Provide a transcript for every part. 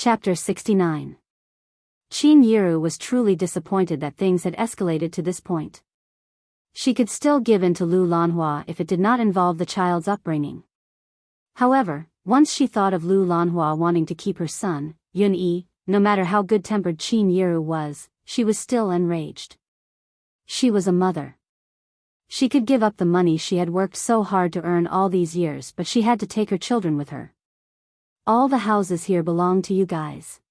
Chapter 69. Qin Yiru was truly disappointed that things had escalated to this point. She could still give in to Lu Lanhua if it did not involve the child's upbringing. However, once she thought of Lu Lanhua wanting to keep her son, Yun Yi, no matter how good-tempered Qin Yiru was, she was still enraged. She was a mother. She could give up the money she had worked so hard to earn all these years, but she had to take her children with her. All the houses here belong to you guys.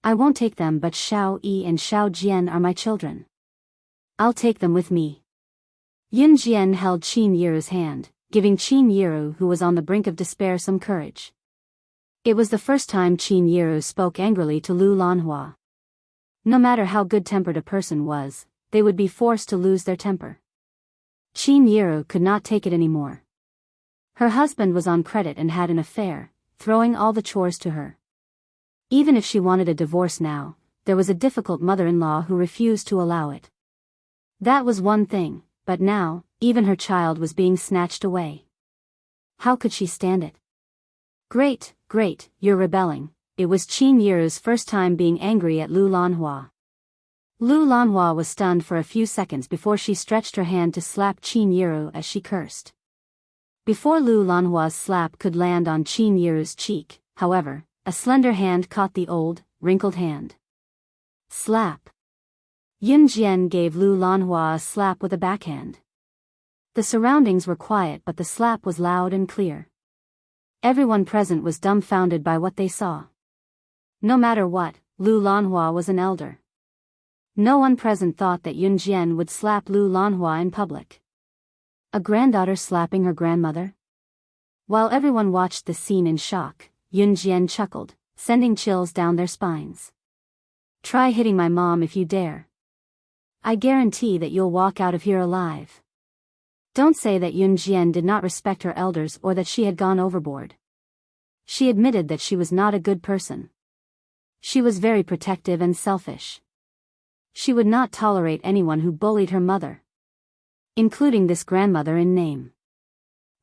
I won't take them, but Xiao Yi and Xiao Jian are my children. I'll take them with me. Yun Jian held Qin Yiru's hand, giving Qin Yiru, who was on the brink of despair, some courage. It was the first time Qin Yiru spoke angrily to Lu Lanhua. No matter how good-tempered a person was, they would be forced to lose their temper. Qin Yiru could not take it anymore. Her husband was on credit and had an affair, throwing all the chores to her. Even if she wanted a divorce now, there was a difficult mother-in-law who refused to allow it. That was one thing, but now, even her child was being snatched away. How could she stand it? Great, you're rebelling. It was Qin Yiru's first time being angry at Lu Lanhua. Lu Lanhua was stunned for a few seconds before she stretched her hand to slap Qin Yiru as she cursed. Before Lu Lanhua's slap could land on Qin Yiru's cheek, however, a slender hand caught the old, wrinkled hand. Slap. Yun Jian gave Lu Lanhua a slap with a backhand. The surroundings were quiet, but the slap was loud and clear. Everyone present was dumbfounded by what they saw. No matter what, Lu Lanhua was an elder. No one present thought that Yun Jian would slap Lu Lanhua in public. A granddaughter slapping her grandmother? While everyone watched the scene in shock, Yun Jian chuckled, sending chills down their spines. Try hitting my mom if you dare. I guarantee that you'll walk out of here alive. Don't say that Yun Jian did not respect her elders or that she had gone overboard. She admitted that she was not a good person. She was very protective and selfish. She would not tolerate anyone who bullied her mother, including this grandmother in name.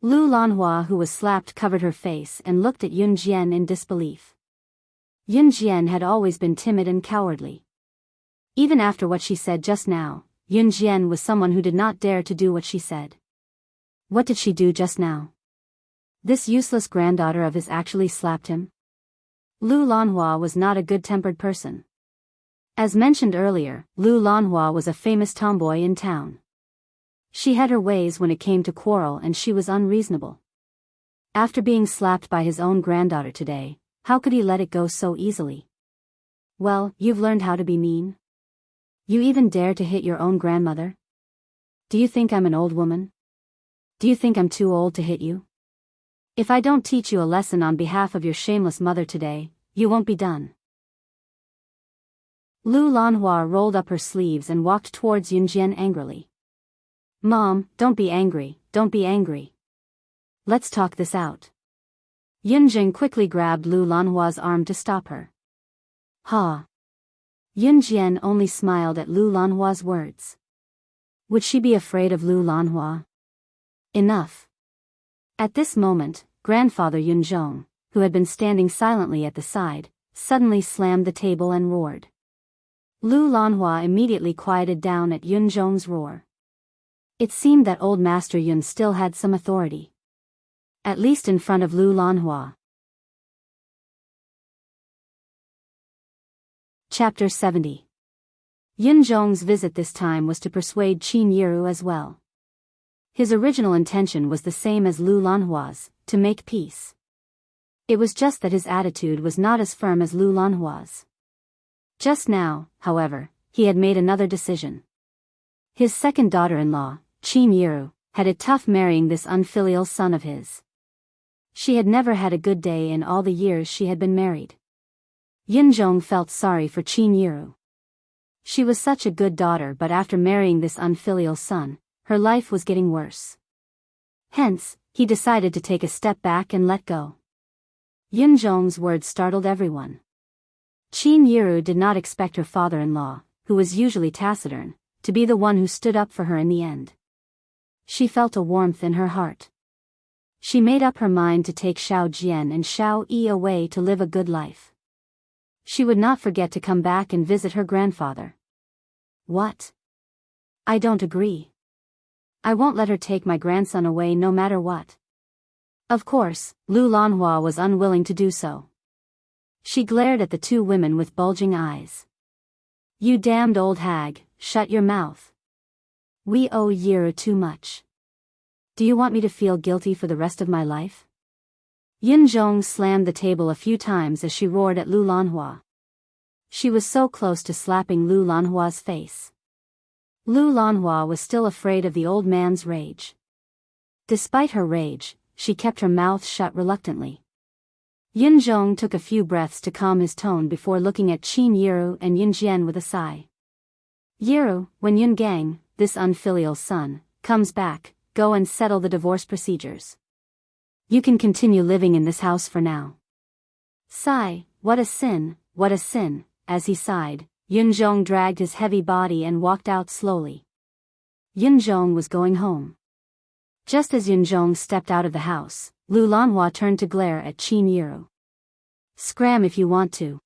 Lu Lanhua, who was slapped, covered her face and looked at Yun Jian in disbelief. Yun Jian had always been timid and cowardly. Even after what she said just now, Yun Jian was someone who did not dare to do what she said. What did she do just now? This useless granddaughter of his actually slapped him? Lu Lanhua was not a good-tempered person. As mentioned earlier, Lu Lanhua was a famous tomboy in town. She had her ways when it came to quarrel, and she was unreasonable. After being slapped by his own granddaughter today, how could he let it go so easily? Well, you've learned how to be mean? You even dare to hit your own grandmother? Do you think I'm an old woman? Do you think I'm too old to hit you? If I don't teach you a lesson on behalf of your shameless mother today, you won't be done. Lu Lanhua rolled up her sleeves and walked towards Yun Jian angrily. Mom, don't be angry, don't be angry. Let's talk this out. Yun Jian quickly grabbed Lu Lanhua's arm to stop her. Ha! Yun Jian only smiled at Lu Lanhua's words. Would she be afraid of Lu Lanhua? Enough. At this moment, grandfather Yun Zhong, who had been standing silently at the side, suddenly slammed the table and roared. Lu Lanhua immediately quieted down at Yun Zhong's roar. It seemed that old Master Yun still had some authority. At least in front of Lu Lanhua. Chapter 70. Yun Zhong's visit this time was to persuade Qin Yiru as well. His original intention was the same as Lu Lanhua's, to make peace. It was just that his attitude was not as firm as Lu Lanhua's. Just now, however, he had made another decision. His second daughter-in-law, Qin Yiru, had it tough marrying this unfilial son of his. She had never had a good day in all the years she had been married. Yun Zhong felt sorry for Qin Yiru. She was such a good daughter, but after marrying this unfilial son, her life was getting worse. Hence, he decided to take a step back and let go. Yun Zhong's words startled everyone. Qin Yiru did not expect her father-in-law, who was usually taciturn, to be the one who stood up for her in the end. She felt a warmth in her heart. She made up her mind to take Xiao Jian and Xiao Yi away to live a good life. She would not forget to come back and visit her grandfather. What? I don't agree. I won't let her take my grandson away no matter what. Of course, Lu Lanhua was unwilling to do so. She glared at the two women with bulging eyes. You damned old hag, shut your mouth. We owe Yiru too much. Do you want me to feel guilty for the rest of my life? Yin Zhong slammed the table a few times as she roared at Lu Lanhua. She was so close to slapping Lu Lanhua's face. Lu Lanhua was still afraid of the old man's rage. Despite her rage, she kept her mouth shut reluctantly. Yin Zhong took a few breaths to calm his tone before looking at Qin Yiru and Yin Jian with a sigh. Yiru, when Yun Gang, this unfilial son, comes back, go and settle the divorce procedures. You can continue living in this house for now. Sigh, what a sin, what a sin. As he sighed, Yun Zhong dragged his heavy body and walked out slowly. Yun Zhong was going home. Just as Yun Zhong stepped out of the house, Lu Lanhua turned to glare at Qin Yiru. Scram if you want to.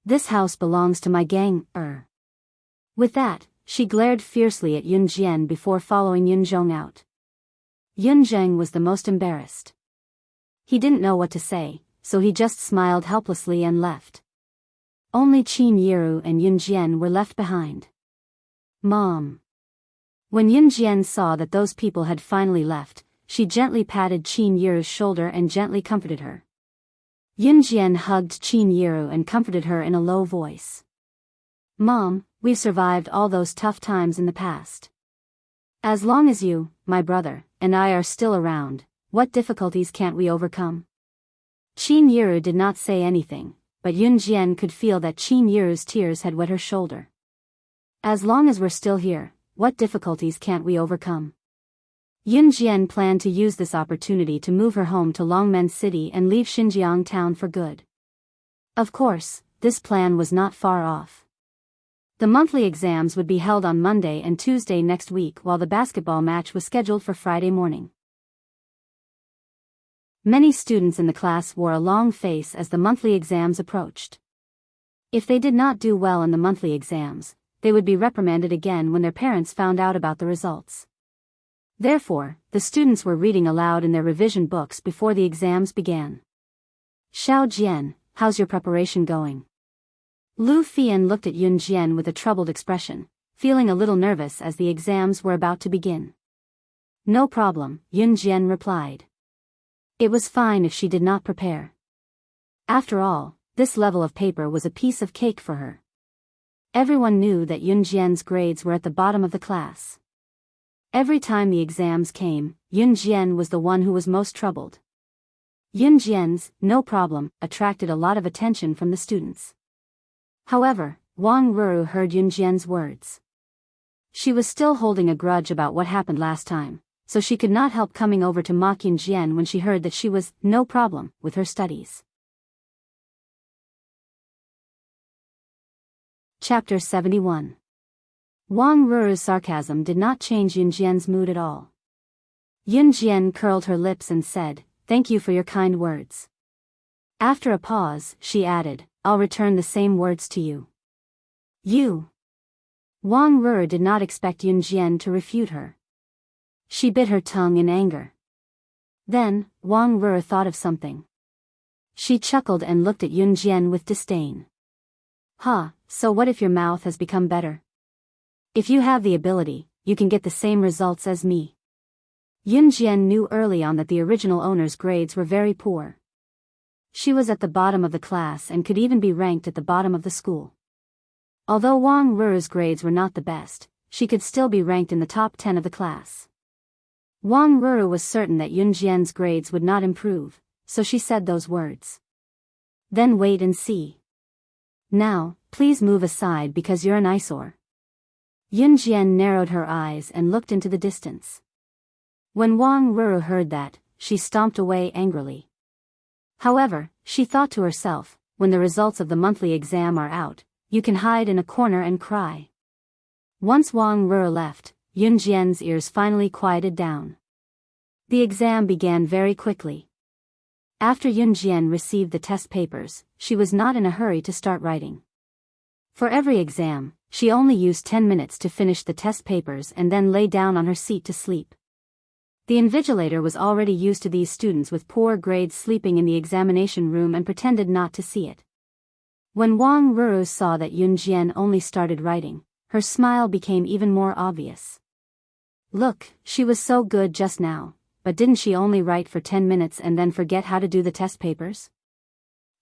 This house belongs to my gang, With that, she glared fiercely at Yun Jian before following Yun Zhong out. Yun Zheng was the most embarrassed. He didn't know what to say, so he just smiled helplessly and left. Only Qin Yiru and Yun Jian were left behind. Mom. When Yun Jian saw that those people had finally left, she gently patted Qin Yiru's shoulder and gently comforted her. Yun Jian hugged Qin Yiru and comforted her in a low voice. Mom, we've survived all those tough times in the past. As long as you, my brother, and I are still around, what difficulties can't we overcome? Qin Yiru did not say anything, but Yun Jian could feel that Qin Yiru's tears had wet her shoulder. As long as we're still here, what difficulties can't we overcome? Yun Jian planned to use this opportunity to move her home to Longmen City and leave Xinjiang town for good. Of course, this plan was not far off. The monthly exams would be held on Monday and Tuesday next week, while the basketball match was scheduled for Friday morning. Many students in the class wore a long face as the monthly exams approached. If they did not do well in the monthly exams, they would be reprimanded again when their parents found out about the results. Therefore, the students were reading aloud in their revision books before the exams began. Xiao Jian, how's your preparation going? Lu Fian looked at Yun Jian with a troubled expression, feeling a little nervous as the exams were about to begin. No problem, Yun Jian replied. It was fine if she did not prepare. After all, this level of paper was a piece of cake for her. Everyone knew that Yun Jian's grades were at the bottom of the class. Every time the exams came, Yun Jian was the one who was most troubled. Yun Jian's no problem attracted a lot of attention from the students. However, Wang Ruru heard Yun Jian's words. She was still holding a grudge about what happened last time, so she could not help coming over to mock Yun Jian when she heard that she was no problem with her studies. Chapter 71. Wang Ruru's sarcasm did not change Yun Jian's mood at all. Yun Jian curled her lips and said, "Thank you for your kind words." After a pause, she added, "I'll return the same words to you." You. Wang Ruru did not expect Yun Jian to refute her. She bit her tongue in anger. Then, Wang Ruru thought of something. She chuckled and looked at Yun Jian with disdain. So what if your mouth has become better? If you have the ability, you can get the same results as me. Yun Jian knew early on that the original owner's grades were very poor. She was at the bottom of the class and could even be ranked at the bottom of the school. Although Wang Ruru's grades were not the best, she could still be ranked in the top 10 of the class. Wang Ruru was certain that Yun Jian's grades would not improve, so she said those words. Then wait and see. Now, please move aside because you're an eyesore. Yun Jian narrowed her eyes and looked into the distance. When Wang Ruru heard that, she stomped away angrily. However, she thought to herself, when the results of the monthly exam are out, you can hide in a corner and cry. Once Wang Ruru left, Yun Jian's ears finally quieted down. The exam began very quickly. After Yun Jian received the test papers, she was not in a hurry to start writing. For every exam, she only used 10 minutes to finish the test papers and then lay down on her seat to sleep. The invigilator was already used to these students with poor grades sleeping in the examination room and pretended not to see it. When Wang Ruru saw that Yun Jian only started writing, her smile became even more obvious. Look, she was so good just now, but didn't she only write for 10 minutes and then forget how to do the test papers?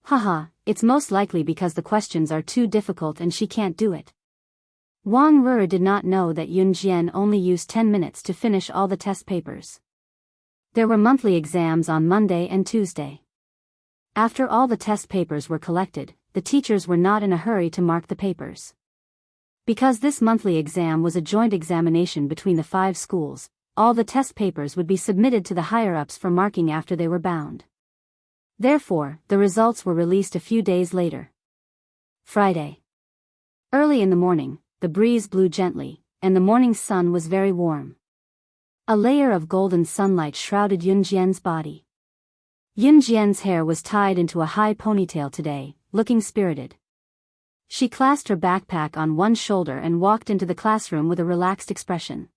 Haha, it's most likely because the questions are too difficult and she can't do it. Wang Ruru did not know that Yun Jian only used 10 minutes to finish all the test papers. There were monthly exams on Monday and Tuesday. After all the test papers were collected, the teachers were not in a hurry to mark the papers. Because this monthly exam was a joint examination between the 5 schools, all the test papers would be submitted to the higher-ups for marking after they were bound. Therefore, the results were released a few days later. Friday. Early in the morning, the breeze blew gently, and the morning sun was very warm. A layer of golden sunlight shrouded Yun Jian's body. Yun Jian's hair was tied into a high ponytail today, looking spirited. She clasped her backpack on one shoulder and walked into the classroom with a relaxed expression.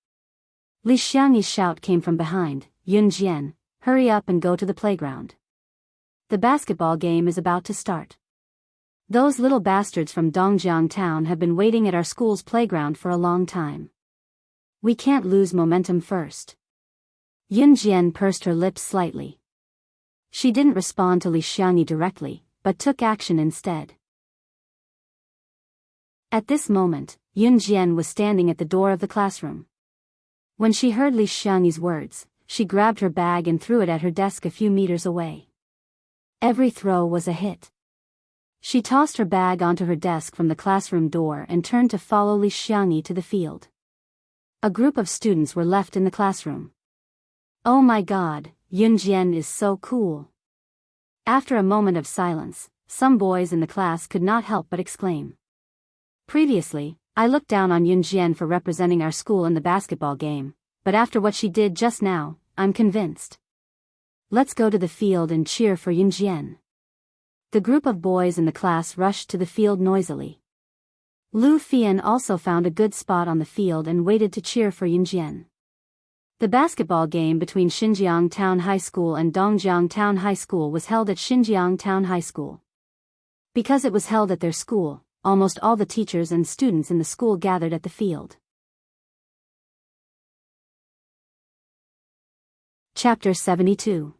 Li Xiangyi's shout came from behind. Yun Jian, hurry up and go to the playground. The basketball game is about to start. Those little bastards from Dongjiang town have been waiting at our school's playground for a long time. We can't lose momentum first. Yun Jian pursed her lips slightly. She didn't respond to Li Xiangyi directly, but took action instead. At this moment, Yun Jian was standing at the door of the classroom. When she heard Li Xiangyi's words, she grabbed her bag and threw it at her desk a few meters away. Every throw was a hit. She tossed her bag onto her desk from the classroom door and turned to follow Li Xiangyi to the field. A group of students were left in the classroom. Oh my God, Yun Jian is so cool. After a moment of silence, some boys in the class could not help but exclaim. Previously, I looked down on Yun Jian for representing our school in the basketball game, but after what she did just now, I'm convinced. Let's go to the field and cheer for Yun Jian. The group of boys in the class rushed to the field noisily. Lu Fian also found a good spot on the field and waited to cheer for Yun Jian. The basketball game between Xinjiang Town High School and Dongjiang Town High School was held at Xinjiang Town High School. Because it was held at their school, almost all the teachers and students in the school gathered at the field. Chapter 72.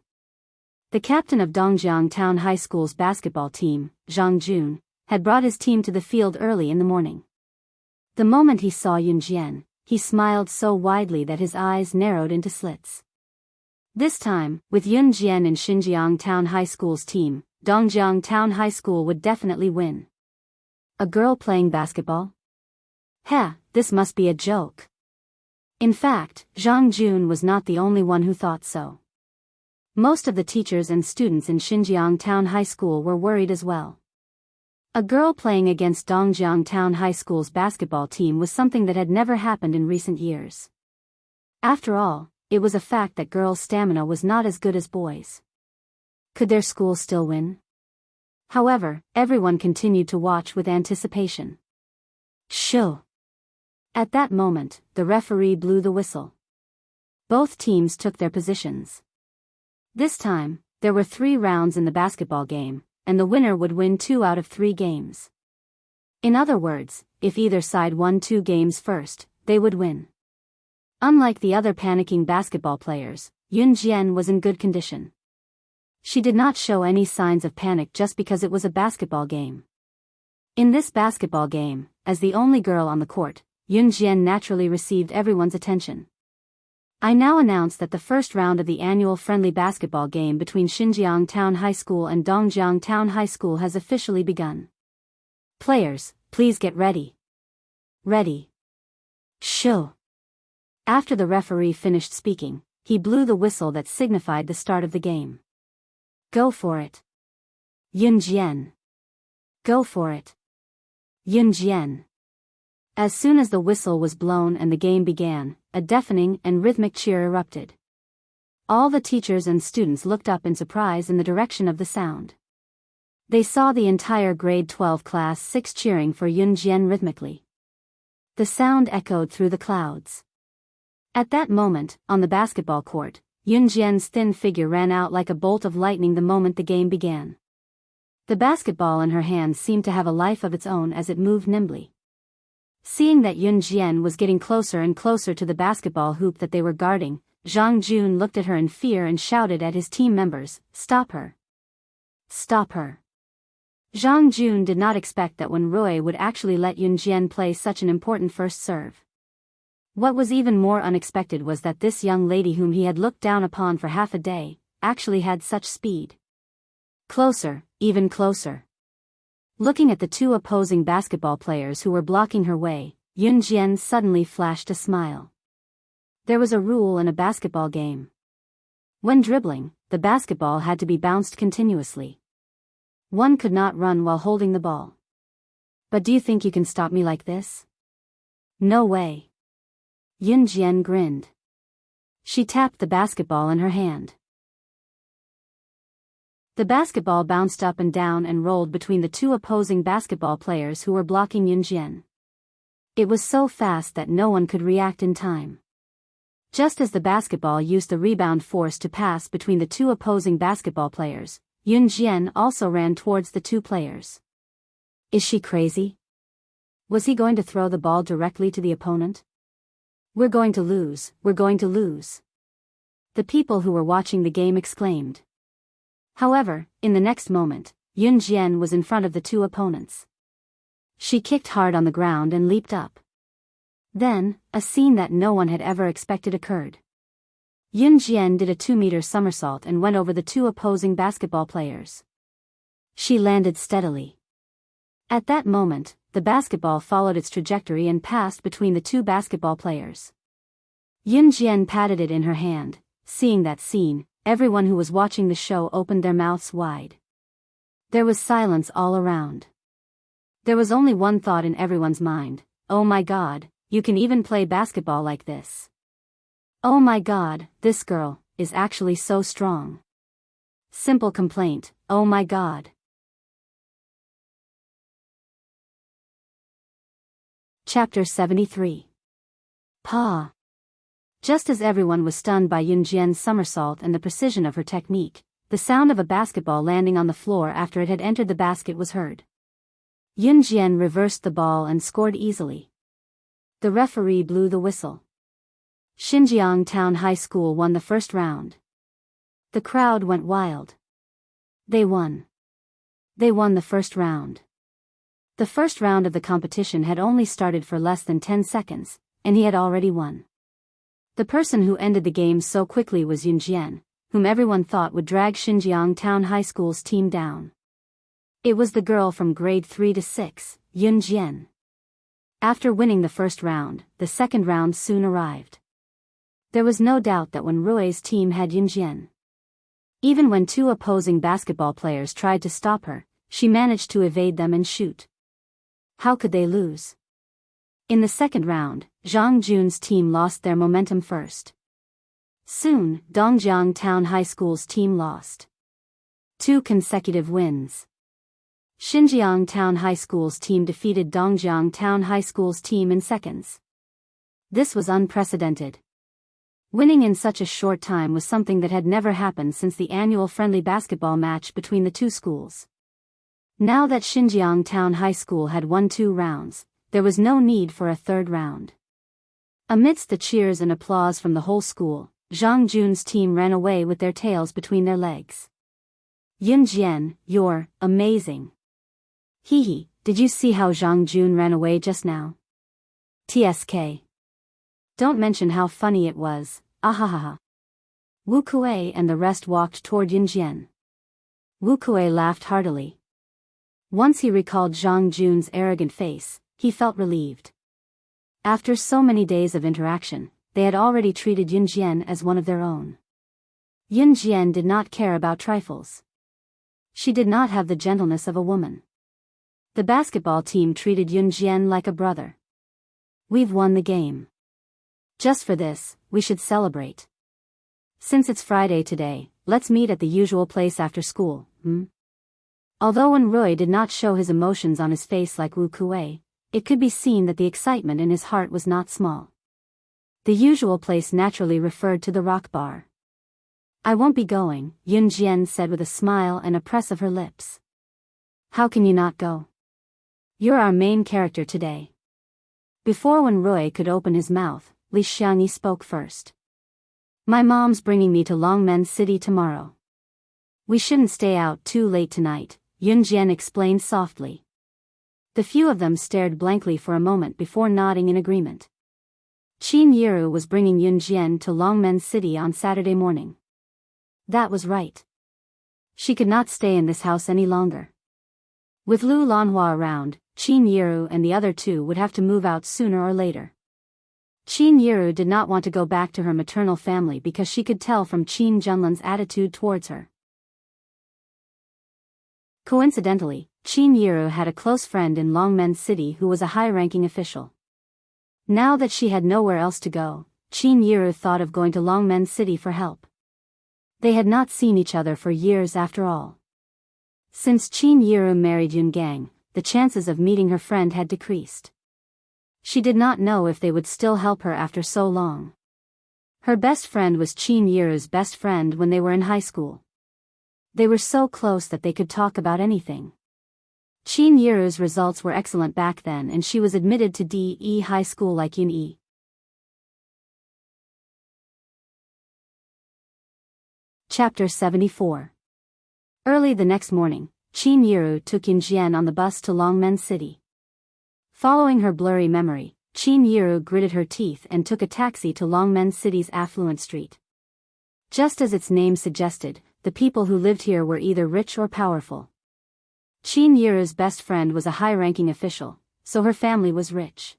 The captain of Dongjiang Town High School's basketball team, Zhang Jun, had brought his team to the field early in the morning. The moment he saw Yun Jian, he smiled so widely that his eyes narrowed into slits. This time, with Yun Jian in Xinjiang Town High School's team, Dongjiang Town High School would definitely win. A girl playing basketball? Heh, this must be a joke. In fact, Zhang Jun was not the only one who thought so. Most of the teachers and students in Xinjiang Town High School were worried as well. A girl playing against Dongjiang Town High School's basketball team was something that had never happened in recent years. After all, it was a fact that girls' stamina was not as good as boys. Could their school still win? However, everyone continued to watch with anticipation. Shoo! At that moment, the referee blew the whistle. Both teams took their positions. This time, there were 3 rounds in the basketball game, and the winner would win 2 out of 3 games. In other words, if either side won 2 games first, they would win. Unlike the other panicking basketball players, Yun Jian was in good condition. She did not show any signs of panic just because it was a basketball game. In this basketball game, as the only girl on the court, Yun Jian naturally received everyone's attention. I now announce that the first round of the annual friendly basketball game between Xinjiang Town High School and Dongjiang Town High School has officially begun. Players, please get ready. Ready. Shoo! After the referee finished speaking, he blew the whistle that signified the start of the game. Go for it. Yun Jian. Go for it. Yun Jian. As soon as the whistle was blown and the game began, a deafening and rhythmic cheer erupted. All the teachers and students looked up in surprise in the direction of the sound. They saw the entire grade 12 class 6 cheering for Yun Jian rhythmically. The sound echoed through the clouds. At that moment, on the basketball court, Yun Jian's thin figure ran out like a bolt of lightning the moment the game began. The basketball in her hands seemed to have a life of its own as it moved nimbly. Seeing that Yun Jian was getting closer and closer to the basketball hoop that they were guarding, Zhang Jun looked at her in fear and shouted at his team members, "Stop her! Stop her!" Zhang Jun did not expect that Wenrui would actually let Yun Jian play such an important first serve. What was even more unexpected was that this young lady whom he had looked down upon for half a day, actually had such speed. Closer, even closer. Looking at the two opposing basketball players who were blocking her way, Yun Jian suddenly flashed a smile. There was a rule in a basketball game. When dribbling, the basketball had to be bounced continuously. One could not run while holding the ball. But do you think you can stop me like this? No way. Yun Jian grinned. She tapped the basketball in her hand. The basketball bounced up and down and rolled between the two opposing basketball players who were blocking Yun Jian. It was so fast that no one could react in time. Just as the basketball used the rebound force to pass between the two opposing basketball players, Yun Jian also ran towards the two players. Is she crazy? Was he going to throw the ball directly to the opponent? We're going to lose, we're going to lose. The people who were watching the game exclaimed. However, in the next moment, Yun Jian was in front of the two opponents. She kicked hard on the ground and leaped up. Then, a scene that no one had ever expected occurred. Yun Jian did a 2-meter somersault and went over the two opposing basketball players. She landed steadily. At that moment, the basketball followed its trajectory and passed between the two basketball players. Yun Jian patted it in her hand. Seeing that scene, everyone who was watching the show opened their mouths wide. There was silence all around. There was only one thought in everyone's mind. Oh my God, you can even play basketball like this. Oh my God, this girl is actually so strong. Simple complaint, oh my God. Chapter 73. Pa. Just as everyone was stunned by Yun Jian's somersault and the precision of her technique, the sound of a basketball landing on the floor after it had entered the basket was heard. Yun Jian reversed the ball and scored easily. The referee blew the whistle. Xinjiang Town High School won the first round. The crowd went wild. They won. They won the first round. The first round of the competition had only started for less than 10 seconds, and he had already won. The person who ended the game so quickly was Yun Jian, whom everyone thought would drag Xinjiang Town High School's team down. It was the girl from grade 3 to 6, Yun Jian. After winning the first round, the second round soon arrived. There was no doubt that when Rui's team had Yun Jian. Even when two opposing basketball players tried to stop her, she managed to evade them and shoot. How could they lose? In the second round, Zhang Jun's team lost their momentum first. Soon, Dongjiang Town High School's team lost 2 consecutive wins. Xinjiang Town High School's team defeated Dongjiang Town High School's team in seconds. This was unprecedented. Winning in such a short time was something that had never happened since the annual friendly basketball match between the two schools. Now that Xinjiang Town High School had won 2 rounds, there was no need for a third round. Amidst the cheers and applause from the whole school, Zhang Jun's team ran away with their tails between their legs. Yun Jian, you're amazing. Hee, did you see how Zhang Jun ran away just now? TSK. Don't mention how funny it was, ahahaha. Wu Kuei and the rest walked toward Yun Jian. Wu Kuei laughed heartily. Once he recalled Zhang Jun's arrogant face, he felt relieved. After so many days of interaction, they had already treated Yun Jian as one of their own. Yun Jian did not care about trifles. She did not have the gentleness of a woman. The basketball team treated Yun Jian like a brother. We've won the game. Just for this, we should celebrate. Since it's Friday today, let's meet at the usual place after school, Although Wen Rui did not show his emotions on his face like Wu Kuei, it could be seen that the excitement in his heart was not small. The usual place naturally referred to the rock bar. I won't be going, Yun Jian said with a smile and a press of her lips. How can you not go? You're our main character today. Before Wen Rui could open his mouth, Li Xiangyi spoke first. My mom's bringing me to Longmen City tomorrow. We shouldn't stay out too late tonight, Yun Jian explained softly. The few of them stared blankly for a moment before nodding in agreement. Qin Yiru was bringing Yun Jian to Longmen City on Saturday morning. That was right. She could not stay in this house any longer. With Lu Lanhua around, Qin Yiru and the other two would have to move out sooner or later. Qin Yiru did not want to go back to her maternal family because she could tell from Qin Junlan's attitude towards her. Coincidentally, Qin Yiru had a close friend in Longmen City who was a high-ranking official. Now that she had nowhere else to go, Qin Yiru thought of going to Longmen City for help. They had not seen each other for years after all. Since Qin Yiru married Yun Gang, the chances of meeting her friend had decreased. She did not know if they would still help her after so long. Her best friend was Qin Yiru's best friend when they were in high school. They were so close that they could talk about anything. Qin Yiru's results were excellent back then and she was admitted to DE High School like Yun Yi. Chapter 74. Early the next morning, Qin Yiru took Yun Jian on the bus to Longmen City. Following her blurry memory, Qin Yiru gritted her teeth and took a taxi to Longmen City's affluent street. Just as its name suggested, the people who lived here were either rich or powerful. Qin Yiru's best friend was a high-ranking official, so her family was rich.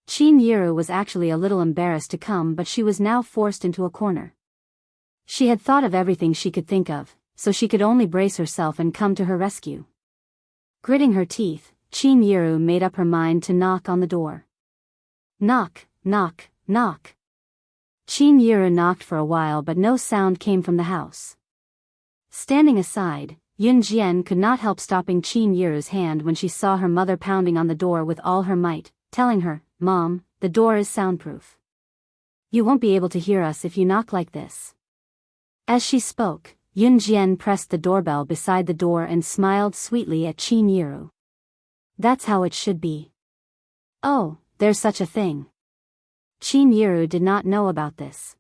Qin Yiru was actually a little embarrassed to come, but she was now forced into a corner. She had thought of everything she could think of, so she could only brace herself and come to her rescue. Gritting her teeth, Qin Yiru made up her mind to knock on the door. Knock, knock, knock. Qin Yiru knocked for a while but no sound came from the house. Standing aside, Yun Jian could not help stopping Qin Yiru's hand when she saw her mother pounding on the door with all her might, telling her, "Mom, the door is soundproof. You won't be able to hear us if you knock like this." As she spoke, Yun Jian pressed the doorbell beside the door and smiled sweetly at Qin Yiru. That's how it should be. Oh, there's such a thing. Qin Yiru did not know about this.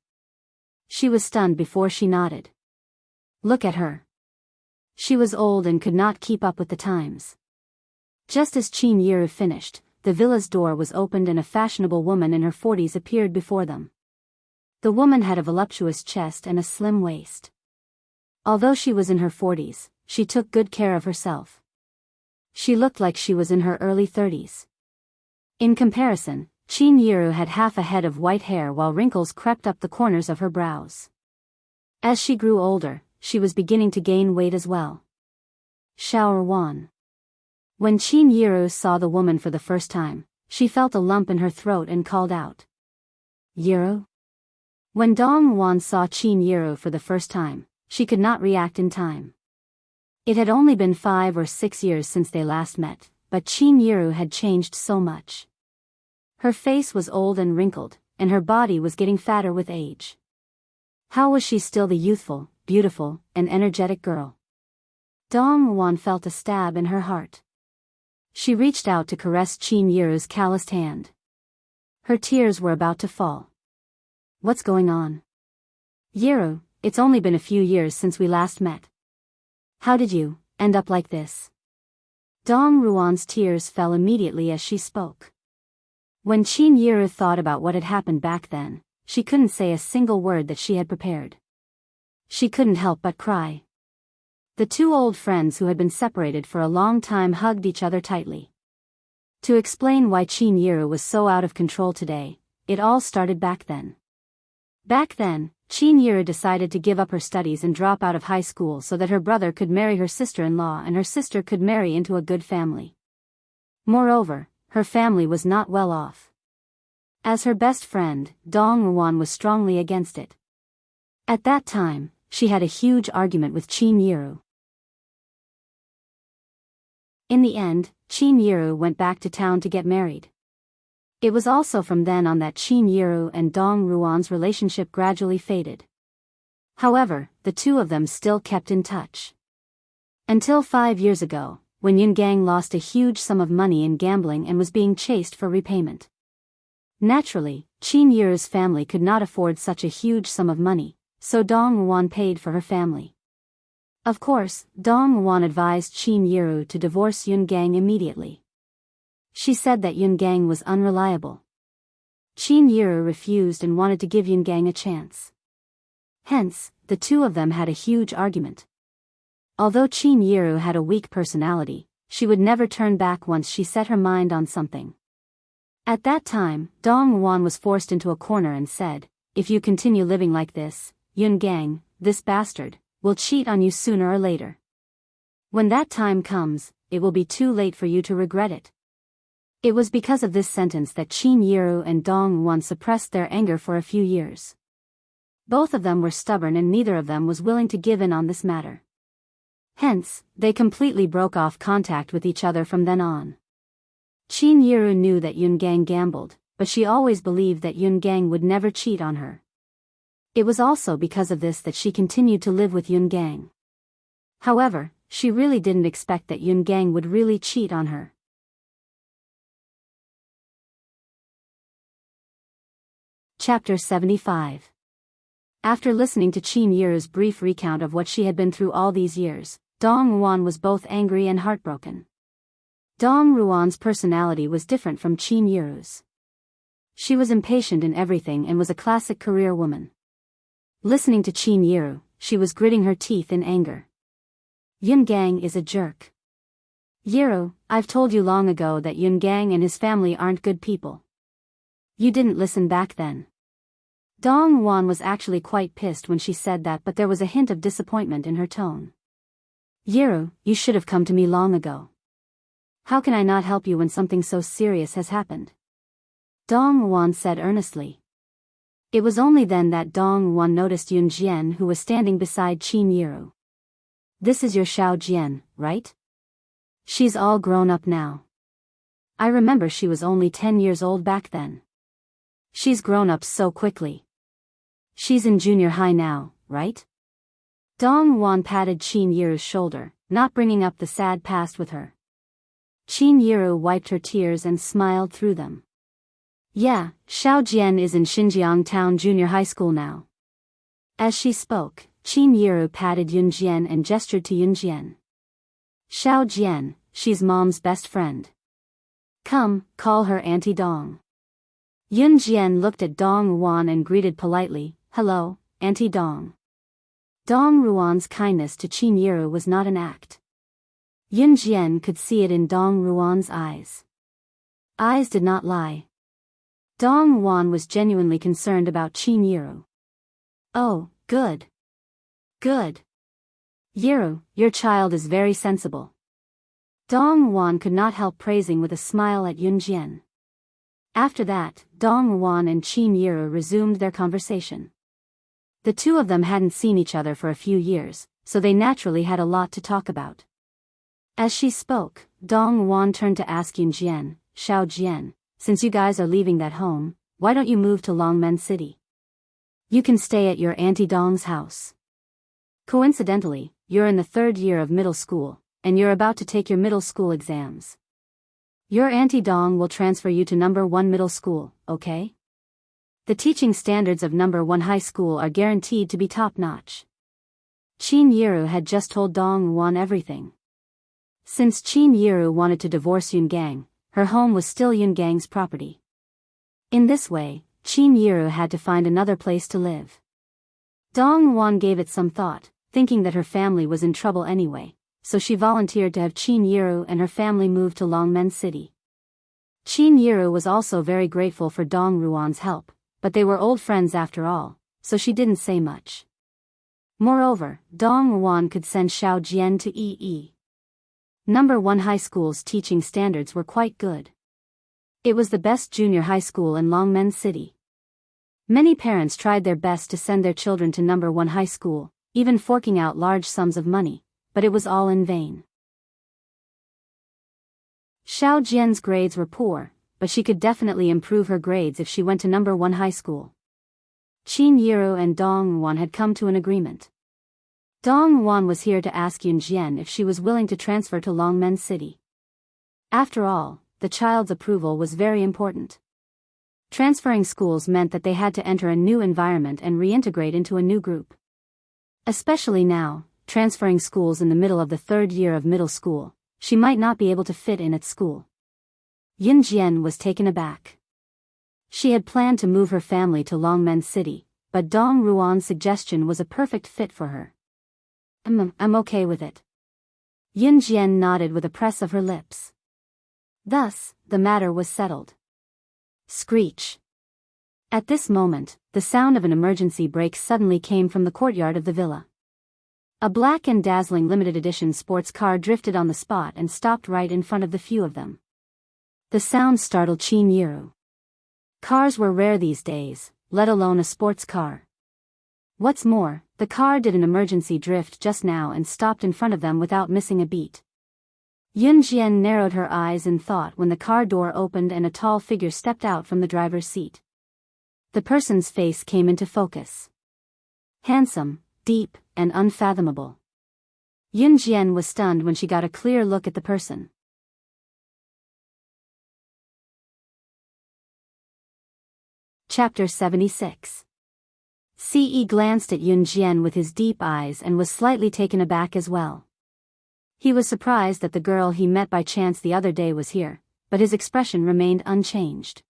She was stunned before she nodded. Look at her. She was old and could not keep up with the times. Just as Qin Yiru finished, the villa's door was opened and a fashionable woman in her 40s appeared before them. The woman had a voluptuous chest and a slim waist. Although she was in her 40s, she took good care of herself. She looked like she was in her early 30s. In comparison, Qin Yiru had half a head of white hair while wrinkles crept up the corners of her brows. As she grew older, she was beginning to gain weight as well. Shower Wan. When Qin Yiru saw the woman for the first time, she felt a lump in her throat and called out. Yiru? When Dong Wan saw Qin Yiru for the first time, she could not react in time. It had only been 5 or 6 years since they last met, but Qin Yiru had changed so much. Her face was old and wrinkled, and her body was getting fatter with age. How was she still the youthful, beautiful, and energetic girl? Dong Wan felt a stab in her heart. She reached out to caress Qin Yiru's calloused hand. Her tears were about to fall. What's going on? Yiru, it's only been a few years since we last met. How did you end up like this? Dong Ruan's tears fell immediately as she spoke. When Qin Yiru thought about what had happened back then, she couldn't say a single word that she had prepared. She couldn't help but cry. The two old friends who had been separated for a long time hugged each other tightly. To explain why Qin Yiru was so out of control today, it all started back then. Back then, Qin Yiru decided to give up her studies and drop out of high school so that her brother could marry her sister-in-law and her sister could marry into a good family. Moreover, her family was not well off. As her best friend, Dong Ruan was strongly against it. At that time, she had a huge argument with Qin Yiru. In the end, Qin Yiru went back to town to get married. It was also from then on that Qin Yiru and Dong Ruan's relationship gradually faded. However, the two of them still kept in touch. Until 5 years ago, when Yungang lost a huge sum of money in gambling and was being chased for repayment. Naturally, Qin Yiru's family could not afford such a huge sum of money, so Dong Ruan paid for her family. Of course, Dong Ruan advised Qin Yiru to divorce Yungang immediately. She said that Yungang was unreliable. Qin Yiru refused and wanted to give Yungang a chance. Hence, the two of them had a huge argument. Although Qin Yiru had a weak personality, she would never turn back once she set her mind on something. At that time, Dong Ruan was forced into a corner and said, "If you continue living like this, Yungang, this bastard, will cheat on you sooner or later. When that time comes, it will be too late for you to regret it." It was because of this sentence that Qin Yiru and Dong Ruan suppressed their anger for a few years. Both of them were stubborn and neither of them was willing to give in on this matter. Hence, they completely broke off contact with each other from then on. Qin Yiru knew that Yungang gambled, but she always believed that Yungang would never cheat on her. It was also because of this that she continued to live with Yungang. However, she really didn't expect that Yungang would really cheat on her. Chapter 75. After listening to Qin Yiru's brief recount of what she had been through all these years, Dong Ruan was both angry and heartbroken. Dong Ruan's personality was different from Qin Yiru's. She was impatient in everything and was a classic career woman. Listening to Qin Yiru, she was gritting her teeth in anger. Yungang is a jerk. Yiru, I've told you long ago that Yungang and his family aren't good people. You didn't listen back then. Dong Ruan was actually quite pissed when she said that, but there was a hint of disappointment in her tone. Yiru, you should have come to me long ago. How can I not help you when something so serious has happened? Dong Ruan said earnestly. It was only then that Dong Ruan noticed Yun Jian, who was standing beside Qin Yiru. This is your Xiao Jian, right? She's all grown up now. I remember she was only 10 years old back then. She's grown up so quickly. She's in junior high now, right? Dong Ruan patted Qin Yiru's shoulder, not bringing up the sad past with her. Qin Yiru wiped her tears and smiled through them. Yeah, Xiao Jian is in Xinjiang Town Junior High School now. As she spoke, Qin Yiru patted Yun Jian and gestured to Yun Jian. Xiao Jian, she's Mom's best friend. Come, call her Auntie Dong. Yun Jian looked at Dong Ruan and greeted politely, Hello, Auntie Dong. Dong Ruan's kindness to Qin Yiru was not an act. Yun Jian could see it in Dong Ruan's eyes. Eyes did not lie. Dong Ruan was genuinely concerned about Qin Yiru. Oh, good. Good. Yiru, your child is very sensible. Dong Ruan could not help praising with a smile at Yun Jian. After that, Dong Ruan and Qin Yiru resumed their conversation. The two of them hadn't seen each other for a few years, so they naturally had a lot to talk about. As she spoke, Dong Ruan turned to ask Yun Jian, Xiao Jian, since you guys are leaving that home, why don't you move to Longmen City? You can stay at your Auntie Dong's house. Coincidentally, you're in the 3rd year of middle school, and you're about to take your middle school exams. Your Auntie Dong will transfer you to number 1 middle school, okay? The teaching standards of number 1 high school are guaranteed to be top-notch. Qin Yiru had just told Dong Ruan everything. Since Qin Yiru wanted to divorce Yungang, her home was still Yungang's property. In this way, Qin Yiru had to find another place to live. Dong Ruan gave it some thought, thinking that her family was in trouble anyway, so she volunteered to have Qin Yiru and her family move to Longmen City. Qin Yiru was also very grateful for Dong Ruan's help, but they were old friends after all, so she didn't say much. Moreover, Dong Ruan could send Xiao Jian to EE. Number 1 high school's teaching standards were quite good. It was the best junior high school in Longmen City. Many parents tried their best to send their children to number one high school, even forking out large sums of money, but it was all in vain. Xiao Jian's grades were poor, but she could definitely improve her grades if she went to number one high school. Qin Yiru and Dong Wan had come to an agreement. Dong Wan was here to ask Yun Jian if she was willing to transfer to Longmen City. After all, the child's approval was very important. Transferring schools meant that they had to enter a new environment and reintegrate into a new group. Especially now, transferring schools in the middle of the third year of middle school, she might not be able to fit in at school. Yun Jian was taken aback. She had planned to move her family to Longmen City, but Dong Ruan's suggestion was a perfect fit for her. I'm okay with it. Yun Jian nodded with a press of her lips. Thus, the matter was settled. Screech. At this moment, the sound of an emergency brake suddenly came from the courtyard of the villa. A black and dazzling limited edition sports car drifted on the spot and stopped right in front of the few of them. The sound startled Qin Yiru. Cars were rare these days, let alone a sports car. What's more, the car did an emergency drift just now and stopped in front of them without missing a beat. Yun Jian narrowed her eyes in thought when the car door opened and a tall figure stepped out from the driver's seat. The person's face came into focus. Handsome, deep, and unfathomable. Yun Jian was stunned when she got a clear look at the person. Chapter 76. Ce glanced at Yun Jian with his deep eyes and was slightly taken aback as well. He was surprised that the girl he met by chance the other day was here, but his expression remained unchanged.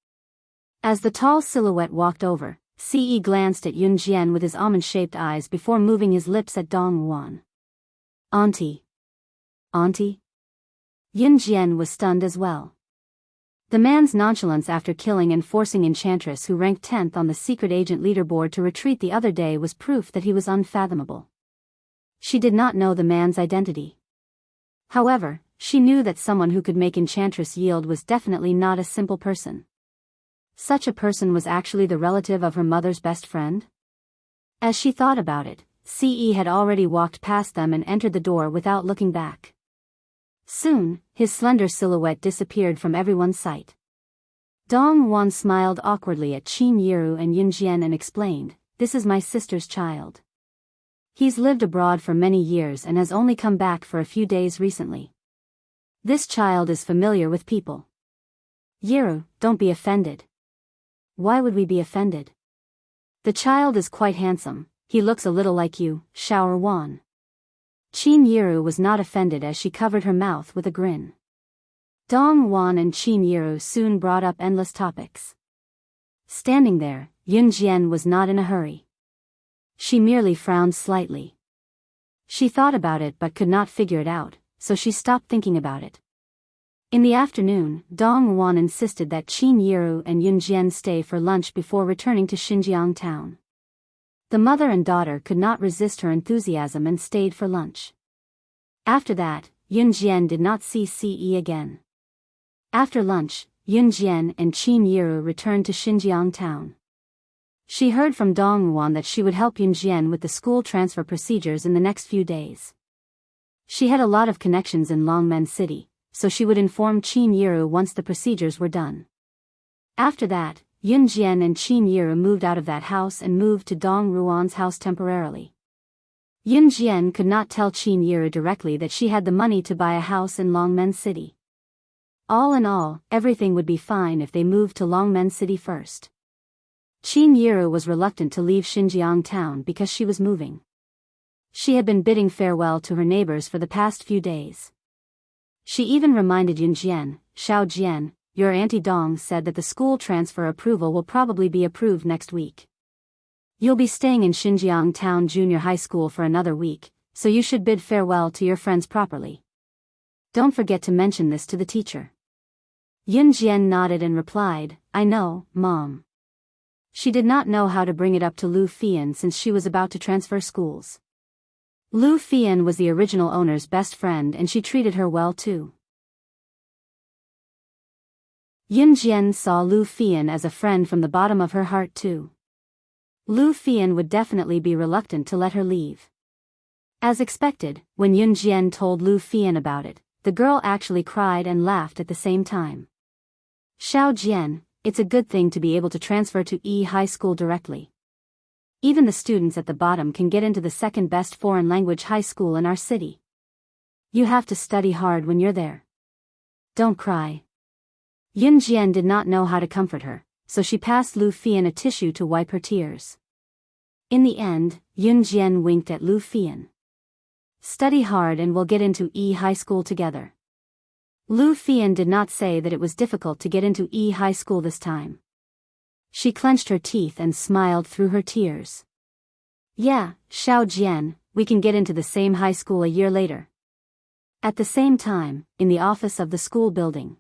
As the tall silhouette walked over, Ce glanced at Yun Jian with his almond-shaped eyes before moving his lips at Dong Wan. Auntie. Auntie? Yun Jian was stunned as well. The man's nonchalance after killing and forcing Enchantress who ranked 10th on the secret agent leaderboard to retreat the other day was proof that he was unfathomable. She did not know the man's identity. However, she knew that someone who could make Enchantress yield was definitely not a simple person. Such a person was actually the relative of her mother's best friend? As she thought about it, Ce had already walked past them and entered the door without looking back. Soon, his slender silhouette disappeared from everyone's sight. Dong Wan smiled awkwardly at Qin Yiru and Yun Jian and explained, "This is my sister's child. He's lived abroad for many years and has only come back for a few days recently. This child is familiar with people." "Yiru, don't be offended." "Why would we be offended? The child is quite handsome, he looks a little like you, Xiao Wan." Qin Yiru was not offended as she covered her mouth with a grin. Dong Wan and Qin Yiru soon brought up endless topics. Standing there, Yun Jian was not in a hurry. She merely frowned slightly. She thought about it but could not figure it out, so she stopped thinking about it. In the afternoon, Dong Wan insisted that Qin Yiru and Yun Jian stay for lunch before returning to Xinjiang town. The mother and daughter could not resist her enthusiasm and stayed for lunch. After that, Yun Jian did not see Ce again. After lunch, Yun Jian and Qin Yiru returned to Xinjiang town. She heard from Dong Wan that she would help Yun Jian with the school transfer procedures in the next few days. She had a lot of connections in Longmen City, so she would inform Qin Yiru once the procedures were done. After that, Yun Jian and Qin Yiru moved out of that house and moved to Dong Ruan's house temporarily. Yun Jian could not tell Qin Yiru directly that she had the money to buy a house in Longmen City. All in all, everything would be fine if they moved to Longmen City first. Qin Yiru was reluctant to leave Xinjiang town because she was moving. She had been bidding farewell to her neighbors for the past few days. She even reminded Yun Jian, "Xiao Jian, your Auntie Dong said that the school transfer approval will probably be approved next week. You'll be staying in Xinjiang Town Junior High School for another week, so you should bid farewell to your friends properly. Don't forget to mention this to the teacher." Yun Jian nodded and replied, "I know, Mom." She did not know how to bring it up to Lu Fian since she was about to transfer schools. Lu Fian was the original owner's best friend and she treated her well too. Yun Jian saw Lu Fian as a friend from the bottom of her heart too. Lu Fian would definitely be reluctant to let her leave. As expected, when Yun Jian told Lu Fian about it, the girl actually cried and laughed at the same time. Xiao Jian, it's a good thing to be able to transfer to E High School directly. Even the students at the bottom can get into the second best foreign language high school in our city. You have to study hard when you're there. Don't cry. Yun Jian did not know how to comfort her, so she passed Lu Fian a tissue to wipe her tears. In the end, Yun Jian winked at Lu Fian. Study hard and we'll get into E High School together. Lu Fian did not say that it was difficult to get into E High School this time. She clenched her teeth and smiled through her tears. Yeah, Xiao Jian, we can get into the same high school a year later. At the same time, in the office of the school building,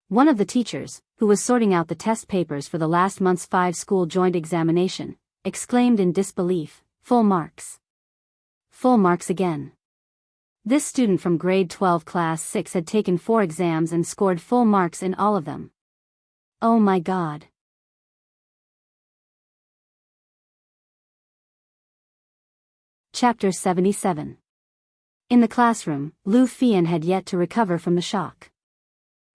one of the teachers, who was sorting out the test papers for the last month's 5-school joint examination, exclaimed in disbelief, "Full marks. Full marks again." This student from grade 12 class 6 had taken 4 exams and scored full marks in all of them. Oh my god. Chapter 77. In the classroom, Lu Fian had yet to recover from the shock.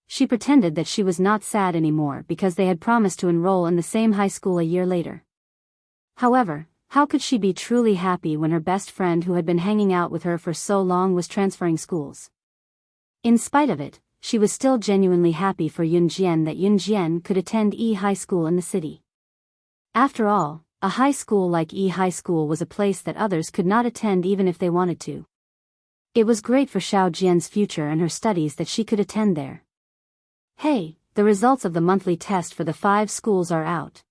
She pretended that she was not sad anymore because they had promised to enroll in the same high school a year later. However, how could she be truly happy when her best friend who had been hanging out with her for so long was transferring schools? In spite of it, she was still genuinely happy for Yun Jian that Yun Jian could attend E High School in the city. After all, a high school like E High School was a place that others could not attend even if they wanted to. It was great for Xiao Jian's future and her studies that she could attend there. Hey, the results of the monthly test for the 5 schools are out.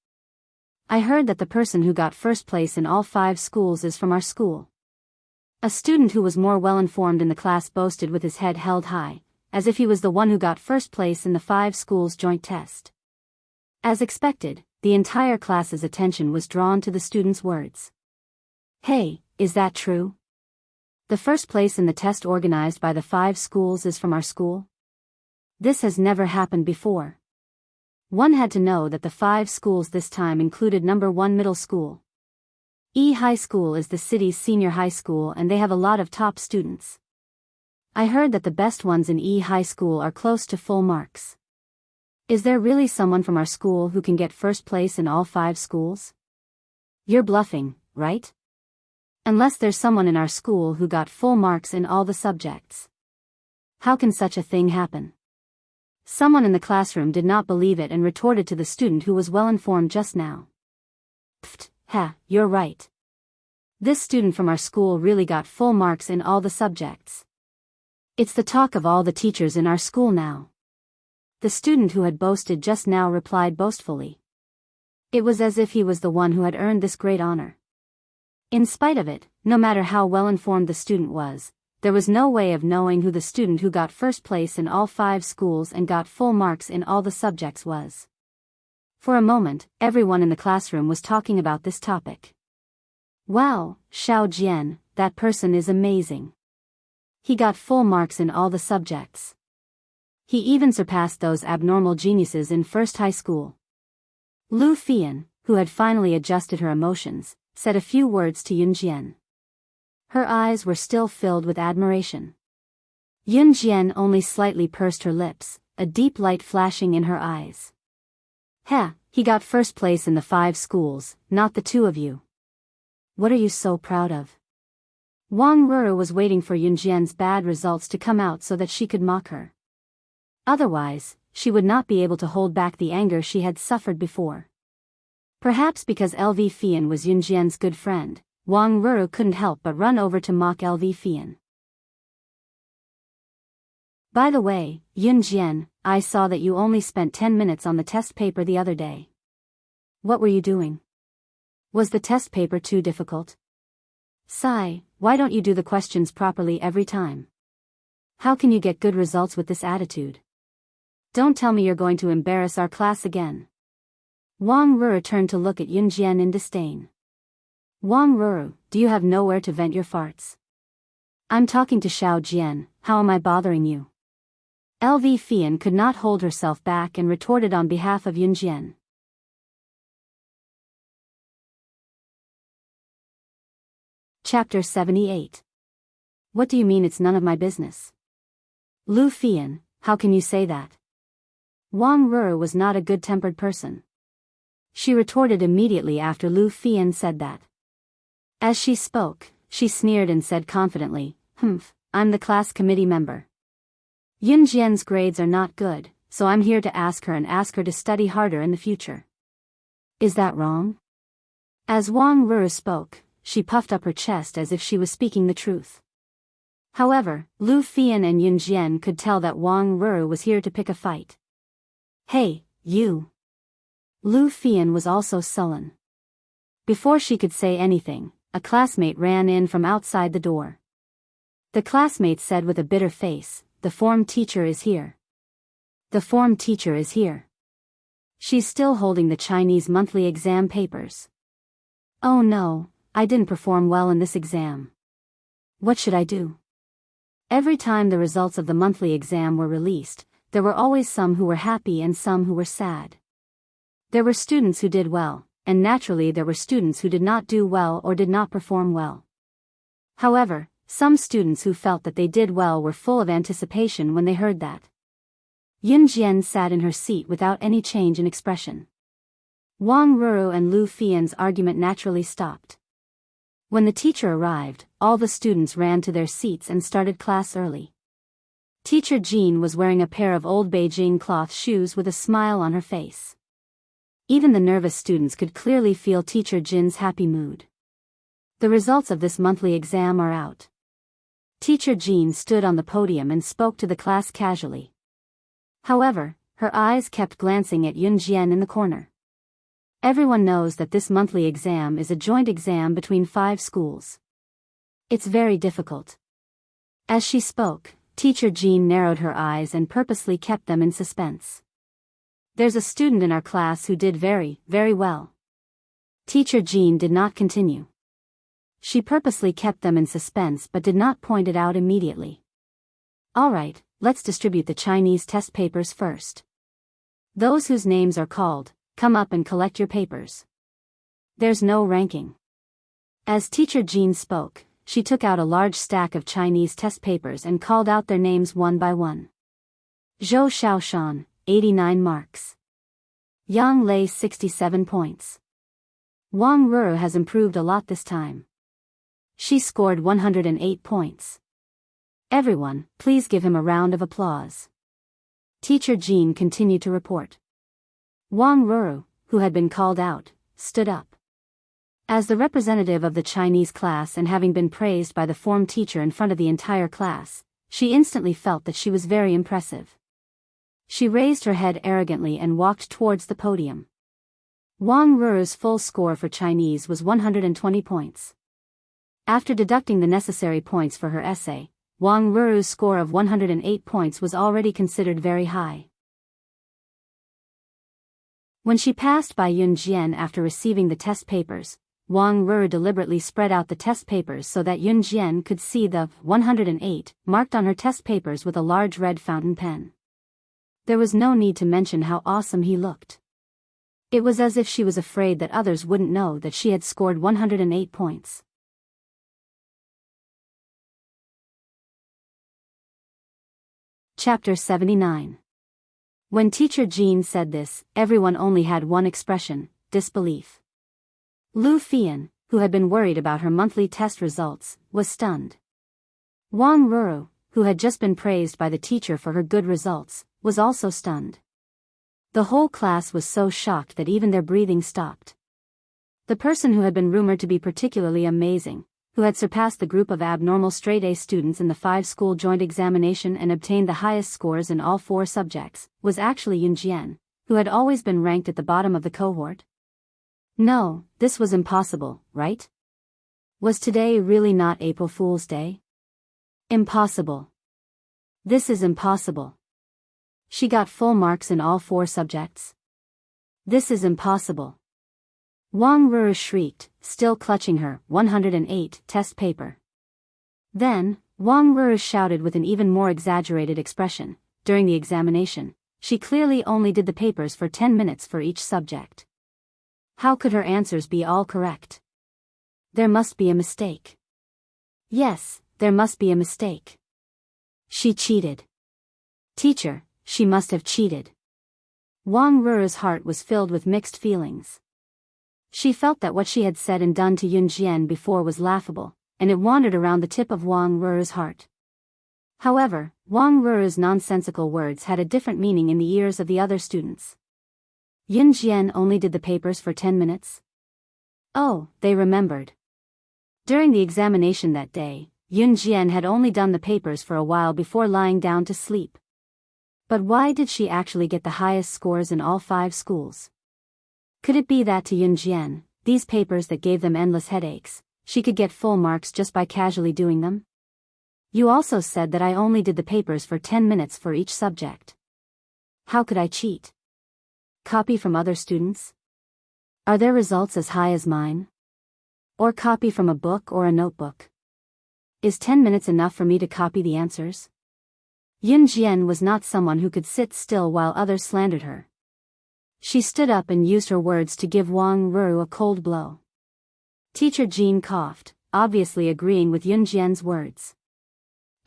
I heard that the person who got first place in all 5 schools is from our school. A student who was more well-informed in the class boasted with his head held high, as if he was the one who got first place in the 5 schools joint test. As expected, the entire class's attention was drawn to the student's words. Hey, is that true? The first place in the test organized by the 5 schools is from our school? This has never happened before. One had to know that the 5 schools this time included number 1 middle school. E High School is the city's senior high school and they have a lot of top students. I heard that the best ones in E High School are close to full marks. Is there really someone from our school who can get first place in all 5 schools? You're bluffing, right? Unless there's someone in our school who got full marks in all the subjects. How can such a thing happen? Someone in the classroom did not believe it and retorted to the student who was well-informed just now. Pfft, ha, you're right. This student from our school really got full marks in all the subjects. It's the talk of all the teachers in our school now. The student who had boasted just now replied boastfully. It was as if he was the one who had earned this great honor. In spite of it, no matter how well-informed the student was, there was no way of knowing who the student who got first place in all 5 schools and got full marks in all the subjects was. For a moment, everyone in the classroom was talking about this topic. Wow, Xiao Jian, that person is amazing. He got full marks in all the subjects. He even surpassed those abnormal geniuses in first high school. Lu Fian, who had finally adjusted her emotions, said a few words to Yun Jian. Her eyes were still filled with admiration. Yun Jian only slightly pursed her lips, a deep light flashing in her eyes. Heh, he got first place in the 5 schools, not the 2 of you. What are you so proud of? Wang Ruru was waiting for Yun Jian's bad results to come out so that she could mock her. Otherwise, she would not be able to hold back the anger she had suffered before. Perhaps because LV Fian was Yun Jian's good friend, Wang Ruru couldn't help but run over to mock LV Fian. By the way, Yun Jian, I saw that you only spent 10 minutes on the test paper the other day. What were you doing? Was the test paper too difficult? Sigh, why don't you do the questions properly every time? How can you get good results with this attitude? Don't tell me you're going to embarrass our class again. Wang Ruru turned to look at Yun Jian in disdain. Wang Ruru, do you have nowhere to vent your farts? I'm talking to Xiao Jian, how am I bothering you? LV Fian could not hold herself back and retorted on behalf of Yun Jian. Chapter 78. What do you mean it's none of my business? Lu Fian, how can you say that? Wang Ruru was not a good-tempered person. She retorted immediately after Lu Fian said that. As she spoke, she sneered and said confidently, I'm the class committee member. Yun Jian's grades are not good, so I'm here to ask her to study harder in the future. Is that wrong? As Wang Ruru spoke, she puffed up her chest as if she was speaking the truth. However, Lu Fian and Yun Jian could tell that Wang Ruru was here to pick a fight. Hey, you! Lu Fian was also sullen. Before she could say anything, a classmate ran in from outside the door. The classmate said with a bitter face, "The form teacher is here. The form teacher is here. She's still holding the Chinese monthly exam papers. Oh no, I didn't perform well in this exam. What should I do?" Every time the results of the monthly exam were released, there were always some who were happy and some who were sad. There were students who did well, and naturally there were students who did not do well or did not perform well. However, some students who felt that they did well were full of anticipation when they heard that. Yun Jian sat in her seat without any change in expression. Wang Ruru and Lu Fian's argument naturally stopped. When the teacher arrived, all the students ran to their seats and started class early. Teacher Jean was wearing a pair of old Beijing cloth shoes with a smile on her face. Even the nervous students could clearly feel Teacher Jin's happy mood. The results of this monthly exam are out. Teacher Jean stood on the podium and spoke to the class casually. However, her eyes kept glancing at Yun Jian in the corner. Everyone knows that this monthly exam is a joint exam between 5 schools. It's very difficult. As she spoke, Teacher Jean narrowed her eyes and purposely kept them in suspense. There's a student in our class who did very, very well. Teacher Jean did not continue. She purposely kept them in suspense but did not point it out immediately. Alright, let's distribute the Chinese test papers first. Those whose names are called, come up and collect your papers. There's no ranking. As Teacher Jean spoke, she took out a large stack of Chinese test papers and called out their names one by one. Zhou Xiaoshan, 89 marks. Yang Lei 67 points. Wang Ruru has improved a lot this time. She scored 108 points. Everyone, please give him a round of applause. Teacher Jean continued to report. Wang Ruru, who had been called out, stood up. As the representative of the Chinese class and having been praised by the form teacher in front of the entire class, she instantly felt that she was very impressive. She raised her head arrogantly and walked towards the podium. Wang Ruru's full score for Chinese was 120 points. After deducting the necessary points for her essay, Wang Ruru's score of 108 points was already considered very high. When she passed by Yun Jian after receiving the test papers, Wang Ruru deliberately spread out the test papers so that Yun Jian could see the 108 marked on her test papers with a large red fountain pen. There was no need to mention how awesome he looked. It was as if she was afraid that others wouldn't know that she had scored 108 points. Chapter 79. When Teacher Jean said this, everyone only had one expression, disbelief. Lu Fian, who had been worried about her monthly test results, was stunned. Wang Ruru, who had just been praised by the teacher for her good results, was also stunned. The whole class was so shocked that even their breathing stopped. The person who had been rumored to be particularly amazing, who had surpassed the group of abnormal straight-A students in the 5-school joint examination and obtained the highest scores in all 4 subjects, was actually Yun Jian, who had always been ranked at the bottom of the cohort. No, this was impossible, right? Was today really not April Fool's Day? Impossible. This is impossible. She got full marks in all 4 subjects. This is impossible. Wang Ruru shrieked, still clutching her 108 test paper. Then, Wang Ruru shouted with an even more exaggerated expression, during the examination, she clearly only did the papers for 10 minutes for each subject. How could her answers be all correct? There must be a mistake. Yes, there must be a mistake. She cheated. Teacher, she must have cheated. Wang Ruru's heart was filled with mixed feelings. She felt that what she had said and done to Yun Jian before was laughable, and it wandered around the tip of Wang Ruru's heart. However, Wang Ruru's nonsensical words had a different meaning in the ears of the other students. Yun Jian only did the papers for 10 minutes? Oh, they remembered. During the examination that day, Yun Jian had only done the papers for a while before lying down to sleep. But why did she actually get the highest scores in all 5 schools? Could it be that to Yun Jian, these papers that gave them endless headaches, she could get full marks just by casually doing them? You also said that I only did the papers for 10 minutes for each subject. How could I cheat? Copy from other students? Are their results as high as mine? Or copy from a book or a notebook? Is 10 minutes enough for me to copy the answers? Yun Jian was not someone who could sit still while others slandered her. She stood up and used her words to give Wang Ruru a cold blow. Teacher Jean coughed, obviously agreeing with Yun Jian's words.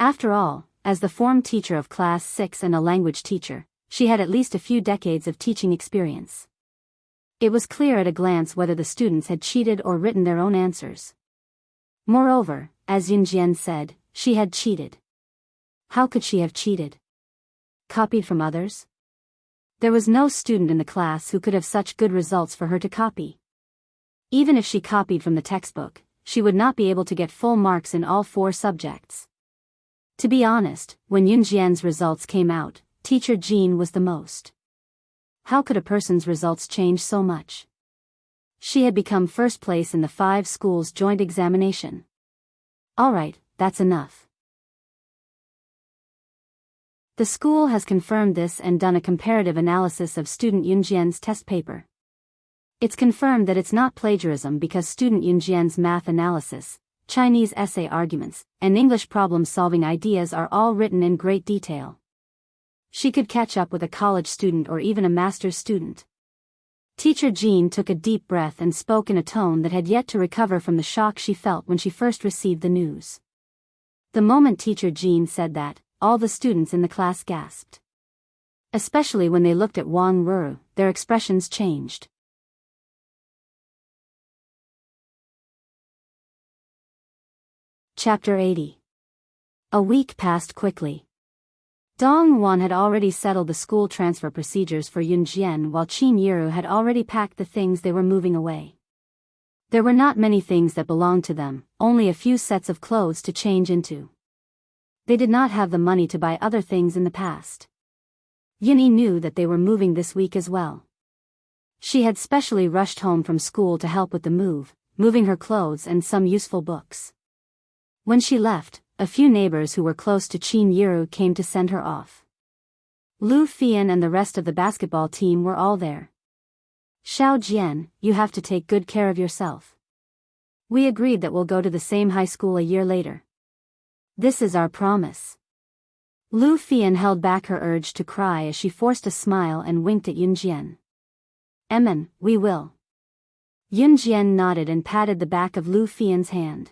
After all, as the form teacher of Class 6 and a language teacher, she had at least a few decades of teaching experience. It was clear at a glance whether the students had cheated or written their own answers. Moreover, as Yun Jian said, she had cheated. How could she have cheated? Copied from others? There was no student in the class who could have such good results for her to copy. Even if she copied from the textbook, she would not be able to get full marks in all 4 subjects. To be honest, when Yun Jian's results came out, Teacher Jean was the most. How could a person's results change so much? She had become first place in the 5 schools joint examination. Alright, that's enough. The school has confirmed this and done a comparative analysis of student Yun Jian's test paper. It's confirmed that it's not plagiarism because student Yun Jian's math analysis, Chinese essay arguments, and English problem-solving ideas are all written in great detail. She could catch up with a college student or even a master's student. Teacher Jean took a deep breath and spoke in a tone that had yet to recover from the shock she felt when she first received the news. The moment Teacher Jean said that, all the students in the class gasped. Especially when they looked at Wang Ruru, their expressions changed. Chapter 80. A week passed quickly. Dong Wan had already settled the school transfer procedures for Yun Jian while Qin Yiru had already packed the things they were moving away. There were not many things that belonged to them, only a few sets of clothes to change into. They did not have the money to buy other things in the past. Yunyi knew that they were moving this week as well. She had specially rushed home from school to help with the move, moving her clothes and some useful books. When she left, a few neighbors who were close to Qin Yiru came to send her off. Lu Fian and the rest of the basketball team were all there. Xiao Jian, you have to take good care of yourself. We agreed that we'll go to the same high school a year later. This is our promise. Lu Fian held back her urge to cry as she forced a smile and winked at Yun Jian. We will. Yun Jian nodded and patted the back of Lu Fian's hand.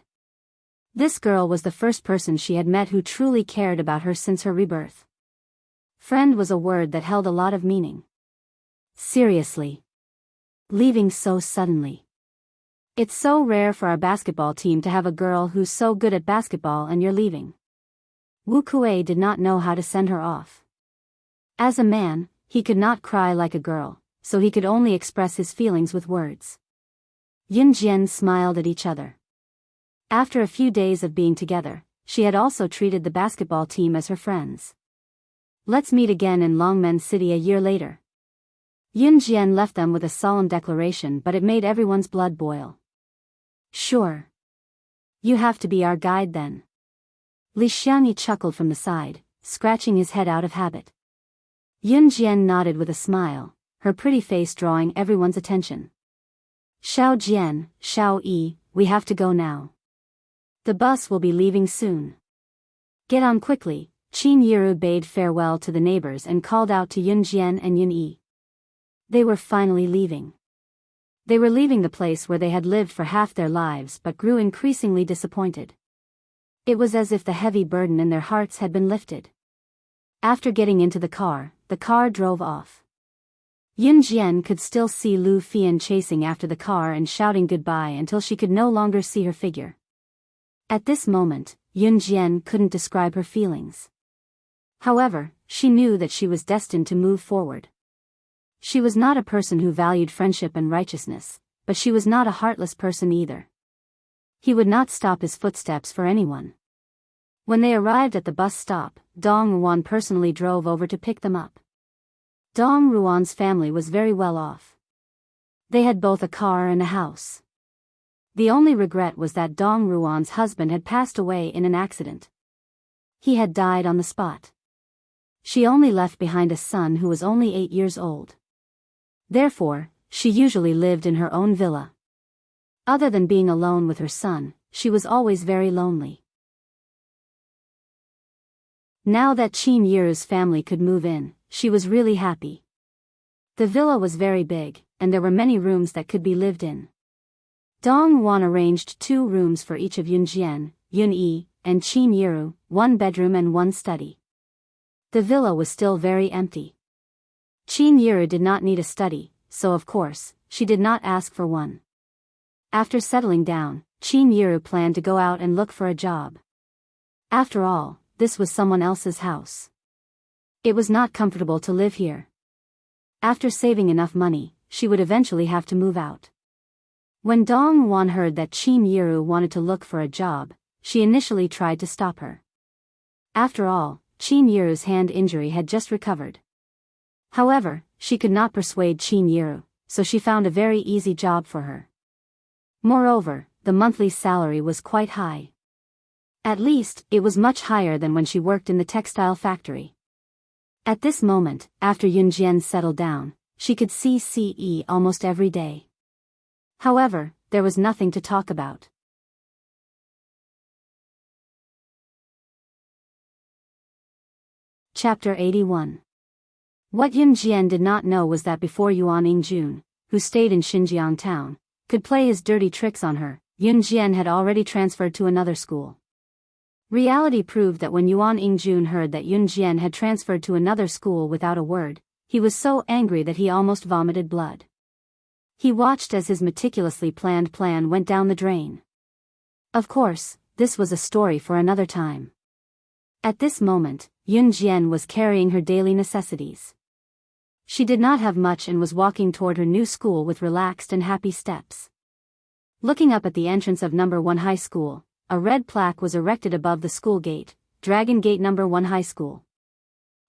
This girl was the first person she had met who truly cared about her since her rebirth. Friend was a word that held a lot of meaning. Seriously. Leaving so suddenly. It's so rare for our basketball team to have a girl who's so good at basketball and you're leaving. Wu Kuei did not know how to send her off. As a man, he could not cry like a girl, so he could only express his feelings with words. Yun Jian smiled at each other. After a few days of being together, she had also treated the basketball team as her friends. Let's meet again in Longmen City a year later. Yun Jian left them with a solemn declaration, but it made everyone's blood boil. Sure. You have to be our guide then. Li Xiangyi chuckled from the side, scratching his head out of habit. Yun Jian nodded with a smile, her pretty face drawing everyone's attention. Xiao Jian, Xiao Yi, we have to go now. The bus will be leaving soon. Get on quickly. Qin Yiru bade farewell to the neighbors and called out to Yun Jian and Yun Yi. They were finally leaving. They were leaving the place where they had lived for half their lives but grew increasingly disappointed. It was as if the heavy burden in their hearts had been lifted. After getting into the car drove off. Yun Jian could still see Lu Fian chasing after the car and shouting goodbye until she could no longer see her figure. At this moment, Yun Jian couldn't describe her feelings. However, she knew that she was destined to move forward. She was not a person who valued friendship and righteousness, but she was not a heartless person either. He would not stop his footsteps for anyone. When they arrived at the bus stop, Dong Ruan personally drove over to pick them up. Dong Ruan's family was very well off. They had both a car and a house. The only regret was that Dong Ruan's husband had passed away in an accident. He had died on the spot. She only left behind a son who was only 8 years old. Therefore, she usually lived in her own villa. Other than being alone with her son, she was always very lonely. Now that Qin Yiru's family could move in, she was really happy. The villa was very big, and there were many rooms that could be lived in. Dong Ruan arranged 2 rooms for each of Yun Jian, Yun Yi, and Qin Yiru, 1 bedroom and 1 study. The villa was still very empty. Qin Yiru did not need a study, so of course, she did not ask for one. After settling down, Qin Yiru planned to go out and look for a job. After all, this was someone else's house. It was not comfortable to live here. After saving enough money, she would eventually have to move out. When Dong Ruan heard that Qin Yiru wanted to look for a job, she initially tried to stop her. After all, Qin Yiru's hand injury had just recovered. However, she could not persuade Qin Yiru, so she found a very easy job for her. Moreover, the monthly salary was quite high. At least, it was much higher than when she worked in the textile factory. At this moment, after Yun Jian settled down, she could see Ce almost every day. However, there was nothing to talk about. Chapter 81. What Yun Jian did not know was that before Yuan Yingjun, who stayed in Xinjiang town, could play his dirty tricks on her, Yun Jian had already transferred to another school. Reality proved that when Yuan Yingjun heard that Yun Jian had transferred to another school without a word, he was so angry that he almost vomited blood. He watched as his meticulously planned plan went down the drain. Of course, this was a story for another time. At this moment, Yun Jian was carrying her daily necessities. She did not have much and was walking toward her new school with relaxed and happy steps. Looking up at the entrance of No. 1 High School, a red plaque was erected above the school gate, Dragon Gate No. 1 High School.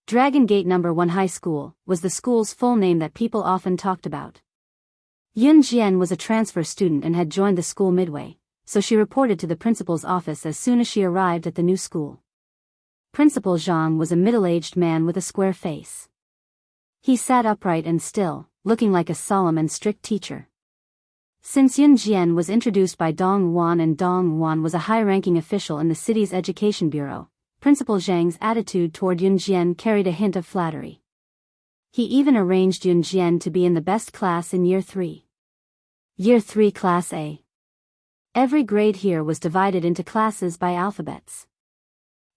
Dragon Gate No. 1 High School was the school's full name that people often talked about. Yun Jian was a transfer student and had joined the school midway, so she reported to the principal's office as soon as she arrived at the new school. Principal Zhang was a middle-aged man with a square face. He sat upright and still, looking like a solemn and strict teacher. Since Yun Jian was introduced by Dong Ruan and Dong Ruan was a high-ranking official in the city's education bureau, Principal Zhang's attitude toward Yun Jian carried a hint of flattery. He even arranged Yun Jian to be in the best class in Year 3. Year 3 Class A. Every grade here was divided into classes by alphabets.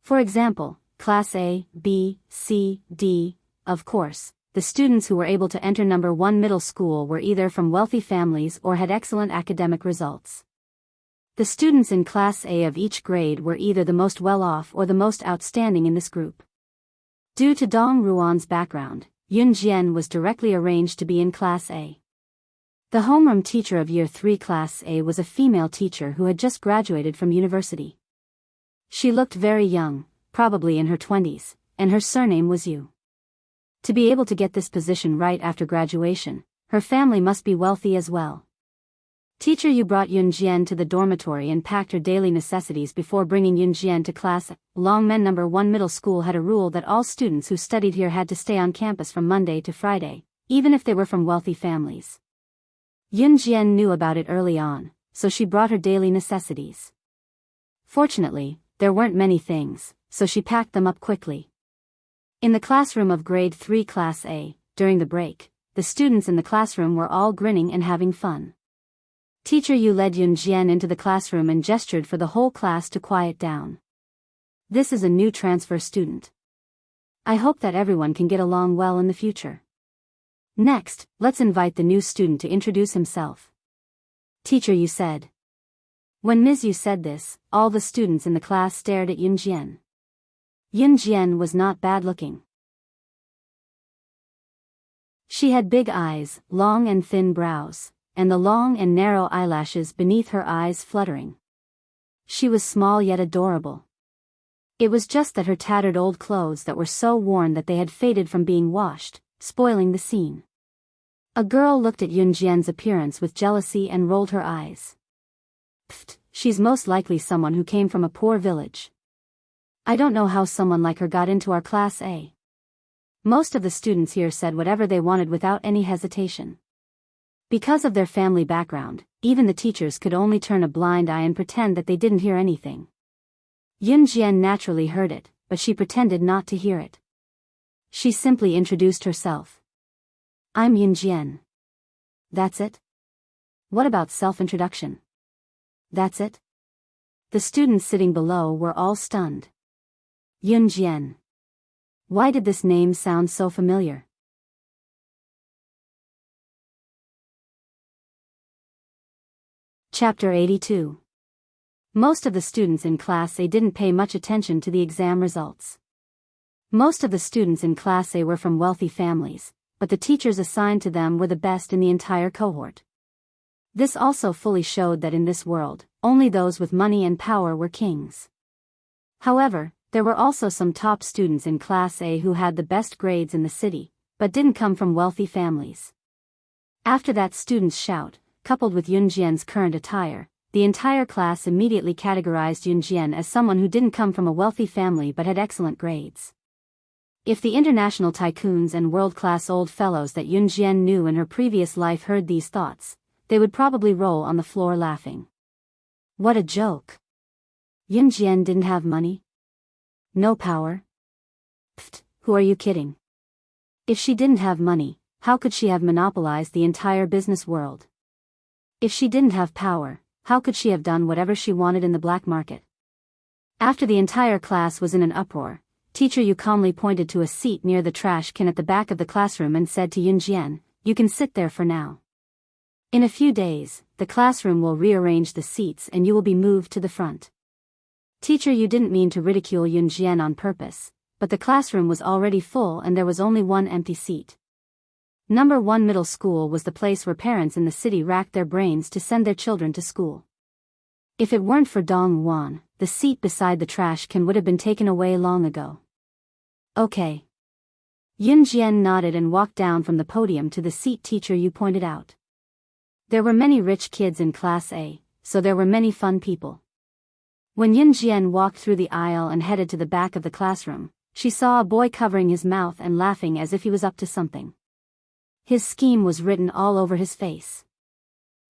For example, Class A, B, C, D, of course. The students who were able to enter No. 1 middle school were either from wealthy families or had excellent academic results. The students in Class A of each grade were either the most well-off or the most outstanding in this group. Due to Dong Ruan's background, Yun Jian was directly arranged to be in Class A. The homeroom teacher of Year 3 Class A was a female teacher who had just graduated from university. She looked very young, probably in her 20s, and her surname was Yu. To be able to get this position right after graduation, her family must be wealthy as well. Teacher Yu brought Yun Jian to the dormitory and packed her daily necessities before bringing Yun Jian to class. Longmen No. 1 Middle School had a rule that all students who studied here had to stay on campus from Monday to Friday, even if they were from wealthy families. Yun Jian knew about it early on, so she brought her daily necessities. Fortunately, there weren't many things, so she packed them up quickly. In the classroom of Grade 3 Class A, during the break, the students in the classroom were all grinning and having fun. Teacher Yu led Yun Jian into the classroom and gestured for the whole class to quiet down. This is a new transfer student. I hope that everyone can get along well in the future. Next, let's invite the new student to introduce himself. Teacher Yu said. When Ms. Yu said this, all the students in the class stared at Yun Jian. Yun Jian was not bad looking. She had big eyes, long and thin brows, and the long and narrow eyelashes beneath her eyes fluttering. She was small yet adorable. It was just that her tattered old clothes that were so worn that they had faded from being washed, spoiling the scene. A girl looked at Yun Jian's appearance with jealousy and rolled her eyes. Pfft, she's most likely someone who came from a poor village. I don't know how someone like her got into our class A. Most of the students here said whatever they wanted without any hesitation. Because of their family background, even the teachers could only turn a blind eye and pretend that they didn't hear anything. Yun Jian naturally heard it, but she pretended not to hear it. She simply introduced herself. I'm Yun Jian. That's it? What about self-introduction? That's it? The students sitting below were all stunned. Yun Jian. Why did this name sound so familiar? Chapter 82. Most of the students in Class A didn't pay much attention to the exam results. Most of the students in Class A were from wealthy families, but the teachers assigned to them were the best in the entire cohort. This also fully showed that in this world, only those with money and power were kings. However, there were also some top students in Class A who had the best grades in the city, but didn't come from wealthy families. After that student's shout, coupled with Yun Jian's current attire, the entire class immediately categorized Yun Jian as someone who didn't come from a wealthy family but had excellent grades. If the international tycoons and world-class old fellows that Yun Jian knew in her previous life heard these thoughts, they would probably roll on the floor laughing. What a joke! Yun Jian didn't have money? No power? Pfft, who are you kidding? If she didn't have money, how could she have monopolized the entire business world? If she didn't have power, how could she have done whatever she wanted in the black market? After the entire class was in an uproar, Teacher Yu calmly pointed to a seat near the trash can at the back of the classroom and said to Yun Jian, "You can sit there for now. In a few days, the classroom will rearrange the seats and you will be moved to the front." Teacher Yu didn't mean to ridicule Yun Jian on purpose, but the classroom was already full and there was only one empty seat. Number 1 middle school was the place where parents in the city racked their brains to send their children to school. If it weren't for Dong Wan, the seat beside the trash can would have been taken away long ago. Okay. Yun Jian nodded and walked down from the podium to the seat Teacher Yu pointed out. There were many rich kids in Class A, so there were many fun people. When Yun Jian walked through the aisle and headed to the back of the classroom, she saw a boy covering his mouth and laughing as if he was up to something. His scheme was written all over his face.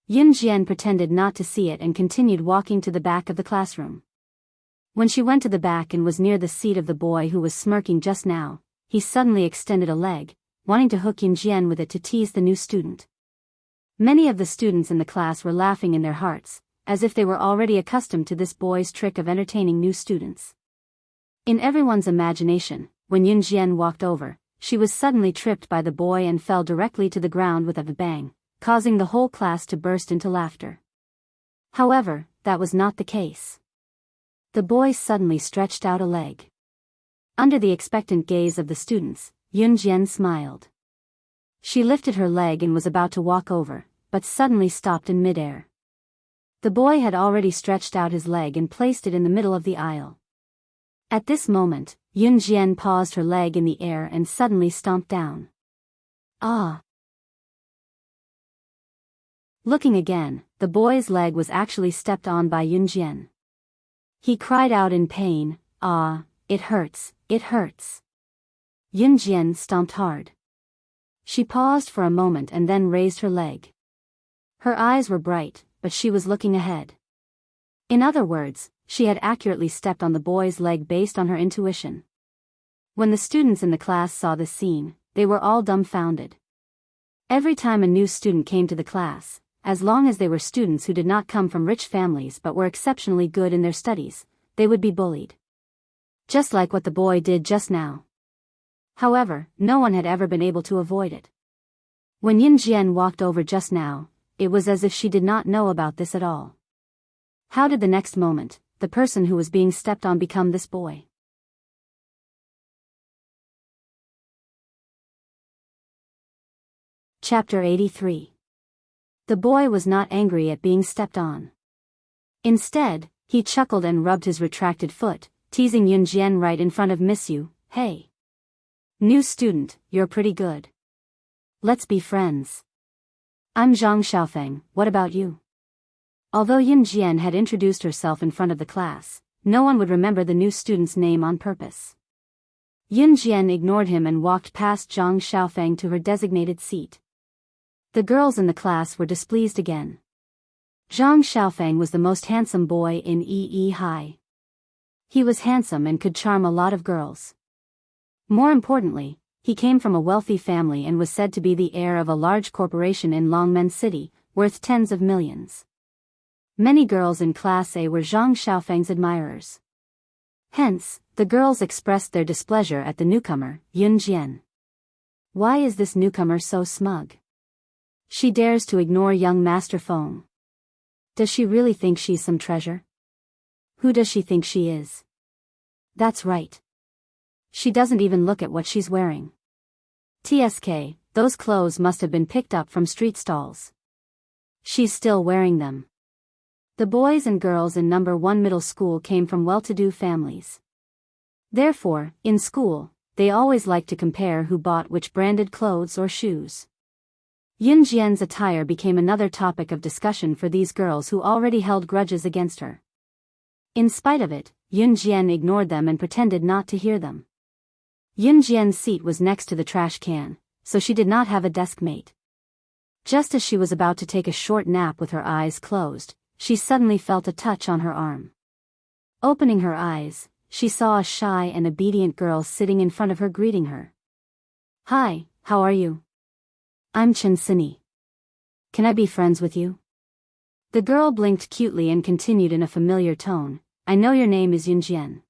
Yun Jian pretended not to see it and continued walking to the back of the classroom. When she went to the back and was near the seat of the boy who was smirking just now, he suddenly extended a leg, wanting to hook Yun Jian with it to tease the new student. Many of the students in the class were laughing in their hearts, as if they were already accustomed to this boy's trick of entertaining new students. In everyone's imagination, when Yun Jian walked over, she was suddenly tripped by the boy and fell directly to the ground with a bang, causing the whole class to burst into laughter. However, that was not the case. The boy suddenly stretched out a leg. Under the expectant gaze of the students, Yun Jian smiled. She lifted her leg and was about to walk over, but suddenly stopped in midair. The boy had already stretched out his leg and placed it in the middle of the aisle. At this moment, Yun Jian paused her leg in the air and suddenly stomped down. Ah! Looking again, the boy's leg was actually stepped on by Yun Jian. He cried out in pain, "Ah, it hurts, it hurts." Yun Jian stomped hard. She paused for a moment and then raised her leg. Her eyes were bright, but she was looking ahead. In other words, she had accurately stepped on the boy's leg based on her intuition. When the students in the class saw this scene, they were all dumbfounded. Every time a new student came to the class, as long as they were students who did not come from rich families but were exceptionally good in their studies, they would be bullied. Just like what the boy did just now. However, no one had ever been able to avoid it. When Yin Jian walked over just now, it was as if she did not know about this at all. How did the next moment, the person who was being stepped on become this boy? Chapter 83. The boy was not angry at being stepped on. Instead, he chuckled and rubbed his retracted foot, teasing Yun Jian right in front of Miss Yu. Hey. New student, you're pretty good. Let's be friends. I'm Zhang Xiaofeng, what about you? Although Yun Jian had introduced herself in front of the class, no one would remember the new student's name on purpose. Yun Jian ignored him and walked past Zhang Xiaofeng to her designated seat. The girls in the class were displeased again. Zhang Xiaofeng was the most handsome boy in EE High. He was handsome and could charm a lot of girls. More importantly, he came from a wealthy family and was said to be the heir of a large corporation in Longmen City, worth tens of millions. Many girls in Class A were Zhang Xiaofeng's admirers. Hence, the girls expressed their displeasure at the newcomer, Yun Jian. Why is this newcomer so smug? She dares to ignore young Master Feng. Does she really think she's some treasure? Who does she think she is? That's right. She doesn't even look at what she's wearing. TSK, those clothes must have been picked up from street stalls. She's still wearing them. The boys and girls in number 1 middle school came from well-to-do families. Therefore, in school, they always liked to compare who bought which branded clothes or shoes. Yun Jian's attire became another topic of discussion for these girls who already held grudges against her. In spite of it, Yun Jian ignored them and pretended not to hear them. Yun Jian's seat was next to the trash can, so she did not have a desk mate. Just as she was about to take a short nap with her eyes closed, she suddenly felt a touch on her arm. Opening her eyes, she saw a shy and obedient girl sitting in front of her greeting her. Hi, how are you? I'm Chen Sini. Can I be friends with you? The girl blinked cutely and continued in a familiar tone, I know your name is Yun Jian.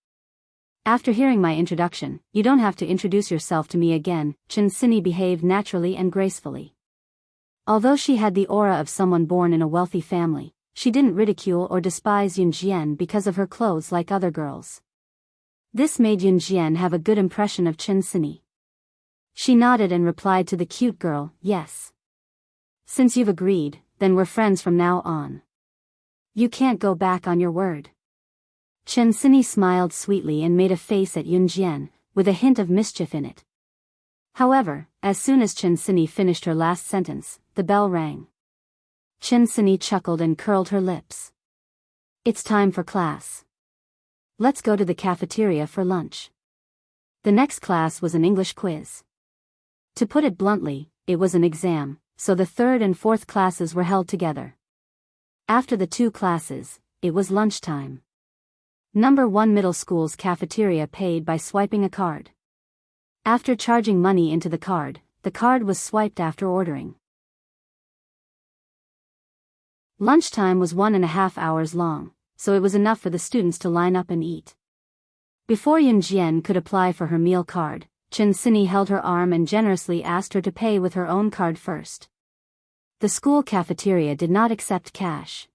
After hearing my introduction, you don't have to introduce yourself to me again. Chen Sini behaved naturally and gracefully. Although she had the aura of someone born in a wealthy family, she didn't ridicule or despise Yun Jian because of her clothes like other girls. This made Yun Jian have a good impression of Chen Sini. She nodded and replied to the cute girl, yes. Since you've agreed, then we're friends from now on. You can't go back on your word. Chen Sini smiled sweetly and made a face at Yun Jian, with a hint of mischief in it. However, as soon as Chen Sini finished her last sentence, the bell rang. Chen Sini chuckled and curled her lips. It's time for class. Let's go to the cafeteria for lunch. The next class was an English quiz. To put it bluntly, it was an exam, so the 3rd and 4th classes were held together. After the 2 classes, it was lunchtime. Number 1 middle school's cafeteria paid by swiping a card. After charging money into the card was swiped after ordering. Lunchtime was 1.5 hours long, so it was enough for the students to line up and eat. Before Yun Jian could apply for her meal card, Chen Sini held her arm and generously asked her to pay with her own card first. The school cafeteria did not accept cash.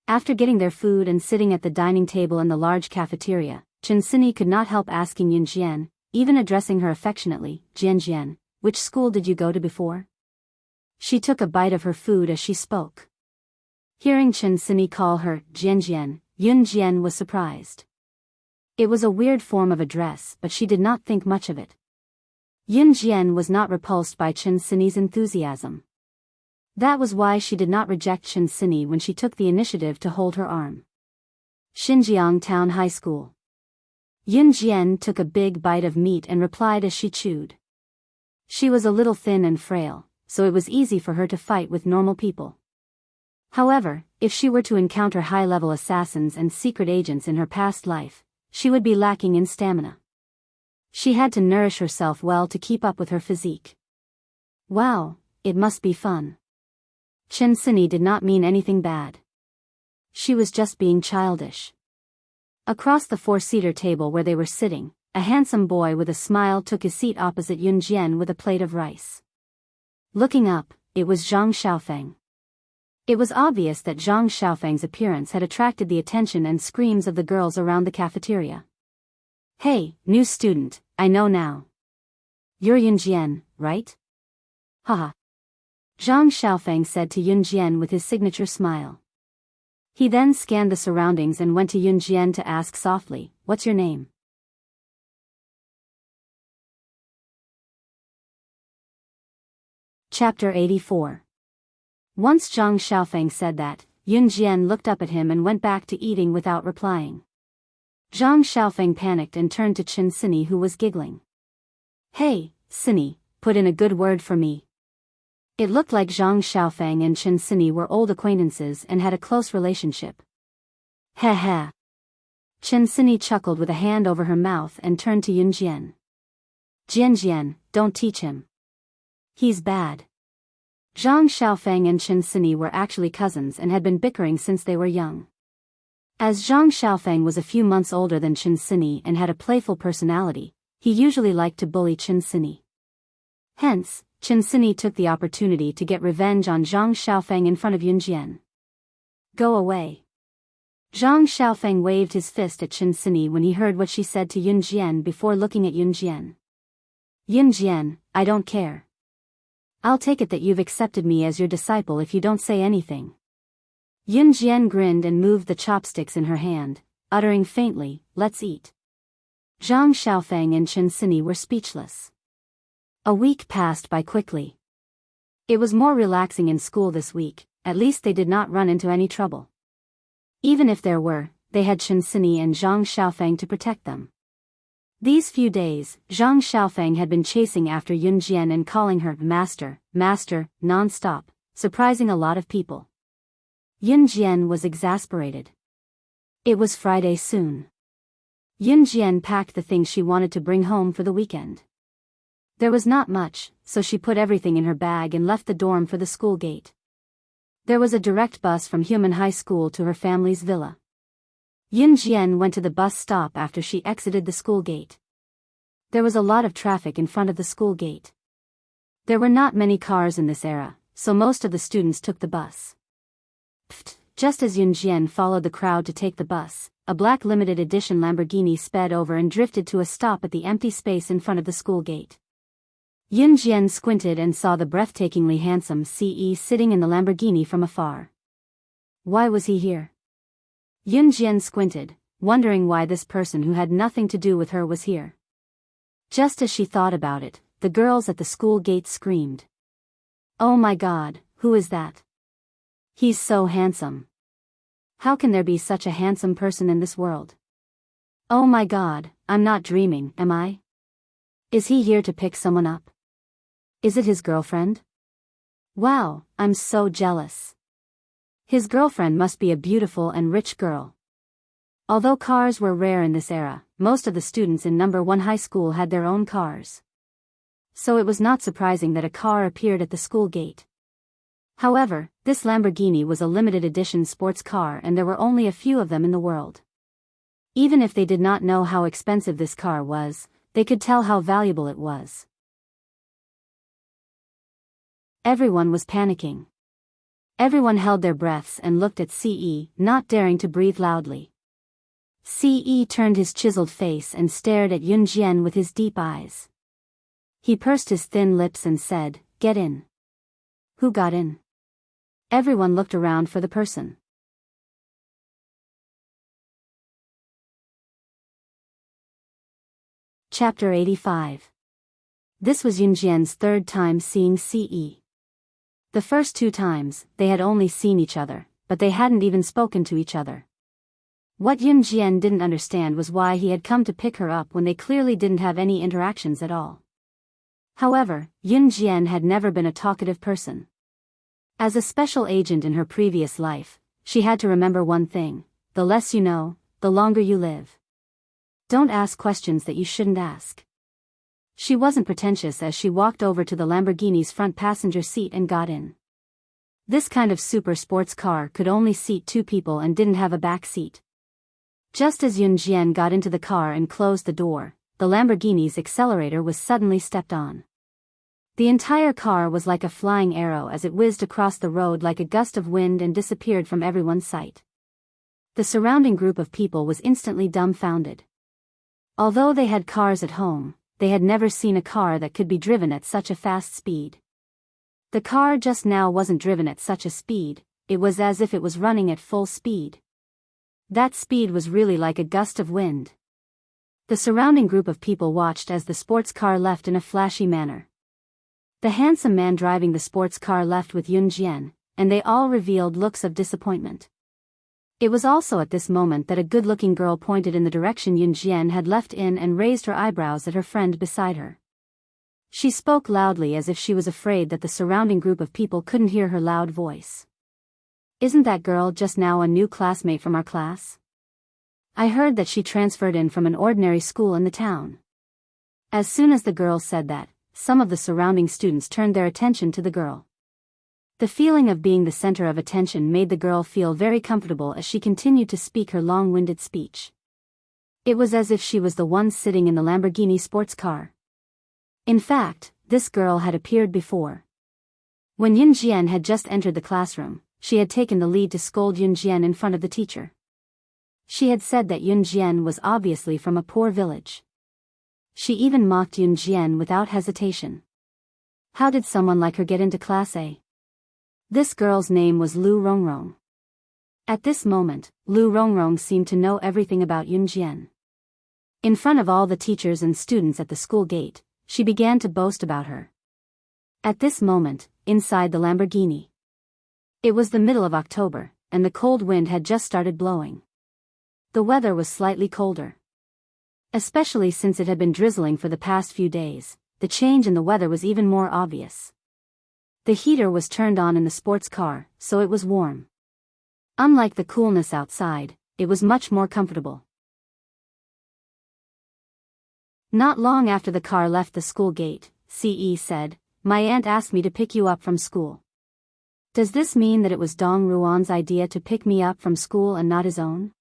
After getting their food and sitting at the dining table in the large cafeteria, Chen Sini could not help asking Yun Jian, even addressing her affectionately, Jian, which school did you go to before? She took a bite of her food as she spoke. Hearing Chen Sini call her Jian, Yun Jian was surprised. It was a weird form of address, but she did not think much of it. Yun Jian was not repulsed by Chen Sini's enthusiasm. That was why she did not reject Chen Sini when she took the initiative to hold her arm. Xinjiang Town High School. Yun Jian took a big bite of meat and replied as she chewed. She was a little thin and frail, so it was easy for her to fight with normal people. However, if she were to encounter high-level assassins and secret agents in her past life, she would be lacking in stamina. She had to nourish herself well to keep up with her physique. Wow, it must be fun. Chen Sini did not mean anything bad. She was just being childish. Across the four-seater table where they were sitting, a handsome boy with a smile took his seat opposite Yun Jian with a plate of rice. Looking up, it was Zhang Xiaofeng. It was obvious that Zhang Xiaofeng's appearance had attracted the attention and screams of the girls around the cafeteria. "Hey, new student, I know now. You're Yun Jian, right? Haha." Zhang Xiaofeng said to Yun Jian with his signature smile. He then scanned the surroundings and went to Yun Jian to ask softly, "What's your name?" Chapter 84. Once Zhang Xiaofeng said that, Yun Jian looked up at him and went back to eating without replying. Zhang Xiaofeng panicked and turned to Chen Sini, who was giggling. "Hey, Sini, put in a good word for me." It looked like Zhang Xiaofeng and Chen Sini were old acquaintances and had a close relationship. "Heh heh." Chen Sini chuckled with a hand over her mouth and turned to Yun Jian. "Jian, don't teach him. He's bad." Zhang Xiaofeng and Chen Sini were actually cousins and had been bickering since they were young. As Zhang Xiaofeng was a few months older than Chen Sini and had a playful personality, he usually liked to bully Chen Sini. Hence, Chen Sini took the opportunity to get revenge on Zhang Xiaofeng in front of Yun Jian. "Go away." Zhang Xiaofeng waved his fist at Chen Sini when he heard what she said to Yun Jian before looking at Yun Jian. "Yun Jian, I don't care. I'll take it that you've accepted me as your disciple if you don't say anything." Yun Jian grinned and moved the chopsticks in her hand, uttering faintly, "Let's eat." Zhang Xiaofeng and Chen Sini were speechless. A week passed by quickly. It was more relaxing in school this week, at least they did not run into any trouble. Even if there were, they had Chen Sini and Zhang Xiaofeng to protect them. These few days, Zhang Xiaofeng had been chasing after Yun Jian and calling her master, non-stop, surprising a lot of people. Yun Jian was exasperated. It was Friday soon. Yun Jian packed the things she wanted to bring home for the weekend. There was not much, so she put everything in her bag and left the dorm for the school gate. There was a direct bus from Human High School to her family's villa. Yun Jian went to the bus stop after she exited the school gate. There was a lot of traffic in front of the school gate. There were not many cars in this era, so most of the students took the bus. Just as Yun Jian followed the crowd to take the bus, a black limited edition Lamborghini sped over and drifted to a stop at the empty space in front of the school gate. Yun Jian squinted and saw the breathtakingly handsome CE sitting in the Lamborghini from afar. Why was he here? Yun Jian squinted, wondering why this person who had nothing to do with her was here. Just as she thought about it, the girls at the school gate screamed. "Oh my God, who is that? He's so handsome. How can there be such a handsome person in this world? Oh my God, I'm not dreaming, am I? Is he here to pick someone up? Is it his girlfriend? Wow, I'm so jealous. His girlfriend must be a beautiful and rich girl." Although cars were rare in this era, most of the students in No. 1 high school had their own cars. So it was not surprising that a car appeared at the school gate. However, this Lamborghini was a limited edition sports car and there were only a few of them in the world. Even if they did not know how expensive this car was, they could tell how valuable it was. Everyone was panicking. Everyone held their breaths and looked at CE, not daring to breathe loudly. CE turned his chiseled face and stared at Yun Jian with his deep eyes. He pursed his thin lips and said, "Get in." Who got in? Everyone looked around for the person. Chapter 85. This was Yun Jian's third time seeing CE. The first 2 times, they had only seen each other, but they hadn't even spoken to each other. What Yun Jian didn't understand was why he had come to pick her up when they clearly didn't have any interactions at all. However, Yun Jian had never been a talkative person. As a special agent in her previous life, she had to remember one thing: the less you know, the longer you live. Don't ask questions that you shouldn't ask. She wasn't pretentious as she walked over to the Lamborghini's front passenger seat and got in. This kind of super sports car could only seat 2 people and didn't have a back seat. Just as Yun Jian got into the car and closed the door, the Lamborghini's accelerator was suddenly stepped on. The entire car was like a flying arrow as it whizzed across the road like a gust of wind and disappeared from everyone's sight. The surrounding group of people was instantly dumbfounded. Although they had cars at home, they had never seen a car that could be driven at such a fast speed. The car just now wasn't driven at such a speed, it was as if it was running at full speed. That speed was really like a gust of wind. The surrounding group of people watched as the sports car left in a flashy manner. The handsome man driving the sports car left with Yun Jian, and they all revealed looks of disappointment. It was also at this moment that a good-looking girl pointed in the direction Yun Jian had left in and raised her eyebrows at her friend beside her. She spoke loudly as if she was afraid that the surrounding group of people couldn't hear her loud voice. "Isn't that girl just now a new classmate from our class? I heard that she transferred in from an ordinary school in the town." As soon as the girl said that, some of the surrounding students turned their attention to the girl. The feeling of being the center of attention made the girl feel very comfortable as she continued to speak her long-winded speech. It was as if she was the one sitting in the Lamborghini sports car. In fact, this girl had appeared before. When Yun Jian had just entered the classroom, she had taken the lead to scold Yun Jian in front of the teacher. She had said that Yun Jian was obviously from a poor village. She even mocked Yun Jian without hesitation. How did someone like her get into Class A? This girl's name was Lu Rongrong. At this moment, Lu Rongrong seemed to know everything about Yun Jian. In front of all the teachers and students at the school gate, she began to boast about her. At this moment, inside the Lamborghini. It was the middle of October, and the cold wind had just started blowing. The weather was slightly colder. Especially since it had been drizzling for the past few days, the change in the weather was even more obvious. The heater was turned on in the sports car, so it was warm. Unlike the coolness outside, it was much more comfortable. Not long after the car left the school gate, CE said, "My aunt asked me to pick you up from school." Does this mean that it was Dong Ruan's idea to pick me up from school and not his own?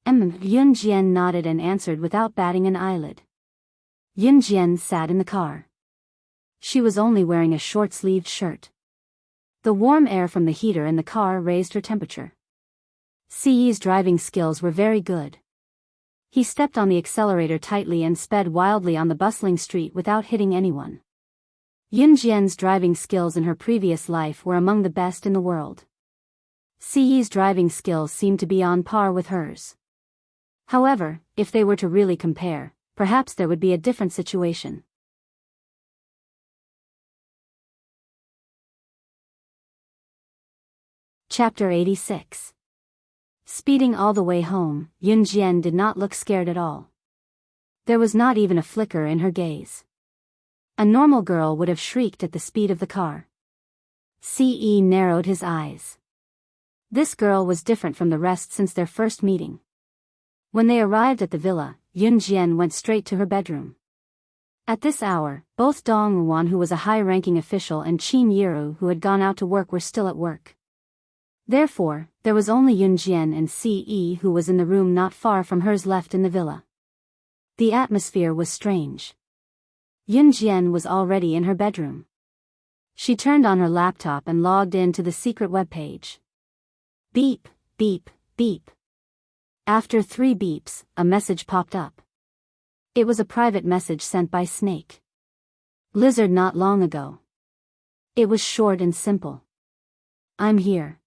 Yun Jian nodded and answered without batting an eyelid. Yun Jian sat in the car. She was only wearing a short-sleeved shirt. The warm air from the heater in the car raised her temperature. CE's driving skills were very good. He stepped on the accelerator tightly and sped wildly on the bustling street without hitting anyone. Yun Jian's driving skills in her previous life were among the best in the world. CE's driving skills seemed to be on par with hers. However, if they were to really compare, perhaps there would be a different situation. Chapter 86. Speeding all the way home, Yun Jian did not look scared at all. There was not even a flicker in her gaze. A normal girl would have shrieked at the speed of the car. CE narrowed his eyes. This girl was different from the rest since their first meeting. When they arrived at the villa, Yun Jian went straight to her bedroom. At this hour, both Dong Ruan, who was a high-ranking official, and Qin Yiru, who had gone out to work, were still at work. Therefore, there was only Yun Jian and CE, who was in the room not far from hers, left in the villa. The atmosphere was strange. Yun Jian was already in her bedroom. She turned on her laptop and logged in to the secret web page. Beep, beep, beep. After 3 beeps, a message popped up. It was a private message sent by Snake Lizard not long ago. It was short and simple. "I'm here."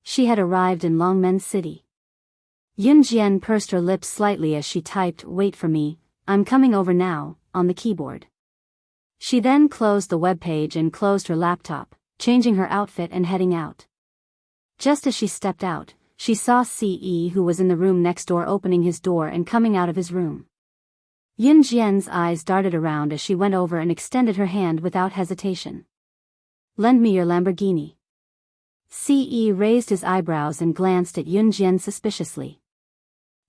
She had arrived in Longmen City. Yun Jian pursed her lips slightly as she typed, "Wait for me, I'm coming over now," on the keyboard. She then closed the web page and closed her laptop, changing her outfit and heading out. Just as she stepped out, she saw CE, who was in the room next door, opening his door and coming out of his room. Yun Jian's eyes darted around as she went over and extended her hand without hesitation. "Lend me your Lamborghini." CE raised his eyebrows and glanced at Yun Jian suspiciously.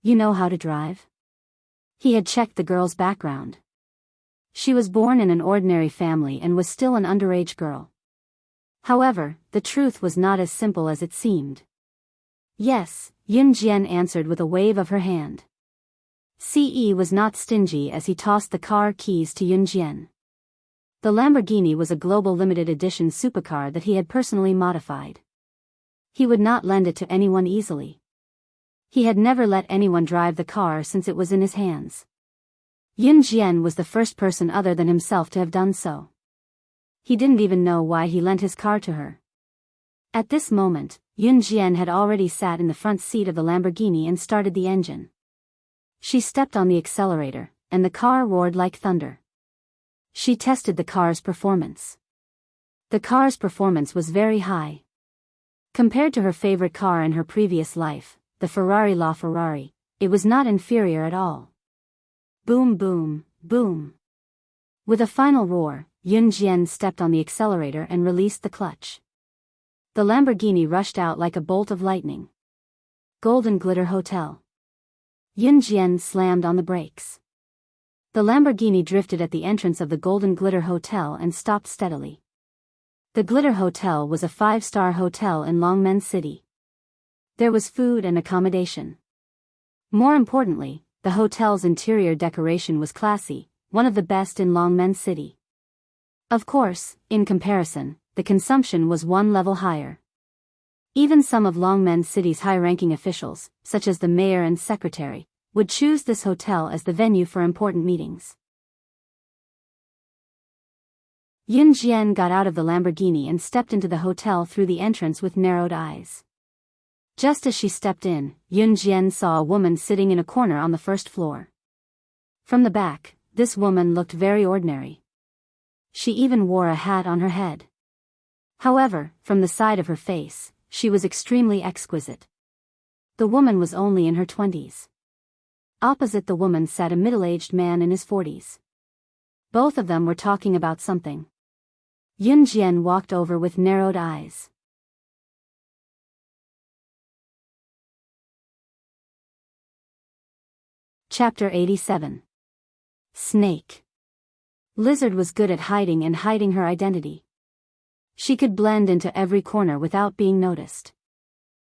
"You know how to drive?" He had checked the girl's background. She was born in an ordinary family and was still an underage girl. However, the truth was not as simple as it seemed. Yes, Yun Jian answered with a wave of her hand. Ce was not stingy as he tossed the car keys to Yun Jian. The Lamborghini was a global limited edition supercar that he had personally modified. He would not lend it to anyone easily. He had never let anyone drive the car since it was in his hands. Yun Jian was the first person other than himself to have done so. He didn't even know why he lent his car to her. At this moment, Yun Jian had already sat in the front seat of the Lamborghini and started the engine. She stepped on the accelerator, and the car roared like thunder. She tested the car's performance. The car's performance was very high. Compared to her favorite car in her previous life, the Ferrari LaFerrari, it was not inferior at all. Boom boom, boom. With a final roar, Yun Jian stepped on the accelerator and released the clutch. The Lamborghini rushed out like a bolt of lightning. Golden Glitter Hotel. Yun Jian slammed on the brakes. The Lamborghini drifted at the entrance of the Golden Glitter Hotel and stopped steadily. The Glitter Hotel was a 5-star hotel in Longmen City. There was food and accommodation. More importantly, the hotel's interior decoration was classy, one of the best in Longmen City. Of course, in comparison, the consumption was one level higher. Even some of Longmen City's high-ranking officials, such as the mayor and secretary, would choose this hotel as the venue for important meetings. Yun Jian got out of the Lamborghini and stepped into the hotel through the entrance with narrowed eyes. Just as she stepped in, Yun Jian saw a woman sitting in a corner on the first floor. From the back, this woman looked very ordinary. She even wore a hat on her head. However, from the side of her face, she was extremely exquisite. The woman was only in her 20s. Opposite the woman sat a middle-aged man in his 40s. Both of them were talking about something. Yun Jian walked over with narrowed eyes. Chapter 87. Snake. Lizard was good at hiding and hiding her identity. She could blend into every corner without being noticed.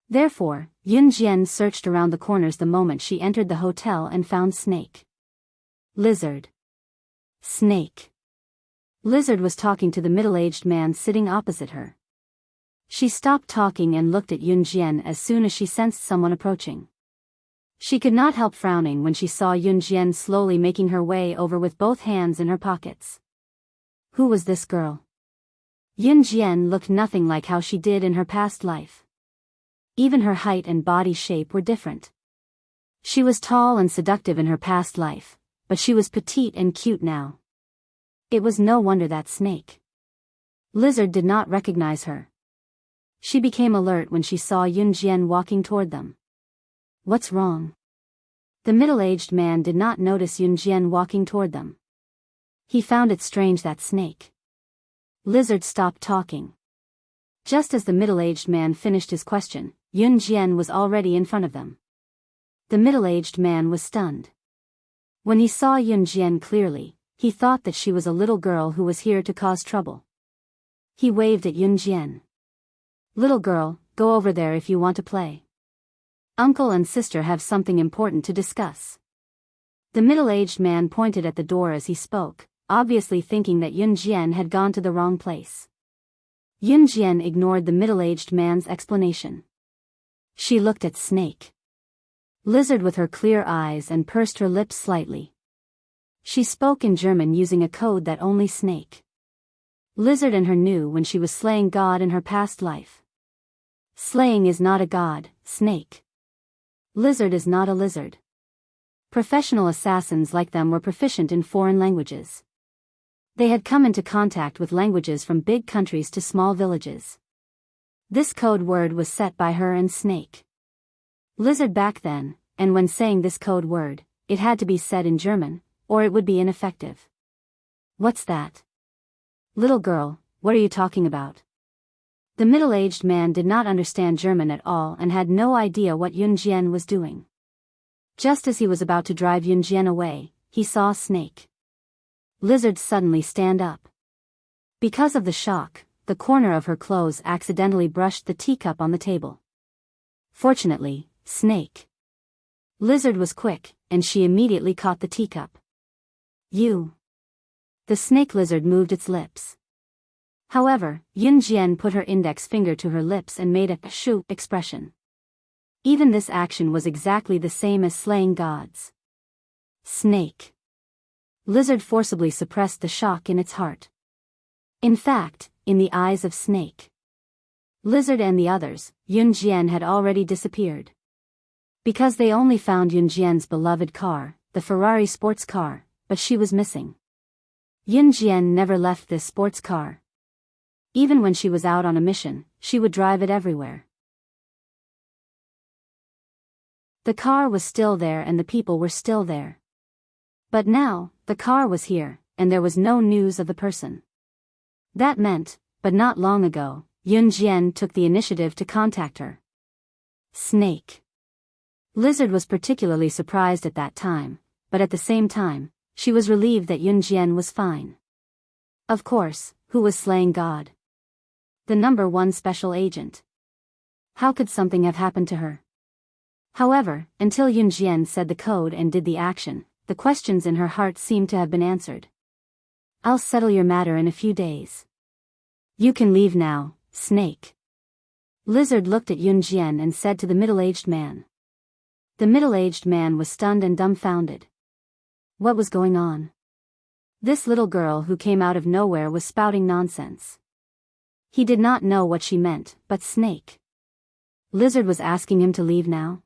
Therefore, Yun Jian searched around the corners the moment she entered the hotel and found Snake. Lizard. Snake. Lizard was talking to the middle-aged man sitting opposite her. She stopped talking and looked at Yun Jian as soon as she sensed someone approaching. She could not help frowning when she saw Yun Jian slowly making her way over with both hands in her pockets. Who was this girl? Yun Jian looked nothing like how she did in her past life. Even her height and body shape were different. She was tall and seductive in her past life, but she was petite and cute now. It was no wonder that Snake. Lizard did not recognize her. She became alert when she saw Yun Jian walking toward them. What's wrong? The middle-aged man did not notice Yun Jian walking toward them. He found it strange that Snake. Lizard stopped talking. Just as the middle-aged man finished his question, Yun Jian was already in front of them. The middle-aged man was stunned. When he saw Yun Jian clearly, he thought that she was a little girl who was here to cause trouble. He waved at Yun Jian. Little girl, go over there if you want to play. Uncle and sister have something important to discuss. The middle-aged man pointed at the door as he spoke, obviously thinking that Yun Jian had gone to the wrong place. Yun Jian ignored the middle-aged man's explanation. She looked at Snake. Lizard with her clear eyes and pursed her lips slightly. She spoke in German using a code that only Snake. Lizard and her knew when she was slaying God in her past life. Slaying is not a god, Snake. Lizard is not a lizard. Professional assassins like them were proficient in foreign languages. They had come into contact with languages from big countries to small villages. This code word was set by her and Snake. Lizard back then, and when saying this code word, it had to be said in German, or it would be ineffective. What's that? Little girl, what are you talking about? The middle-aged man did not understand German at all and had no idea what Yun Jian was doing. Just as he was about to drive Yun Jian away, he saw Snake. Lizard suddenly stand up. Because of the shock, the corner of her clothes accidentally brushed the teacup on the table. Fortunately, Snake Lizard was quick, and she immediately caught the teacup. You. The snake lizard moved its lips. However, Yun Jian put her index finger to her lips and made a shoo expression. Even this action was exactly the same as slaying gods. Snake Lizard forcibly suppressed the shock in its heart. In fact, in the eyes of Snake Lizard and the others, Yun Jian had already disappeared. Because they only found Yun Jian's beloved car, the Ferrari sports car, but she was missing. Yun Jian never left this sports car. Even when she was out on a mission, she would drive it everywhere. The car was still there and the people were still there. But now, the car was here, and there was no news of the person. That meant, but not long ago, Yun Jian took the initiative to contact her. Snake Lizard was particularly surprised at that time, but at the same time, she was relieved that Yun Jian was fine. Of course, who was slaying God? The #1 special agent. How could something have happened to her? However, until Yun Jian said the code and did the action, the questions in her heart seemed to have been answered. I'll settle your matter in a few days. You can leave now, Snake. Lizard looked at Yun Jian and said to the middle-aged man. The middle-aged man was stunned and dumbfounded. What was going on? This little girl who came out of nowhere was spouting nonsense. He did not know what she meant, but Snake Lizard was asking him to leave now.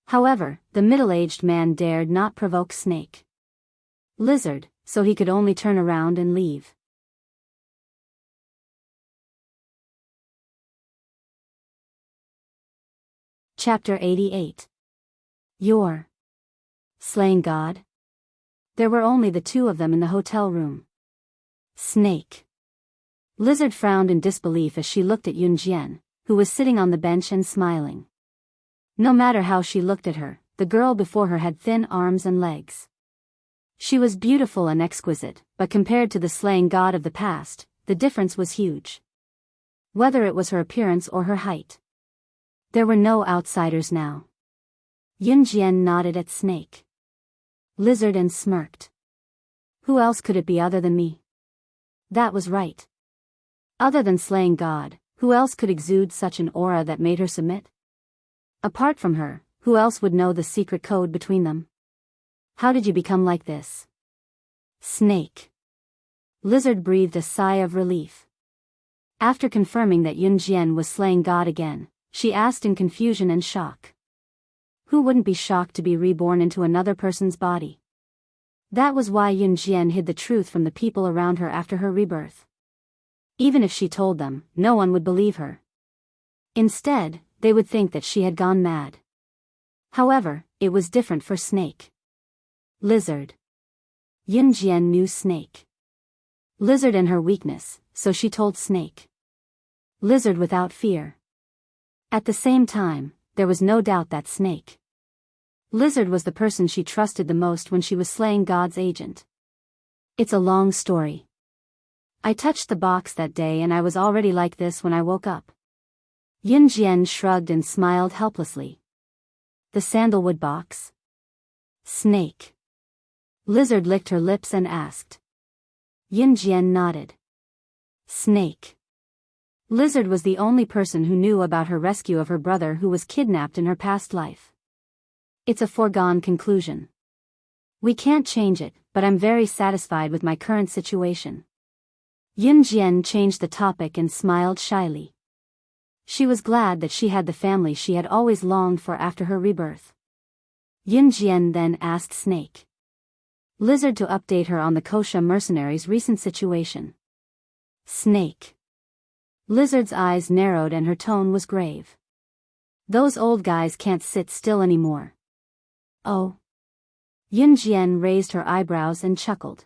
However, the middle-aged man dared not provoke Snake Lizard, so he could only turn around and leave. Chapter 88. You're slaying God? There were only the two of them in the hotel room. Snake Lizard frowned in disbelief as she looked at Yun Jian, who was sitting on the bench and smiling. No matter how she looked at her, the girl before her had thin arms and legs. She was beautiful and exquisite, but compared to the slaying god of the past, the difference was huge. Whether it was her appearance or her height. There were no outsiders now. Yun Jian nodded at Snake Lizard and smirked. Who else could it be other than me? That was right. Other than slaying God, who else could exude such an aura that made her submit? Apart from her, who else would know the secret code between them? How did you become like this? Snake Lizard breathed a sigh of relief. After confirming that Yun Jian was slaying God again, she asked in confusion and shock. Who wouldn't be shocked to be reborn into another person's body? That was why Yun Jian hid the truth from the people around her after her rebirth. Even if she told them, no one would believe her. Instead, they would think that she had gone mad. However, it was different for Snake Lizard. Yun Jian knew Snake Lizard and her weakness, so she told Snake Lizard without fear. At the same time, there was no doubt that Snake Lizard was the person she trusted the most when she was slaying God's agent. It's a long story. I touched the box that day and I was already like this when I woke up. Yun Jian shrugged and smiled helplessly. The sandalwood box? Snake Lizard licked her lips and asked. Yun Jian nodded. Snake Lizard was the only person who knew about her rescue of her brother who was kidnapped in her past life. It's a foregone conclusion. We can't change it, but I'm very satisfied with my current situation. Yun Jian changed the topic and smiled shyly. She was glad that she had the family she had always longed for after her rebirth. Yun Jian then asked Snake Lizard to update her on the Wuxia mercenaries' recent situation. Snake Lizard's eyes narrowed and her tone was grave. Those old guys can't sit still anymore. Oh. Yun Jian raised her eyebrows and chuckled.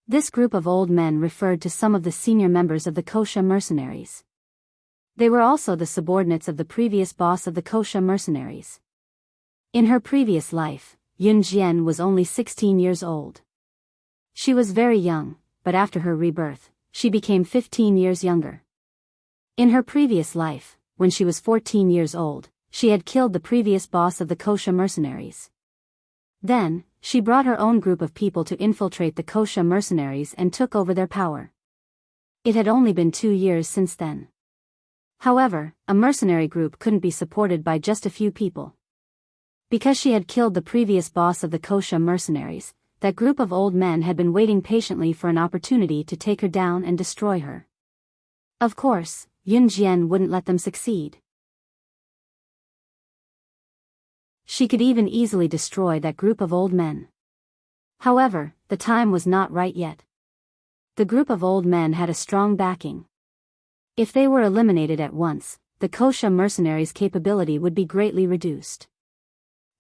This group of old men referred to some of the senior members of the Wuxia mercenaries. They were also the subordinates of the previous boss of the Wuxia mercenaries. In her previous life, Yun Jian was only 16 years old. She was very young, but after her rebirth, she became 15 years younger. In her previous life, when she was 14 years old, she had killed the previous boss of the Kosha mercenaries. Then, she brought her own group of people to infiltrate the Kosha mercenaries and took over their power. It had only been 2 years since then. However, a mercenary group couldn't be supported by just a few people. Because she had killed the previous boss of the Kosha mercenaries, that group of old men had been waiting patiently for an opportunity to take her down and destroy her. Of course, Yun Jian wouldn't let them succeed. She could even easily destroy that group of old men. However, the time was not right yet. The group of old men had a strong backing. If they were eliminated at once, the Kosha mercenaries' capability would be greatly reduced.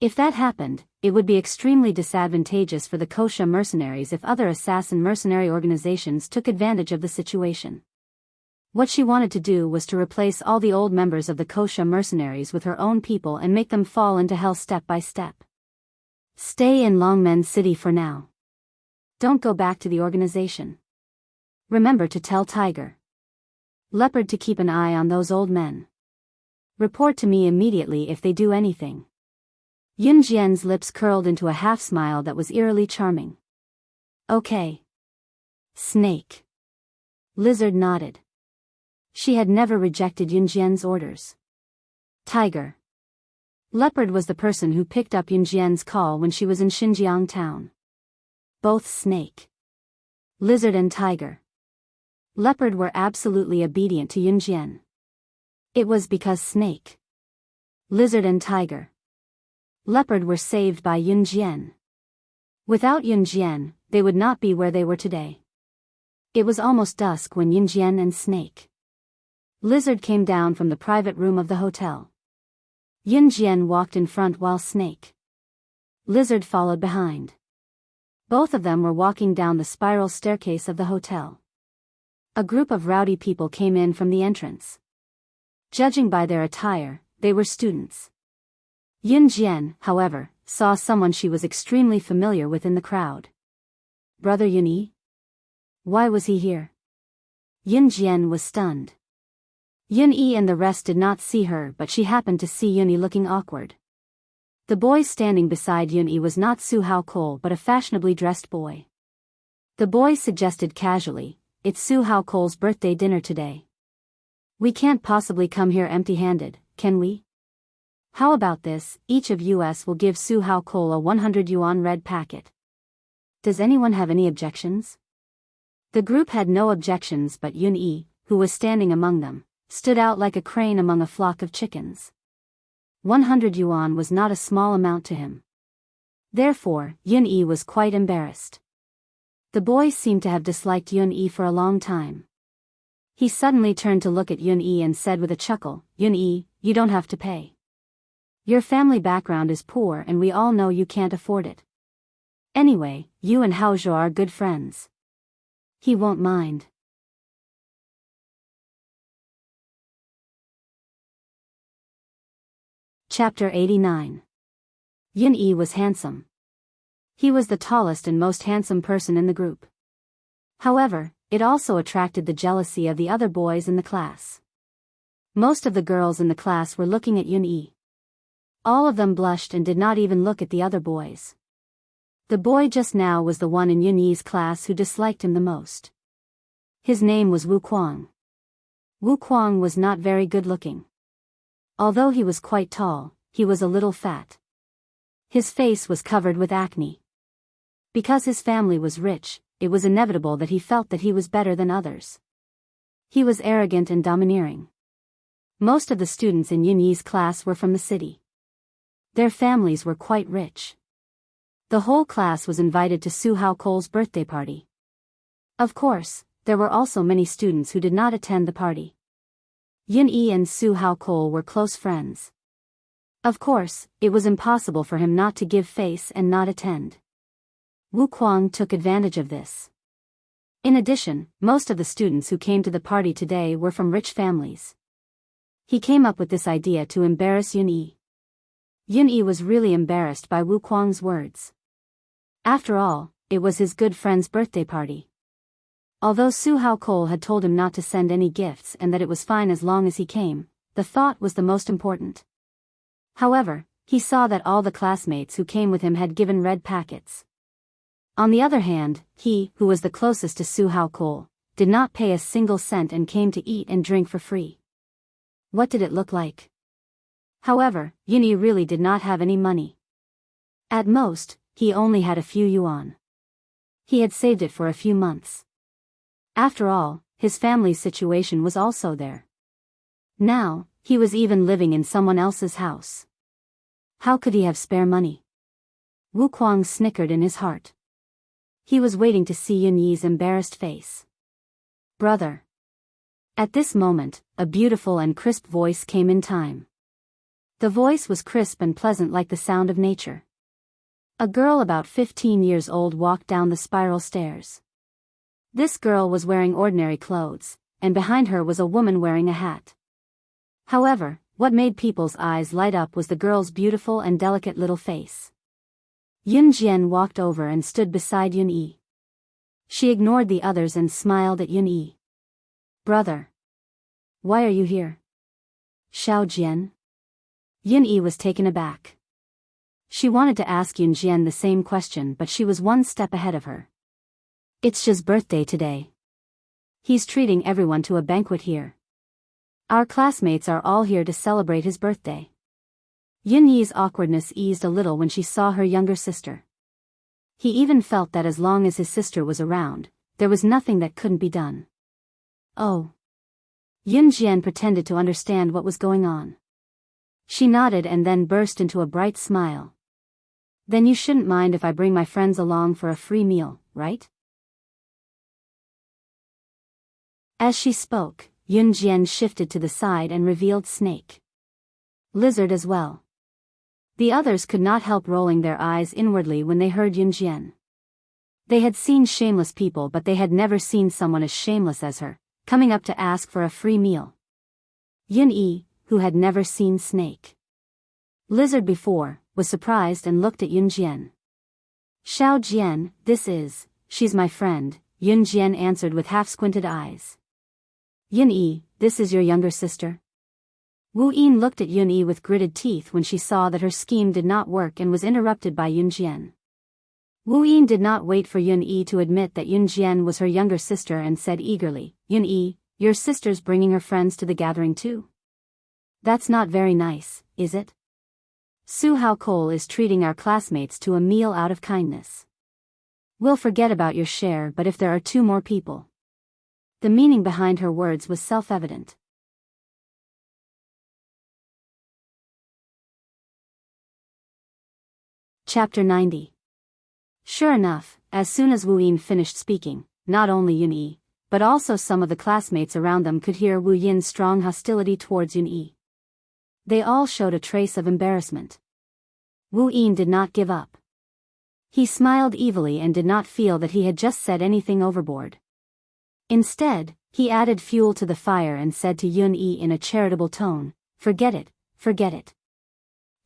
If that happened, it would be extremely disadvantageous for the Kosha mercenaries if other assassin mercenary organizations took advantage of the situation. What she wanted to do was to replace all the old members of the Kosha mercenaries with her own people and make them fall into hell step by step. Stay in Longmen City for now. Don't go back to the organization. Remember to tell Tiger Leopard to keep an eye on those old men. Report to me immediately if they do anything. Yun Jian's lips curled into a half-smile that was eerily charming. Okay. Snake. Lizard nodded. She had never rejected Yun Jian's orders. Tiger Leopard was the person who picked up Yun Jian's call when she was in Xinjiang town. Both Snake, Lizard and Tiger Leopard were absolutely obedient to Yun Jian. It was because Snake, Lizard and Tiger Leopard were saved by Yun Jian. Without Yun Jian, they would not be where they were today. It was almost dusk when Yun Jian and Snake, Lizard came down from the private room of the hotel. Yun Jian walked in front while Snake, Lizard followed behind. Both of them were walking down the spiral staircase of the hotel. A group of rowdy people came in from the entrance. Judging by their attire, they were students. Yun Jian, however, saw someone she was extremely familiar with in the crowd. Brother Yun-yi? Why was he here? Yun Jian was stunned. Yun-yi and the rest did not see her, but she happened to see Yun-yi looking awkward. The boy standing beside Yun-yi was not Su Hao Cole but a fashionably dressed boy. The boy suggested casually, "It's Su Hao Cole's birthday dinner today. We can't possibly come here empty-handed, can we? How about this, each of us will give Su Hao Cole a 100 yuan red packet. Does anyone have any objections?" The group had no objections, but Yun-yi, who was standing among them, stood out like a crane among a flock of chickens. 100 yuan was not a small amount to him. Therefore, Yun-yi was quite embarrassed. The boy seemed to have disliked Yun-yi for a long time. He suddenly turned to look at Yun-yi and said with a chuckle, "Yun-yi, you don't have to pay. Your family background is poor and we all know you can't afford it. Anyway, you and Haozhou are good friends. He won't mind." Chapter 89. Yun-yi was handsome. He was the tallest and most handsome person in the group. However, it also attracted the jealousy of the other boys in the class. Most of the girls in the class were looking at Yun-yi. All of them blushed and did not even look at the other boys. The boy just now was the one in Yun-yi's class who disliked him the most. His name was Wu Kuang. Wu Kuang was not very good-looking. Although he was quite tall, he was a little fat. His face was covered with acne. Because his family was rich, it was inevitable that he felt that he was better than others. He was arrogant and domineering. Most of the students in Yun-yi's class were from the city. Their families were quite rich. The whole class was invited to Su Hao Cole's birthday party. Of course, there were also many students who did not attend the party. Yun-yi and Su Hao Cole were close friends. Of course, it was impossible for him not to give face and not attend. Wu Kuang took advantage of this. In addition, most of the students who came to the party today were from rich families. He came up with this idea to embarrass Yun-yi. Yun-yi was really embarrassed by Wu Kuang's words. After all, it was his good friend's birthday party. Although Su Hao Cole had told him not to send any gifts and that it was fine as long as he came, the thought was the most important. However, he saw that all the classmates who came with him had given red packets. On the other hand, he, who was the closest to Su Haokol, did not pay a single cent and came to eat and drink for free. What did it look like? However, Yunyi really did not have any money. At most, he only had a few yuan. He had saved it for a few months. After all, his family's situation was also there. Now, he was even living in someone else's house. How could he have spare money? Wu Kuang snickered in his heart. He was waiting to see Yunyi's embarrassed face. Brother. At this moment, a beautiful and crisp voice came in time. The voice was crisp and pleasant like the sound of nature. A girl about 15 years old walked down the spiral stairs. This girl was wearing ordinary clothes, and behind her was a woman wearing a hat. However, what made people's eyes light up was the girl's beautiful and delicate little face. Yun Jian walked over and stood beside Yun Yi. She ignored the others and smiled at Yun Yi. Brother. Why are you here? Xiao Jian? Yun Yi was taken aback. She wanted to ask Yun Jian the same question, but she was one step ahead of her. It's Ji's birthday today. He's treating everyone to a banquet here. Our classmates are all here to celebrate his birthday. Yun Yi's awkwardness eased a little when she saw her younger sister. He even felt that as long as his sister was around, there was nothing that couldn't be done. Oh. Yun Jian pretended to understand what was going on. She nodded and then burst into a bright smile. Then you shouldn't mind if I bring my friends along for a free meal, right? As she spoke, Yun Jian shifted to the side and revealed snake. Lizard as well. The others could not help rolling their eyes inwardly when they heard Yun Jian. They had seen shameless people, but they had never seen someone as shameless as her, coming up to ask for a free meal. Yun Yi, who had never seen snake, lizard before, was surprised and looked at Yun Jian. Xiao Jian, she's my friend, Yun Jian answered with half-squinted eyes. Yun Yi, this is your younger sister? Wu Yin looked at Yun Yi with gritted teeth when she saw that her scheme did not work and was interrupted by Yun Jian. Wu Yin did not wait for Yun Yi to admit that Yun Jian was her younger sister and said eagerly, Yun Yi, your sister's bringing her friends to the gathering too? That's not very nice, is it? Su Haokol is treating our classmates to a meal out of kindness. We'll forget about your share, but if there are 2 more people. The meaning behind her words was self-evident. Chapter 90. Sure enough, as soon as Wu Yin finished speaking, not only Yun Yi, but also some of the classmates around them could hear Wu Yin's strong hostility towards Yun Yi. They all showed a trace of embarrassment. Wu Yin did not give up. He smiled evilly and did not feel that he had just said anything overboard. Instead, he added fuel to the fire and said to Yun Yi in a charitable tone, forget it, forget it.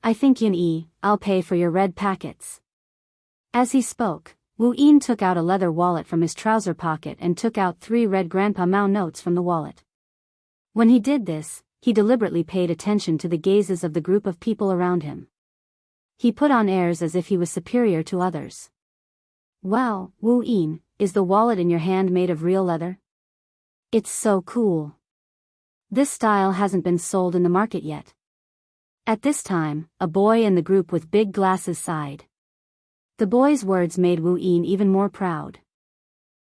I think Yun Yi, I'll pay for your red packets. As he spoke, Wu Yin took out a leather wallet from his trouser pocket and took out 3 red Grandpa Mao notes from the wallet. When he did this, he deliberately paid attention to the gazes of the group of people around him. He put on airs as if he was superior to others. Wow, Wu Yin, is the wallet in your hand made of real leather? It's so cool. This style hasn't been sold in the market yet. At this time, a boy in the group with big glasses sighed. The boy's words made Wu Yin even more proud.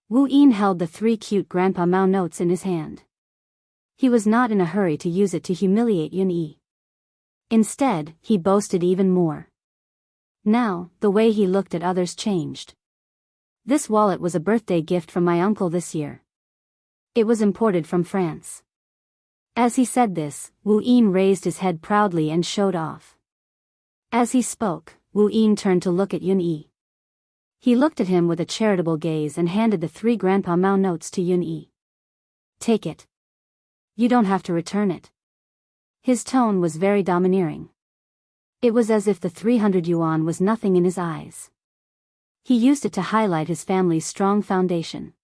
Wu Yin held the 3 cute Grandpa Mao notes in his hand. He was not in a hurry to use it to humiliate Yun Yi. Instead, he boasted even more. Now, the way he looked at others changed. This wallet was a birthday gift from my uncle this year. It was imported from France. As he said this, Wu Yin raised his head proudly and showed off. As he spoke, Wu Yin turned to look at Yun Yi. He looked at him with a charitable gaze and handed the 3 Grandpa Mao notes to Yun Yi. Take it. You don't have to return it. His tone was very domineering. It was as if the 300 yuan was nothing in his eyes. He used it to highlight his family's strong foundation.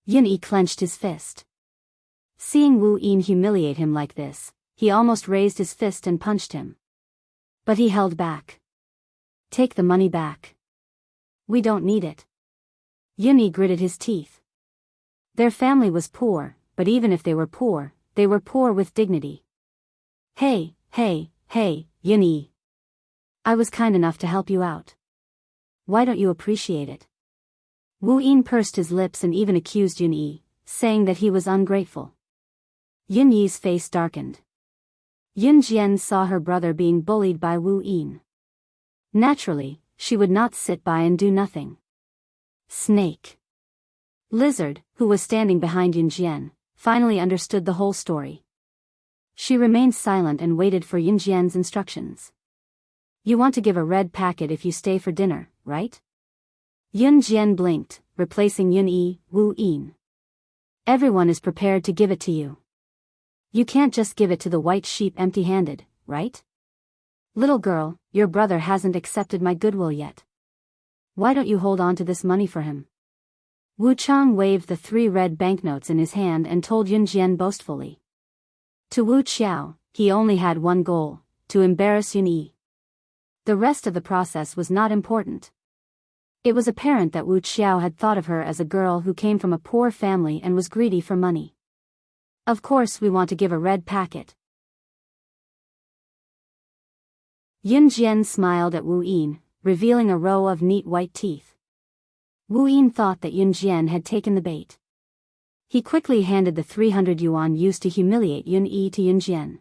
Yun Yi clenched his fist. Seeing Wu Yin humiliate him like this, he almost raised his fist and punched him. But he held back. Take the money back. We don't need it. Yunyi gritted his teeth. Their family was poor, but even if they were poor with dignity. Hey, Yunyi. I was kind enough to help you out. Why don't you appreciate it? Wu Yin pursed his lips and even accused Yunyi, saying that he was ungrateful. Yunyi's face darkened. Yun Jian saw her brother being bullied by Wu Yin. Naturally, she would not sit by and do nothing. Snake. Lizard, who was standing behind Yun Jian, finally understood the whole story. She remained silent and waited for Yun Jian's instructions. You want to give a red packet if you stay for dinner, right? Yun Jian blinked, replacing Yunyi, Wu Yin. Everyone is prepared to give it to you. You can't just give it to the white sheep empty-handed, right? Little girl, your brother hasn't accepted my goodwill yet. Why don't you hold on to this money for him? Wu Chang waved the 3 red banknotes in his hand and told Yun Jian boastfully. To Wu Qiao, he only had one goal, to embarrass Yunyi. The rest of the process was not important. It was apparent that Wu Qiao had thought of her as a girl who came from a poor family and was greedy for money. Of course we want to give a red packet. Yun Jian smiled at Wu Yin, revealing a row of neat white teeth. Wu Yin thought that Yun Jian had taken the bait. He quickly handed the 300 yuan used to humiliate Yun Yi to Yun Jian.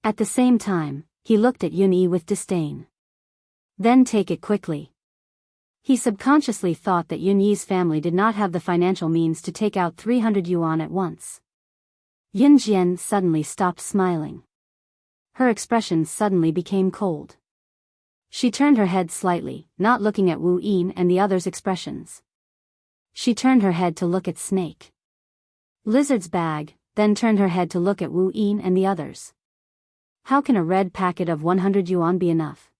At the same time, he looked at Yun Yi with disdain. Then take it quickly. He subconsciously thought that Yun Yi's family did not have the financial means to take out 300 yuan at once. Yun Jian suddenly stopped smiling. Her expression suddenly became cold. She turned her head slightly, not looking at Wu Yin and the others' expressions. She turned her head to look at Snake. Lizard's bag, then turned her head to look at Wu Yin and the others. How can a red packet of 100 yuan be enough?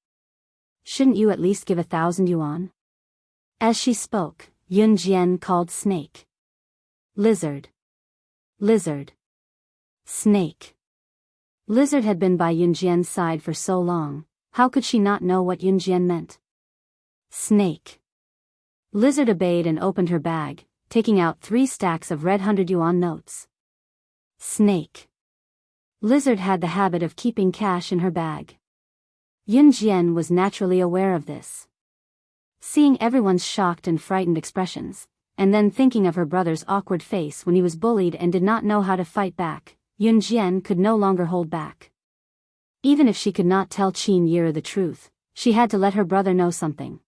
Shouldn't you at least give 1,000 yuan? As she spoke, Yun Jian called Snake. Lizard. Lizard. Snake. Lizard had been by Yun Jian's side for so long, how could she not know what Yun Jian meant? Snake. Lizard obeyed and opened her bag, taking out 3 stacks of red 100 yuan notes. Snake. Lizard had the habit of keeping cash in her bag. Yun Jian was naturally aware of this. Seeing everyone's shocked and frightened expressions, and then thinking of her brother's awkward face when he was bullied and did not know how to fight back, Yun Jian could no longer hold back. Even if she could not tell Qin Yi the truth, she had to let her brother know something.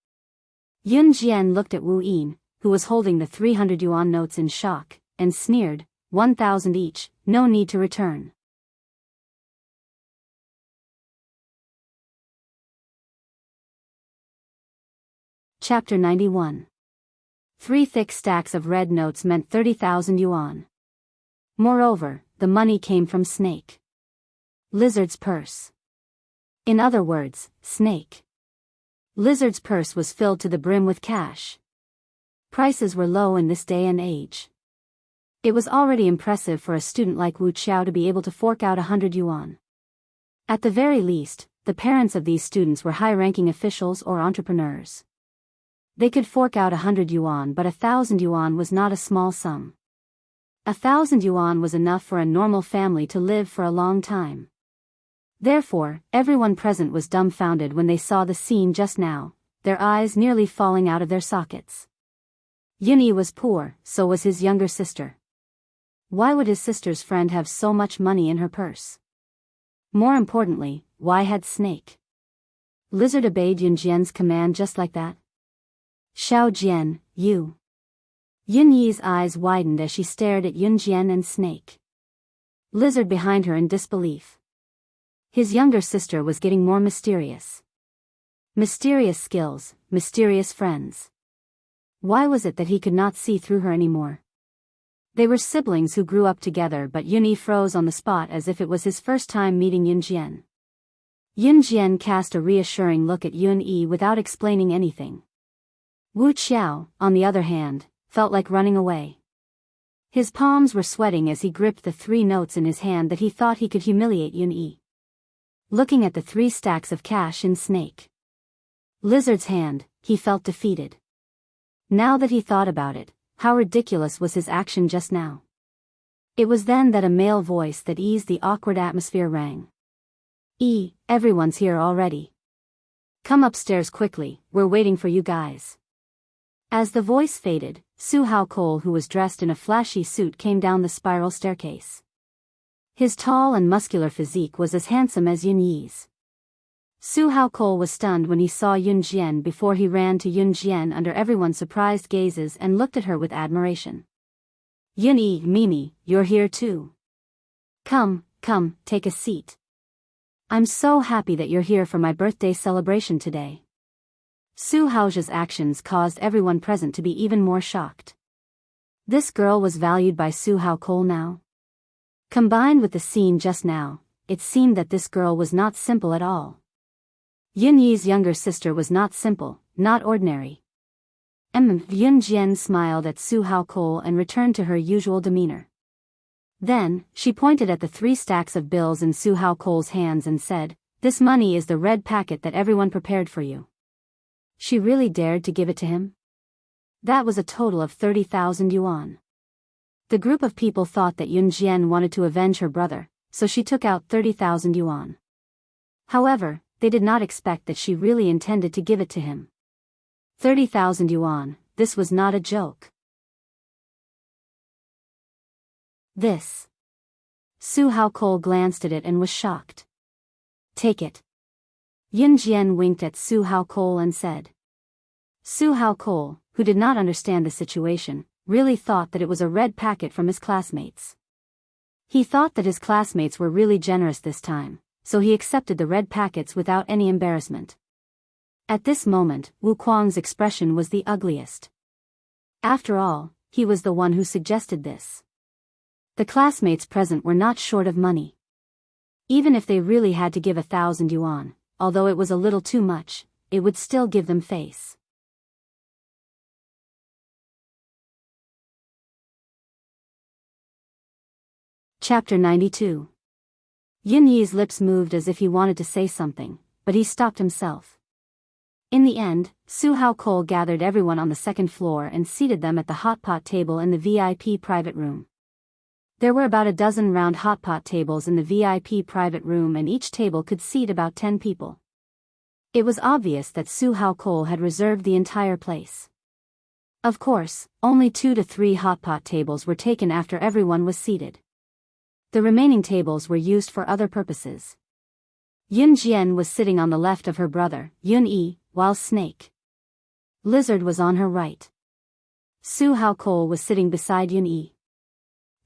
Yun Jian looked at Wu Yin, who was holding the 300 yuan notes in shock, and sneered, 1,000 each, no need to return. Chapter 91. 3 thick stacks of red notes meant 30,000 yuan. Moreover, the money came from Snake. Lizard's purse. In other words, Snake. Lizard's purse was filled to the brim with cash. Prices were low in this day and age. It was already impressive for a student like Wu Qiao to be able to fork out 100 yuan. At the very least, the parents of these students were high-ranking officials or entrepreneurs. They could fork out 100 yuan, but 1,000 yuan was not a small sum. 1,000 yuan was enough for a normal family to live for a long time. Therefore, everyone present was dumbfounded when they saw the scene just now, their eyes nearly falling out of their sockets. Yunyi was poor, so was his younger sister. Why would his sister's friend have so much money in her purse? More importantly, why had Snake? Lizard obeyed Yun Jian's command just like that? Xiao Jian, you. Yun Yi's eyes widened as she stared at Yun Jian and Snake. Lizard behind her in disbelief. His younger sister was getting more mysterious. Mysterious skills, mysterious friends. Why was it that he could not see through her anymore? They were siblings who grew up together, but Yun Yi froze on the spot as if it was his first time meeting Yun Jian. Yun Jian cast a reassuring look at Yun Yi without explaining anything. Wu Qiao, on the other hand, felt like running away. His palms were sweating as he gripped the 3 notes in his hand that he thought he could humiliate Yun Yi. looking at the 3 stacks of cash in Snake Lizard's hand, he felt defeated. Now that he thought about it, how ridiculous was his action just now. It was then that a male voice that eased the awkward atmosphere rang. Everyone's here already. Come upstairs quickly, we're waiting for you guys. As the voice faded, Su Hao Cole, who was dressed in a flashy suit, came down the spiral staircase. His tall and muscular physique was as handsome as Yun Yi's. Su Hao Cole was stunned when he saw Yun Jian before he ran to Yun Jian under everyone's surprised gazes and looked at her with admiration. Yun Yi, Mimi, you're here too. Come, take a seat. I'm so happy that you're here for my birthday celebration today. Su Hao's actions caused everyone present to be even more shocked. This girl was valued by Su Hao Cole now. Combined with the scene just now, it seemed that this girl was not simple at all. Yun Yi's younger sister was not simple, not ordinary. Yun Jian smiled at Su Hao Cole and returned to her usual demeanor. Then, she pointed at the 3 stacks of bills in Su Hao Cole's hands and said, "This money is the red packet that everyone prepared for you." She really dared to give it to him? That was a total of 30,000 yuan. The group of people thought that Yun Jian wanted to avenge her brother, so she took out 30,000 yuan. However, they did not expect that she really intended to give it to him. 30,000 yuan, this was not a joke. This. Su Hao Cole glanced at it and was shocked. Take it. Yun Jian winked at Su Hao Cole and said. Su Hao Cole, who did not understand the situation, really thought that it was a red packet from his classmates. He thought that his classmates were really generous this time, so he accepted the red packets without any embarrassment. At this moment, Wu Kuang's expression was the ugliest. After all, he was the one who suggested this. The classmates present were not short of money. Even if they really had to give 1,000 yuan, although it was a little too much, it would still give them face. Chapter 92. Yun Yi's lips moved as if he wanted to say something, but he stopped himself. In the end, Su Hao Cole gathered everyone on the 2nd floor and seated them at the hot pot table in the VIP private room. There were about a dozen round hot pot tables in the VIP private room, and each table could seat about 10 people. It was obvious that Su Hao Cole had reserved the entire place. Of course, only 2 to 3 hot pot tables were taken after everyone was seated. The remaining tables were used for other purposes. Yun Jian was sitting on the left of her brother, Yun Yi, while Snake Lizard was on her right. Su Hao Cole was sitting beside Yun Yi.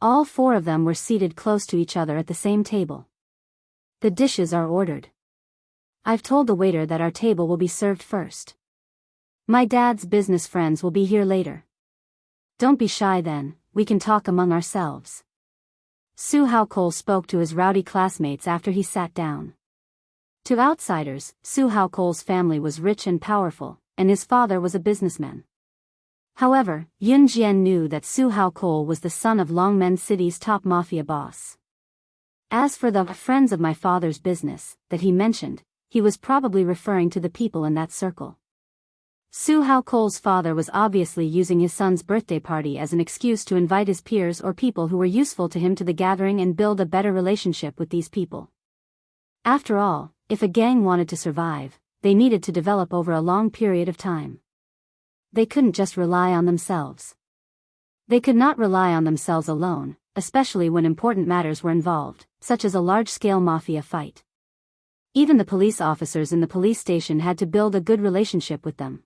All 4 of them were seated close to each other at the same table. The dishes are ordered. I've told the waiter that our table will be served first. My dad's business friends will be here later. Don't be shy then, we can talk among ourselves. Su Hao Cole spoke to his rowdy classmates after he sat down. To outsiders, Su Hao Cole's family was rich and powerful, and his father was a businessman. However, Yun Jian knew that Su Hao Cole was the son of Longmen City's top mafia boss. As for the friends of my father's business that he mentioned, he was probably referring to the people in that circle. Su Hao Cole's father was obviously using his son's birthday party as an excuse to invite his peers or people who were useful to him to the gathering and build a better relationship with these people. After all, if a gang wanted to survive, they needed to develop over a long period of time. They couldn't just rely on themselves. They could not rely on themselves alone, especially when important matters were involved, such as a large-scale mafia fight. Even the police officers in the police station had to build a good relationship with them.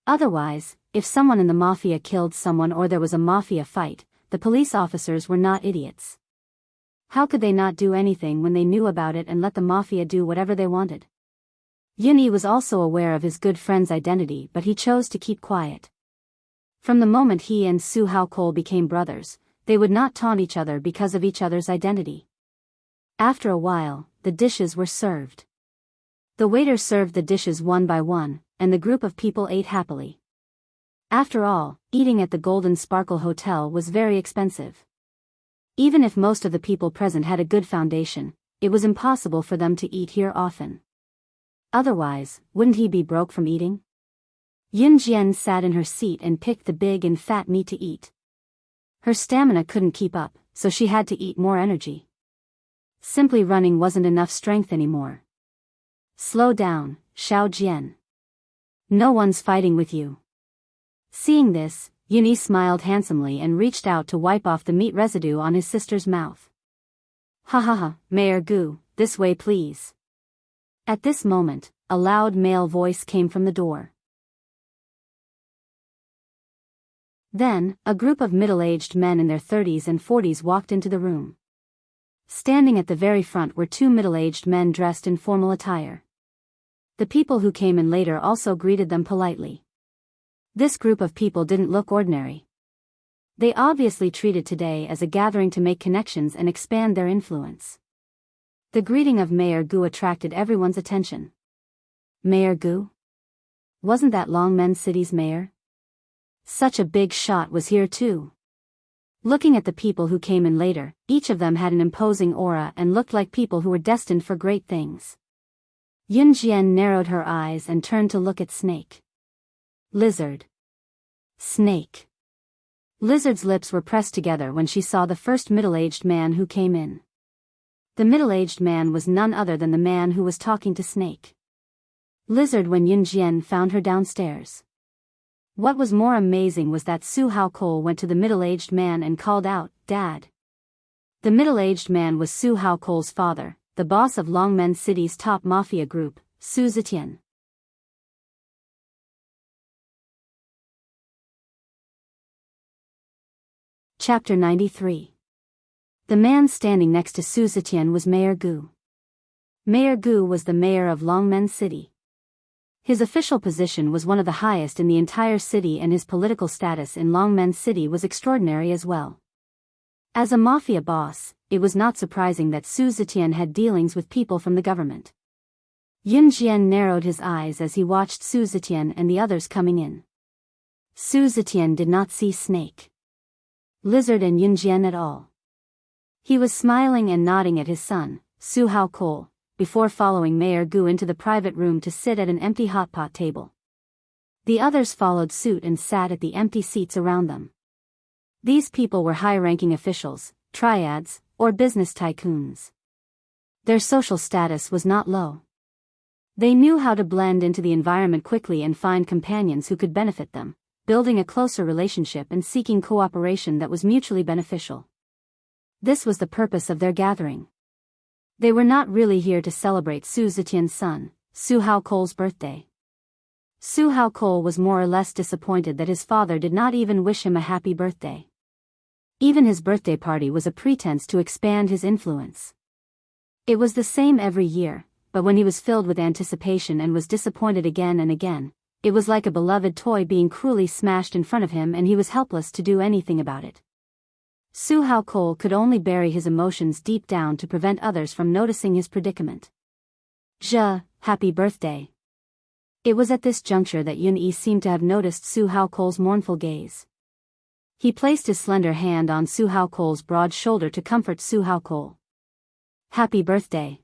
Otherwise, if someone in the mafia killed someone or there was a mafia fight, the police officers were not idiots. How could they not do anything when they knew about it and let the mafia do whatever they wanted? Yun Yi was also aware of his good friend's identity, but he chose to keep quiet. From the moment he and Su Hao Cole became brothers, they would not taunt each other because of each other's identity. After a while, the dishes were served. The waiter served the dishes one by one, and the group of people ate happily. After all, eating at the Golden Sparkle Hotel was very expensive. Even if most of the people present had a good foundation, it was impossible for them to eat here often. Otherwise, wouldn't he be broke from eating? Yun Jian sat in her seat and picked the big and fat meat to eat. Her stamina couldn't keep up, so she had to eat more energy. Simply running wasn't enough strength anymore. Slow down, Xiao Jian. No one's fighting with you. Seeing this, Yunyi smiled handsomely and reached out to wipe off the meat residue on his sister's mouth. Ha ha ha, Mayor Gu, this way please. At this moment, a loud male voice came from the door. Then, a group of middle-aged men in their 30s and 40s walked into the room. Standing at the very front were two middle-aged men dressed in formal attire. The people who came in later also greeted them politely. This group of people didn't look ordinary. They obviously treated today as a gathering to make connections and expand their influence. The greeting of Mayor Gu attracted everyone's attention. Mayor Gu? Wasn't that Longmen City's mayor? Such a big shot was here too. Looking at the people who came in later, each of them had an imposing aura and looked like people who were destined for great things. Yun Jian narrowed her eyes and turned to look at Snake. Lizard. Snake. Lizard's lips were pressed together when she saw the first middle-aged man who came in. The middle-aged man was none other than the man who was talking to Snake. Lizard when Yun Jian found her downstairs. What was more amazing was that Su Haokol went to the middle-aged man and called out, "Dad." The middle-aged man was Su Haokol's father, the boss of Longmen City's top mafia group, Su Zetian. Chapter 93. The man standing next to Su Zetian was Mayor Gu. Mayor Gu was the mayor of Longmen City. His official position was one of the highest in the entire city, and his political status in Longmen City was extraordinary as well. As a mafia boss, it was not surprising that Su Zetian had dealings with people from the government. Yun Jian narrowed his eyes as he watched Su Zetian and the others coming in. Su Zetian did not see Snake, Lizard and Yun Jian at all. He was smiling and nodding at his son, Su Haokol, before following Mayor Gu into the private room to sit at an empty hotpot table. The others followed suit and sat at the empty seats around them. These people were high-ranking officials, triads, or business tycoons. Their social status was not low. They knew how to blend into the environment quickly and find companions who could benefit them, building a closer relationship and seeking cooperation that was mutually beneficial. This was the purpose of their gathering. They were not really here to celebrate Su Zetian's son, Su Haokol's birthday. Su Haokol was more or less disappointed that his father did not even wish him a happy birthday. Even his birthday party was a pretense to expand his influence. It was the same every year, but when he was filled with anticipation and was disappointed again and again, it was like a beloved toy being cruelly smashed in front of him and he was helpless to do anything about it. Su Haokol could only bury his emotions deep down to prevent others from noticing his predicament. Happy birthday. It was at this juncture that Yun-yi seemed to have noticed Su Haokol's mournful gaze. He placed his slender hand on Su Haokol's broad shoulder to comfort Su Haokol. Happy birthday.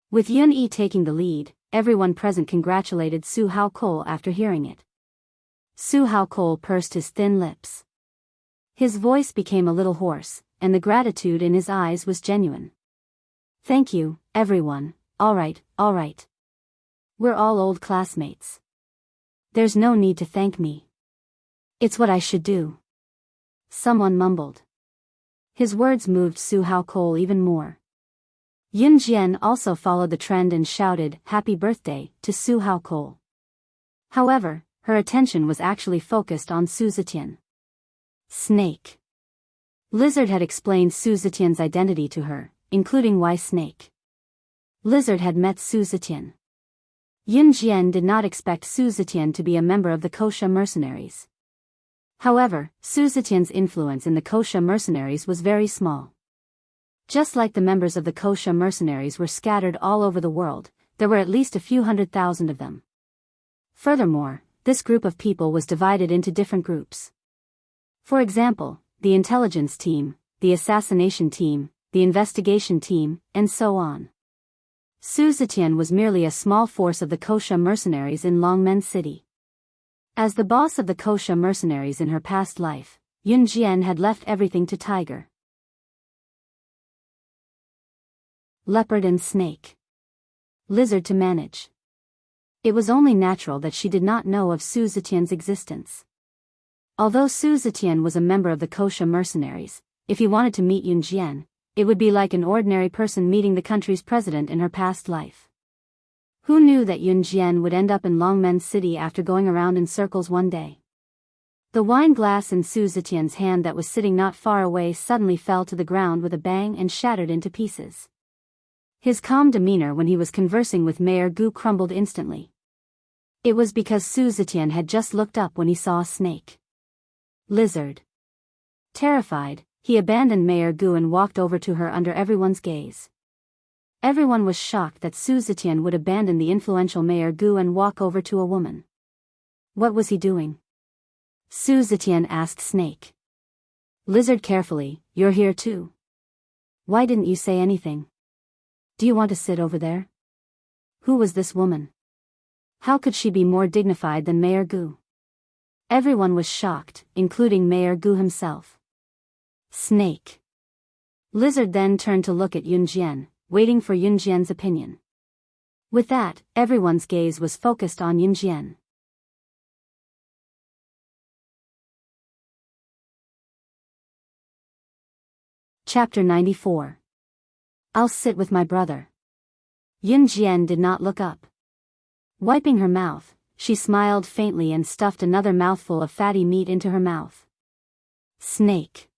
With Yun-yi taking the lead, everyone present congratulated Su Haokol after hearing it. Su Haokol pursed his thin lips. His voice became a little hoarse, and the gratitude in his eyes was genuine. Thank you, everyone. All right. We're all old classmates. There's no need to thank me. It's what I should do. Someone mumbled. His words moved Su Haokol even more. Yun Jian also followed the trend and shouted, "Happy birthday," to Su Haokol. However, her attention was actually focused on Su Zetian. Snake. Lizard had explained Su Zetian's identity to her, including why Snake. Lizard had met Su Zetian. Yun Jian did not expect Su Zetian to be a member of the Kosha mercenaries. However, Su Zetian's influence in the Kosha mercenaries was very small. Just like the members of the Kosha mercenaries were scattered all over the world, there were at least a few 100,000 of them. Furthermore, this group of people was divided into different groups. For example, the intelligence team, the assassination team, the investigation team, and so on. Su Zetian was merely a small force of the Kosha mercenaries in Longmen City. As the boss of the Kosha mercenaries in her past life, Yun Jian had left everything to Tiger, Leopard and Snake, Lizard to manage. It was only natural that she did not know of Su Zetian's existence. Although Su Zetian was a member of the Kosha mercenaries, if he wanted to meet Yun Jian, it would be like an ordinary person meeting the country's president in her past life. Who knew that Yun Jian would end up in Longmen City after going around in circles one day? The wine glass in Su Zetian's hand that was sitting not far away suddenly fell to the ground with a bang and shattered into pieces. His calm demeanor when he was conversing with Mayor Gu crumbled instantly. It was because Su Zetian had just looked up when he saw a snake. Lizard. Terrified, he abandoned Mayor Gu and walked over to her under everyone's gaze. Everyone was shocked that Su Zetian would abandon the influential Mayor Gu and walk over to a woman. What was he doing? Su Zetian asked Snake. Lizard carefully, you're here too. Why didn't you say anything? Do you want to sit over there? Who was this woman? How could she be more dignified than Mayor Gu? Everyone was shocked, including Mayor Gu himself. Snake. Lizard then turned to look at Yun Jian, waiting for Yun Jian's opinion. With that, everyone's gaze was focused on Yun Jian. Chapter 94. I'll sit with my brother. Yun Jian did not look up. Wiping her mouth, she smiled faintly and stuffed another mouthful of fatty meat into her mouth. Snake.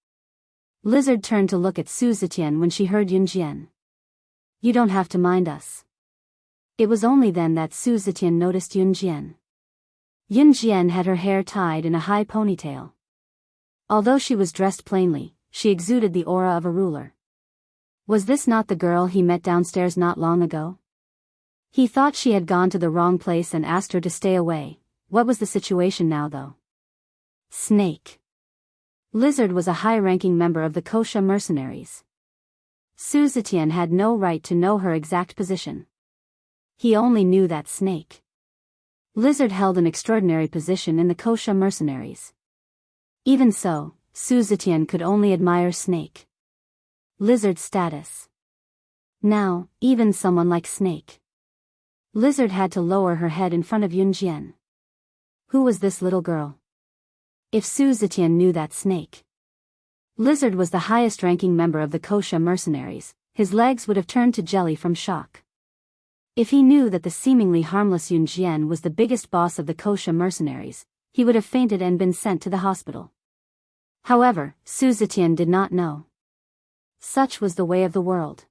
Lizard turned to look at Su Zetian when she heard Yun Jian. You don't have to mind us. It was only then that Su Zetian noticed Yun Jian. Yun Jian had her hair tied in a high ponytail. Although she was dressed plainly, she exuded the aura of a ruler. Was this not the girl he met downstairs not long ago? He thought she had gone to the wrong place and asked her to stay away. What was the situation now though? Snake. Lizard was a high-ranking member of the Kosha mercenaries. Su Zetian had no right to know her exact position. He only knew that Snake. Lizard held an extraordinary position in the Kosha mercenaries. Even so, Su Zetian could only admire Snake. Lizard's status. Now, even someone like Snake. Lizard had to lower her head in front of Yun Jian. Who was this little girl? If Su Zetian knew that Snake. Lizard was the highest-ranking member of the Kosha mercenaries, his legs would have turned to jelly from shock. If he knew that the seemingly harmless Yun Jian was the biggest boss of the Kosha mercenaries, he would have fainted and been sent to the hospital. However, Su Zetian did not know. Such was the way of the world.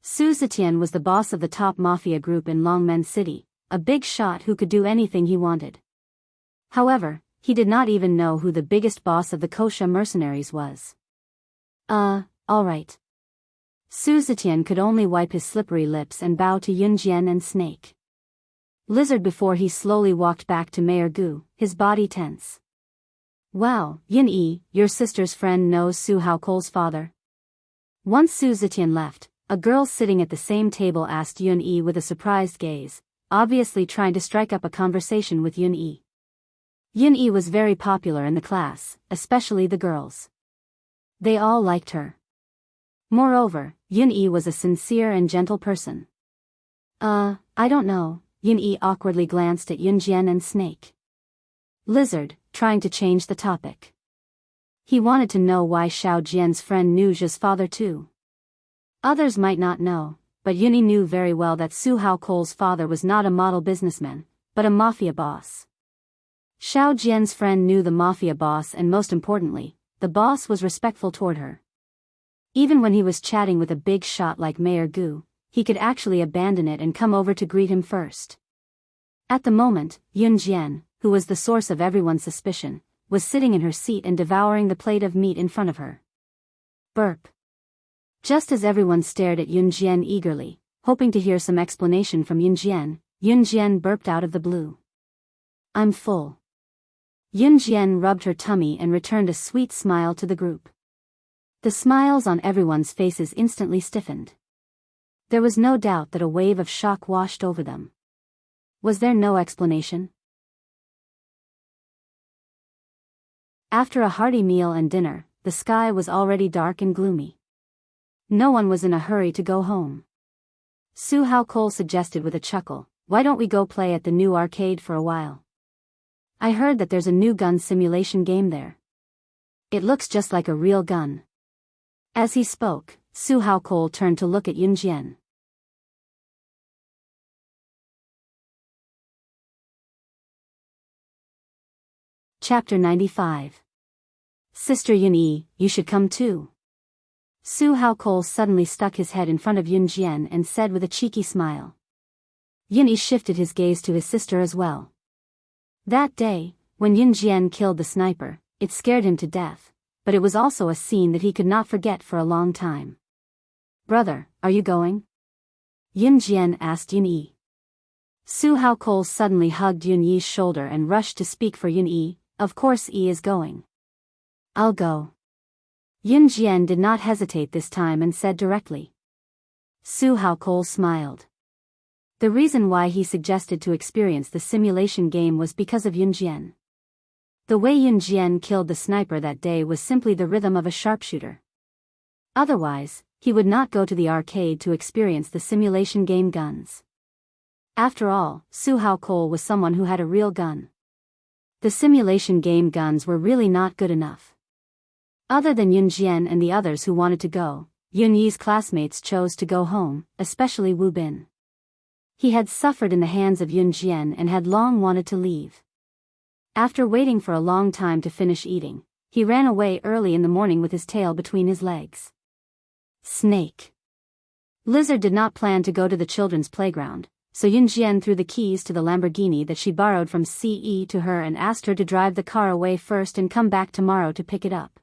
Su Zetian was the boss of the top mafia group in Longmen City, a big shot who could do anything he wanted. However, he did not even know who the biggest boss of the Kosha mercenaries was. Alright. Su Zetian could only wipe his slippery lips and bow to Yun Jian and Snake. Lizard before he slowly walked back to Mayor Gu, his body tense. Wow, Yin Yi, your sister's friend knows Su Haokol's father. Once Su Zetian left, a girl sitting at the same table asked Yun Yi with a surprised gaze, obviously trying to strike up a conversation with Yun Yi. Yun Yi was very popular in the class, especially the girls. They all liked her. Moreover, Yun Yi was a sincere and gentle person. I don't know, Yun Yi awkwardly glanced at Yun Jian and Snake. Lizard, trying to change the topic. He wanted to know why Xiao Jian's friend knew Zhe's father too. Others might not know, but Yun Yi knew very well that Su Haokol's father was not a model businessman, but a mafia boss. Xiao Jian's friend knew the mafia boss and most importantly, the boss was respectful toward her. Even when he was chatting with a big shot like Mayor Gu, he could actually abandon it and come over to greet him first. At the moment, Yun Jian, who was the source of everyone's suspicion, was sitting in her seat and devouring the plate of meat in front of her. Burp. Just as everyone stared at Yun Jian eagerly, hoping to hear some explanation from Yun Jian burped out of the blue. I'm full. Yun Jian rubbed her tummy and returned a sweet smile to the group. The smiles on everyone's faces instantly stiffened. There was no doubt that a wave of shock washed over them. Was there no explanation? After a hearty meal and dinner, the sky was already dark and gloomy. No one was in a hurry to go home. Su Haokol suggested with a chuckle, "Why don't we go play at the new arcade for a while? I heard that there's a new gun simulation game there. It looks just like a real gun." As he spoke, Su Haokol turned to look at Yunjian. Chapter 95. Sister Yunyi, you should come too. Su Haokol suddenly stuck his head in front of Yunjian and said with a cheeky smile. Yunyi shifted his gaze to his sister as well. That day, when Yunjian killed the sniper, it scared him to death, but it was also a scene that he could not forget for a long time. "Brother, are you going?" Yunjian asked Yunyi. Su Haokol suddenly hugged Yunyi's shoulder and rushed to speak for Yunyi. "Of course Yi is going. I'll go." Yunjian did not hesitate this time and said directly. Su Haokol smiled. The reason why he suggested to experience the simulation game was because of Yunjian. The way Yunjian killed the sniper that day was simply the rhythm of a sharpshooter. Otherwise, he would not go to the arcade to experience the simulation game guns. After all, Su Haokol was someone who had a real gun. The simulation game guns were really not good enough. Other than Yunjian and the others who wanted to go, Yunyi's classmates chose to go home, especially Wu Bin. He had suffered in the hands of Yunjian and had long wanted to leave. After waiting for a long time to finish eating, he ran away early in the morning with his tail between his legs. Snake. Lizard did not plan to go to the children's playground, so Yunjian threw the keys to the Lamborghini that she borrowed from CE to her and asked her to drive the car away first and come back tomorrow to pick it up.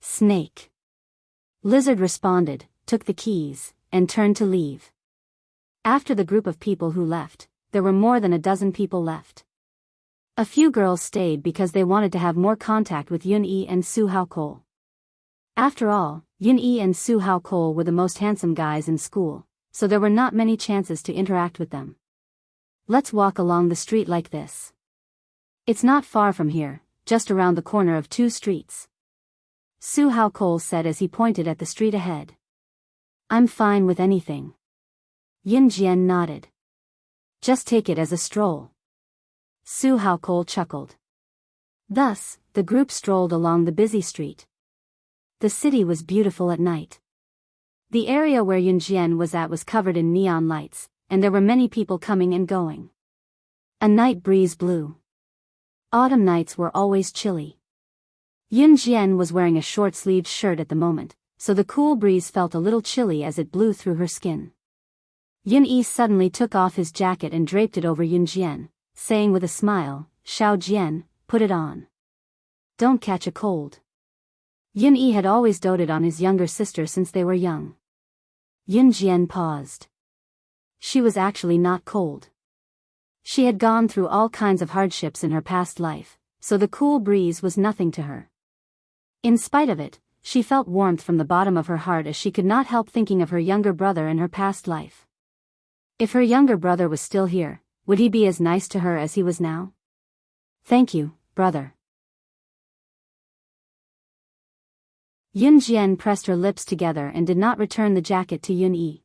Snake. Lizard responded, took the keys, and turned to leave. After the group of people who left, there were more than a dozen people left. A few girls stayed because they wanted to have more contact with Yunyi and Su Haokol. After all, Yunyi and Su Haokol were the most handsome guys in school, so there were not many chances to interact with them. "Let's walk along the street like this. It's not far from here, just around the corner of 2 streets. Su Haokol said as he pointed at the street ahead. "I'm fine with anything." Yunjian nodded. "Just take it as a stroll." Su Haokol chuckled. Thus, the group strolled along the busy street. The city was beautiful at night. The area where Yunjian was at was covered in neon lights, and there were many people coming and going. A night breeze blew. Autumn nights were always chilly. Yunjian was wearing a short-sleeved shirt at the moment, so the cool breeze felt a little chilly as it blew through her skin. Yunyi suddenly took off his jacket and draped it over Yunjian, saying with a smile, "Xiao Jian, put it on. Don't catch a cold." Yunyi had always doted on his younger sister since they were young. Yunjian paused. She was actually not cold. She had gone through all kinds of hardships in her past life, so the cool breeze was nothing to her. In spite of it, she felt warmth from the bottom of her heart as she could not help thinking of her younger brother in her past life. If her younger brother was still here, would he be as nice to her as he was now? "Thank you, brother." Yunjian pressed her lips together and did not return the jacket to Yunyi.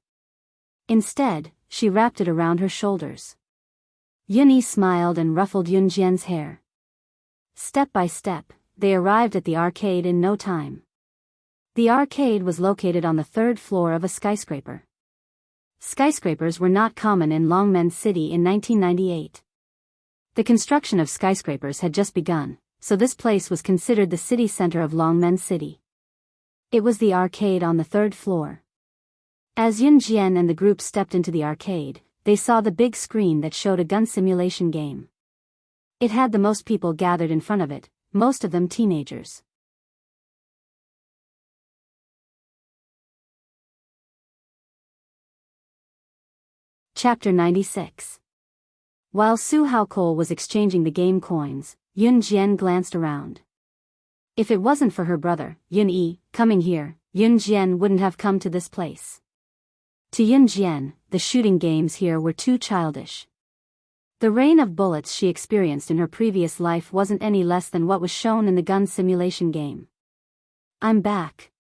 Instead, she wrapped it around her shoulders. Yunyi smiled and ruffled Yunjian's hair. Step by step, they arrived at the arcade in no time. The arcade was located on the 3rd floor of a skyscraper. Skyscrapers were not common in Longmen City in 1998. The construction of skyscrapers had just begun, so this place was considered the city center of Longmen City. It was the arcade on the 3rd floor. As Yunjian and the group stepped into the arcade, they saw the big screen that showed a gun simulation game. It had the most people gathered in front of it, most of them teenagers. Chapter 96. While Su Haokol was exchanging the game coins, Yunjian glanced around. If it wasn't for her brother, Yun Yi, coming here, Yun Jian wouldn't have come to this place. To Yun Jian, the shooting games here were too childish. The rain of bullets she experienced in her previous life wasn't any less than what was shown in the gun simulation game. I'm back.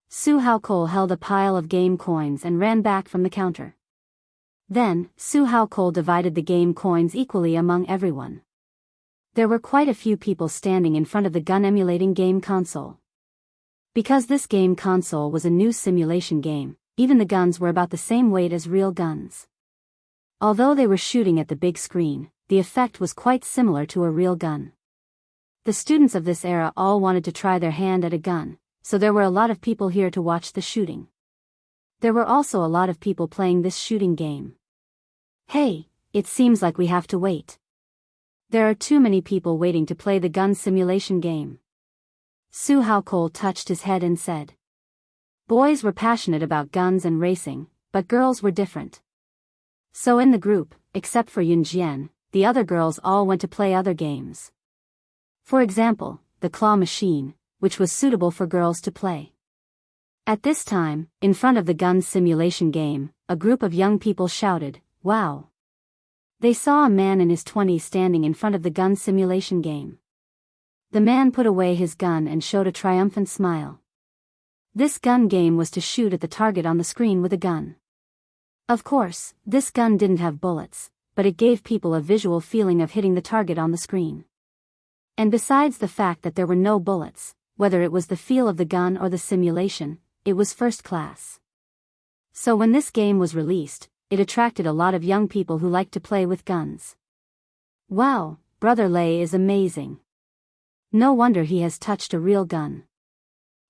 Su Haokol held a pile of game coins and ran back from the counter. Then, Su Haokol divided the game coins equally among everyone. There were quite a few people standing in front of the gun-emulating game console. Because this game console was a new simulation game, even the guns were about the same weight as real guns. Although they were shooting at the big screen, the effect was quite similar to a real gun. The students of this era all wanted to try their hand at a gun, so there were a lot of people here to watch the shooting. There were also a lot of people playing this shooting game. Hey, it seems like we have to wait. There are too many people waiting to play the gun simulation game. Su Haokol touched his head and said. Boys were passionate about guns and racing, but girls were different. So in the group, except for Yun Jian, the other girls all went to play other games. For example, the claw machine, which was suitable for girls to play. At this time, in front of the gun simulation game, a group of young people shouted, "Wow!" They saw a man in his 20s standing in front of the gun simulation game. The man put away his gun and showed a triumphant smile. This gun game was to shoot at the target on the screen with a gun. Of course, this gun didn't have bullets, but it gave people a visual feeling of hitting the target on the screen. And besides the fact that there were no bullets, whether it was the feel of the gun or the simulation, it was first class. So when this game was released, it attracted a lot of young people who liked to play with guns. Wow, Brother Lei is amazing. No wonder he has touched a real gun.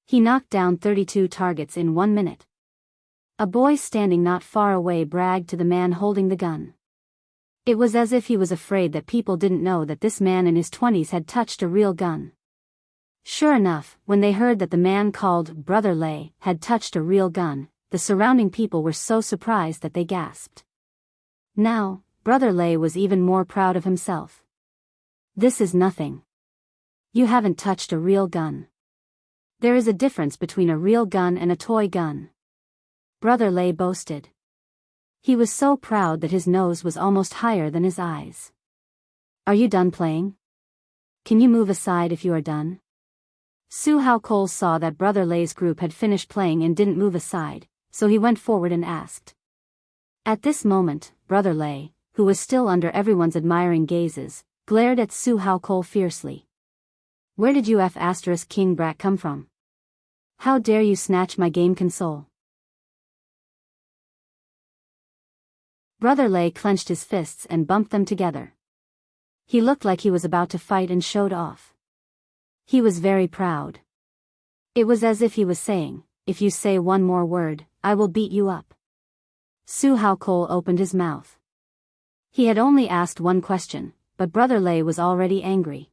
He knocked down 32 targets in 1 minute. A boy standing not far away bragged to the man holding the gun. It was as if he was afraid that people didn't know that this man in his 20s had touched a real gun. Sure enough, when they heard that the man called Brother Lei had touched a real gun, the surrounding people were so surprised that they gasped. Now, Brother Lei was even more proud of himself. This is nothing. You haven't touched a real gun. There is a difference between a real gun and a toy gun. Brother Lei boasted. He was so proud that his nose was almost higher than his eyes. Are you done playing? Can you move aside if you are done? Su Haokol saw that Brother Lei's group had finished playing and didn't move aside, so he went forward and asked. At this moment, Brother Lei, who was still under everyone's admiring gazes, glared at Su Haokol fiercely. Where did you King brat come from? How dare you snatch my game console? Brother Lei clenched his fists and bumped them together. He looked like he was about to fight and showed off. He was very proud. It was as if he was saying, if you say one more word, I will beat you up. Su Haokol opened his mouth. He had only asked one question, but Brother Lei was already angry.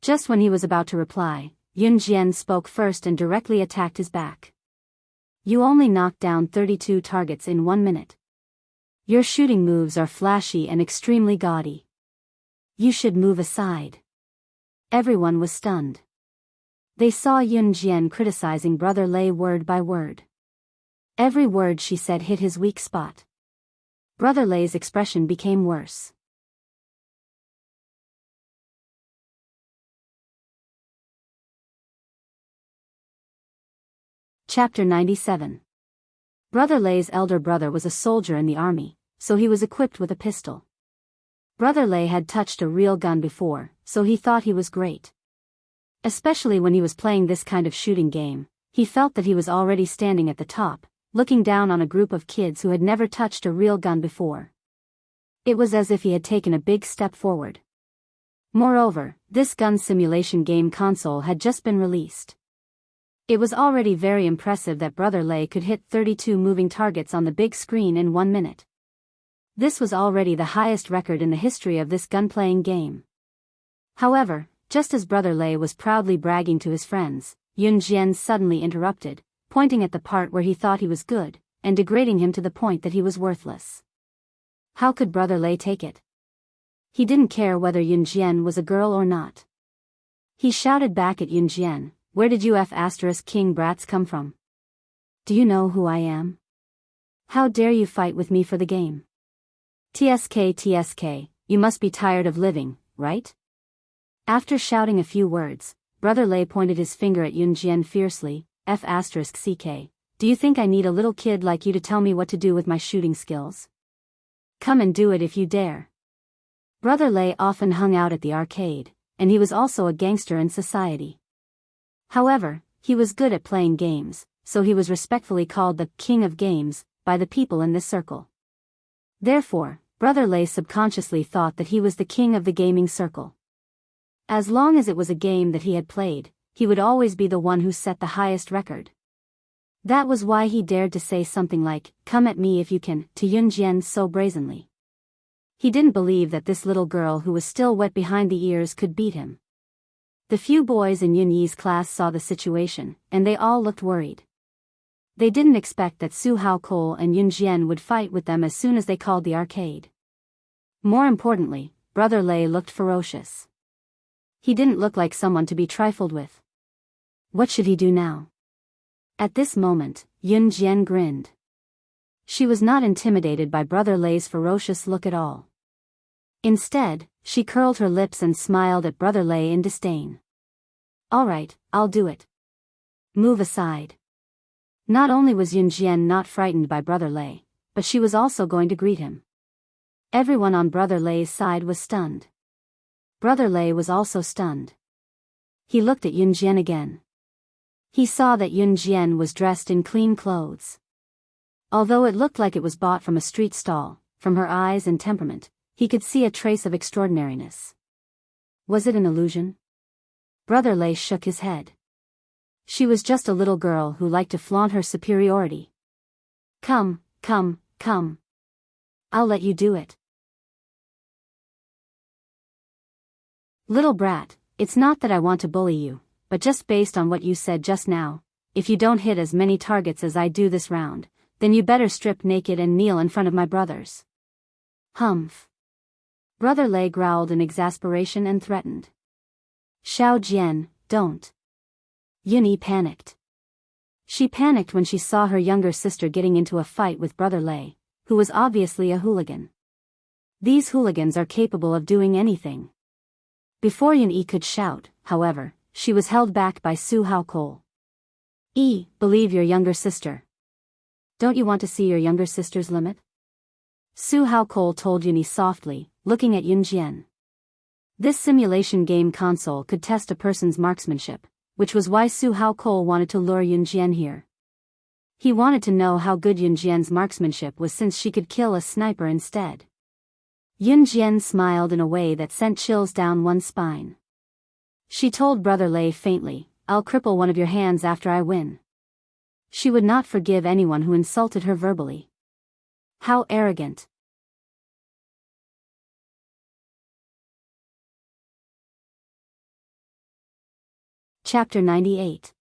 Just when he was about to reply, Yun Jian spoke first and directly attacked his back. You only knocked down 32 targets in 1 minute. Your shooting moves are flashy and extremely gaudy. You should move aside. Everyone was stunned. They saw Yun Jian criticizing Brother Lei word by word. Every word she said hit his weak spot. Brother Lei's expression became worse. Chapter 97. Brother Lei's elder brother was a soldier in the army, so he was equipped with a pistol. Brother Lei had touched a real gun before, so he thought he was great. Especially when he was playing this kind of shooting game, he felt that he was already standing at the top, looking down on a group of kids who had never touched a real gun before. It was as if he had taken a big step forward. Moreover, this gun simulation game console had just been released. It was already very impressive that Brother Lei could hit 32 moving targets on the big screen in 1 minute. This was already the highest record in the history of this gun-playing game. However, just as Brother Lei was proudly bragging to his friends, Yun Jian suddenly interrupted, pointing at the part where he thought he was good, and degrading him to the point that he was worthless. How could Brother Lei take it? He didn't care whether Yun Jian was a girl or not. He shouted back at Yun Jian, "Where did you King brats come from? Do you know who I am? How dare you fight with me for the game? TSK, you must be tired of living, right?" After shouting a few words, Brother Lei pointed his finger at Yun Jian fiercely. "CK, do you think I need a little kid like you to tell me what to do with my shooting skills? Come and do it if you dare." Brother Lei often hung out at the arcade, and he was also a gangster in society. However, he was good at playing games, so he was respectfully called the King of Games by the people in this circle. Therefore, Brother Lei subconsciously thought that he was the king of the gaming circle. As long as it was a game that he had played, he would always be the one who set the highest record. That was why he dared to say something like, "Come at me if you can," to Yun Jian so brazenly. He didn't believe that this little girl who was still wet behind the ears could beat him. The few boys in Yun Yi's class saw the situation, and they all looked worried. They didn't expect that Su Haokol and Yun Jian would fight with them as soon as they called the arcade. More importantly, Brother Lei looked ferocious. He didn't look like someone to be trifled with. What should he do now? At this moment, Yun Jian grinned. She was not intimidated by Brother Lei's ferocious look at all. Instead, she curled her lips and smiled at Brother Lei in disdain. "All right, I'll do it. Move aside." Not only was Yun Jian not frightened by Brother Lei, but she was also going to greet him. Everyone on Brother Lei's side was stunned. Brother Lei was also stunned. He looked at Yun Jian again. He saw that Yun Jian was dressed in clean clothes. Although it looked like it was bought from a street stall, from her eyes and temperament, he could see a trace of extraordinariness. Was it an illusion? Brother Lei shook his head. She was just a little girl who liked to flaunt her superiority. Come. I'll let you do it." "Little brat, it's not that I want to bully you, but just based on what you said just now, if you don't hit as many targets as I do this round, then you better strip naked and kneel in front of my brothers." "Humph." Brother Lei growled in exasperation and threatened. "Xiao Jian, don't." Yun Yi panicked. She panicked when she saw her younger sister getting into a fight with Brother Lei, who was obviously a hooligan. These hooligans are capable of doing anything. Before Yun Yi could shout, however, she was held back by Su Haokol. "Believe your younger sister. Don't you want to see your younger sister's limit?" Su Haokol told Yun Yi softly, looking at Yun Jian. This simulation game console could test a person's marksmanship, which was why Su Haokol wanted to lure Yun Jian here. He wanted to know how good Yun Jian's marksmanship was since she could kill a sniper instead. Yun Jian smiled in a way that sent chills down one's spine. She told Brother Lei faintly, "I'll cripple one of your hands after I win." She would not forgive anyone who insulted her verbally. How arrogant. Chapter 98.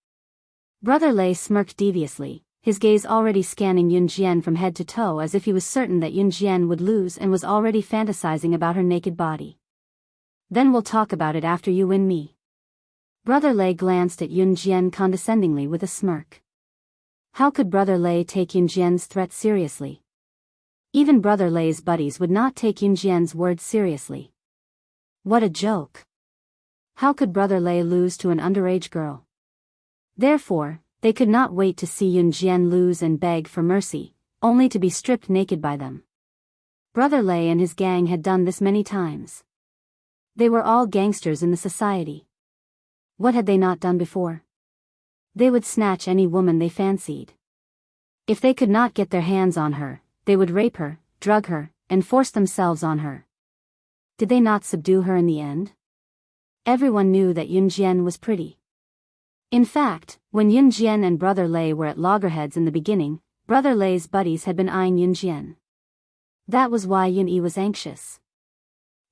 Brother Lei smirked deviously, his gaze already scanning Yun Jian from head to toe as if he was certain that Yun Jian would lose and was already fantasizing about her naked body. "Then we'll talk about it after you win me." Brother Lei glanced at Yun Jian condescendingly with a smirk. How could Brother Lei take Yun Jian's threat seriously? Even Brother Lei's buddies would not take Yun Jian's words seriously. What a joke. How could Brother Lei lose to an underage girl? Therefore, they could not wait to see Yun Jian lose and beg for mercy, only to be stripped naked by them. Brother Lei and his gang had done this many times. They were all gangsters in the society. What had they not done before? They would snatch any woman they fancied. If they could not get their hands on her, they would rape her, drug her, and force themselves on her. Did they not subdue her in the end? Everyone knew that Yun Jian was pretty. In fact, when Yun Jian and Brother Lei were at loggerheads in the beginning, Brother Lei's buddies had been eyeing Yun Jian. That was why Yun Yi was anxious.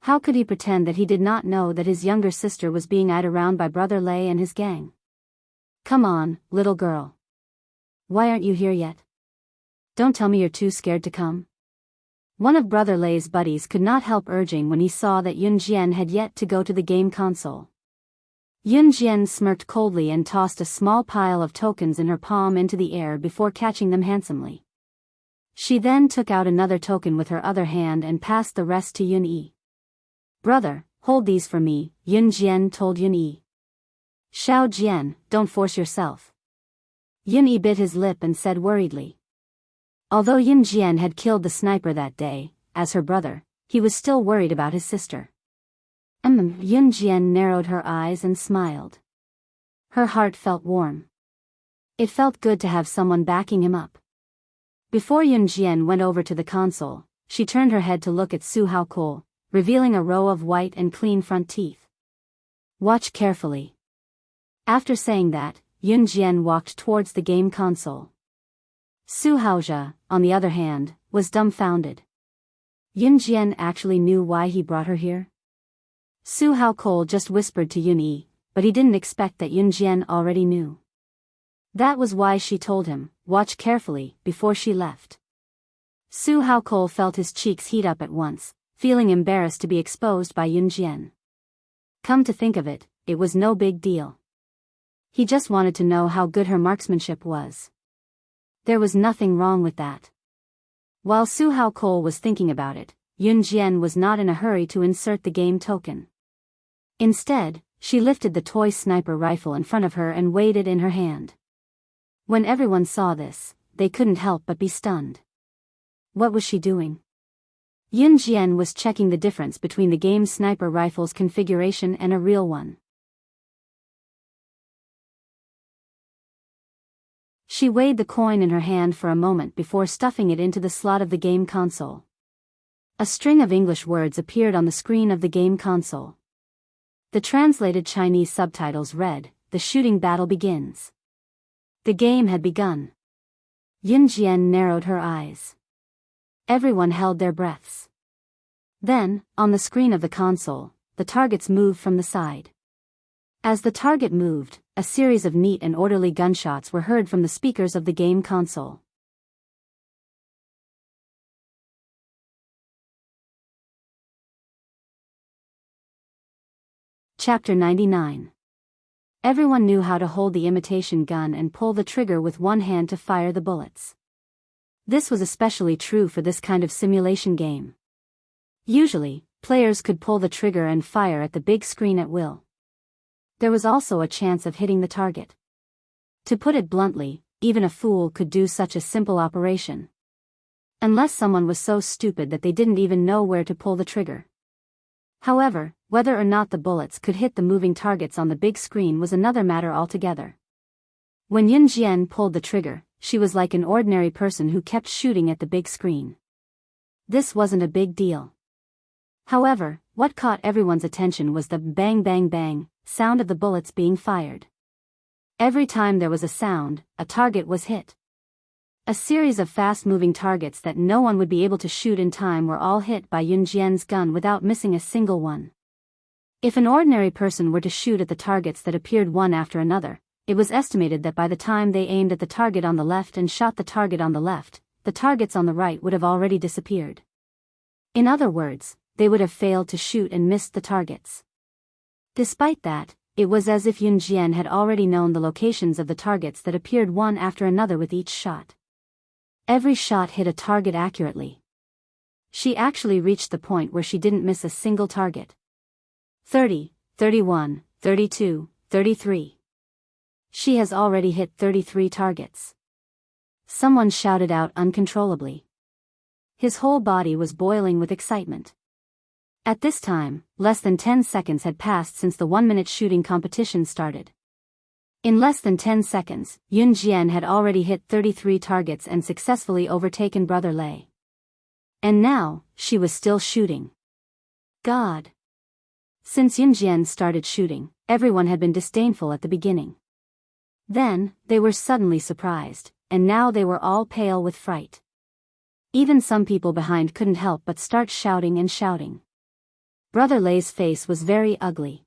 How could he pretend that he did not know that his younger sister was being eyed around by Brother Lei and his gang? "Come on, little girl. Why aren't you here yet? Don't tell me you're too scared to come." One of Brother Lei's buddies could not help urging when he saw that Yun Jian had yet to go to the game console. Yun Jian smirked coldly and tossed a small pile of tokens in her palm into the air before catching them handsomely. She then took out another token with her other hand and passed the rest to Yun Yi. "Brother, hold these for me," Yun Jian told Yun Yi. "Xiao Jian, don't force yourself." Yun Yi bit his lip and said worriedly. Although Yun Jian had killed the sniper that day, as her brother, he was still worried about his sister. Yun Jian narrowed her eyes and smiled. Her heart felt warm. It felt good to have someone backing him up. Before Yun Jian went over to the console, she turned her head to look at Su Haokol, revealing a row of white and clean front teeth. "Watch carefully." After saying that, Yun Jian walked towards the game console. Su Haojia, on the other hand, was dumbfounded. Yun Jian actually knew why he brought her here? Su Haokol just whispered to Yun Yi, but he didn't expect that Yun Jian already knew. That was why she told him, "Watch carefully," before she left. Su Haokol felt his cheeks heat up at once, feeling embarrassed to be exposed by Yun Jian. Come to think of it, it was no big deal. He just wanted to know how good her marksmanship was. There was nothing wrong with that. While Su Haokol was thinking about it, Yun Jian was not in a hurry to insert the game token. Instead, she lifted the toy sniper rifle in front of her and weighed it in her hand. When everyone saw this, they couldn't help but be stunned. What was she doing? Yun Jian was checking the difference between the game sniper rifle's configuration and a real one. She weighed the coin in her hand for a moment before stuffing it into the slot of the game console. A string of English words appeared on the screen of the game console. The translated Chinese subtitles read, "The shooting battle begins." The game had begun. Yun Jian narrowed her eyes. Everyone held their breaths. Then, on the screen of the console, the targets moved from the side. As the target moved, a series of neat and orderly gunshots were heard from the speakers of the game console. Chapter 99. Everyone knew how to hold the imitation gun and pull the trigger with one hand to fire the bullets. This was especially true for this kind of simulation game. Usually, players could pull the trigger and fire at the big screen at will. There was also a chance of hitting the target. To put it bluntly, even a fool could do such a simple operation. Unless someone was so stupid that they didn't even know where to pull the trigger. However, whether or not the bullets could hit the moving targets on the big screen was another matter altogether. When Yun Jian pulled the trigger, she was like an ordinary person who kept shooting at the big screen. This wasn't a big deal. However, what caught everyone's attention was the bang bang bang sound of the bullets being fired. Every time there was a sound, a target was hit. A series of fast-moving targets that no one would be able to shoot in time were all hit by Yun Jian's gun without missing a single one. If an ordinary person were to shoot at the targets that appeared one after another, it was estimated that by the time they aimed at the target on the left and shot the target on the left, the targets on the right would have already disappeared. In other words, they would have failed to shoot and missed the targets. Despite that, it was as if Yun Jian had already known the locations of the targets that appeared one after another with each shot. Every shot hit a target accurately. She actually reached the point where she didn't miss a single target. 30, 31, 32, 33. She has already hit 33 targets. Someone shouted out uncontrollably. His whole body was boiling with excitement. At this time, less than 10 seconds had passed since the 1-minute shooting competition started. In less than 10 seconds, Yun Jian had already hit 33 targets and successfully overtaken Brother Lei. And now, she was still shooting. God! Since Yun Jian started shooting, everyone had been disdainful at the beginning. Then, they were suddenly surprised, and now they were all pale with fright. Even some people behind couldn't help but start shouting and shouting. Brother Lei's face was very ugly.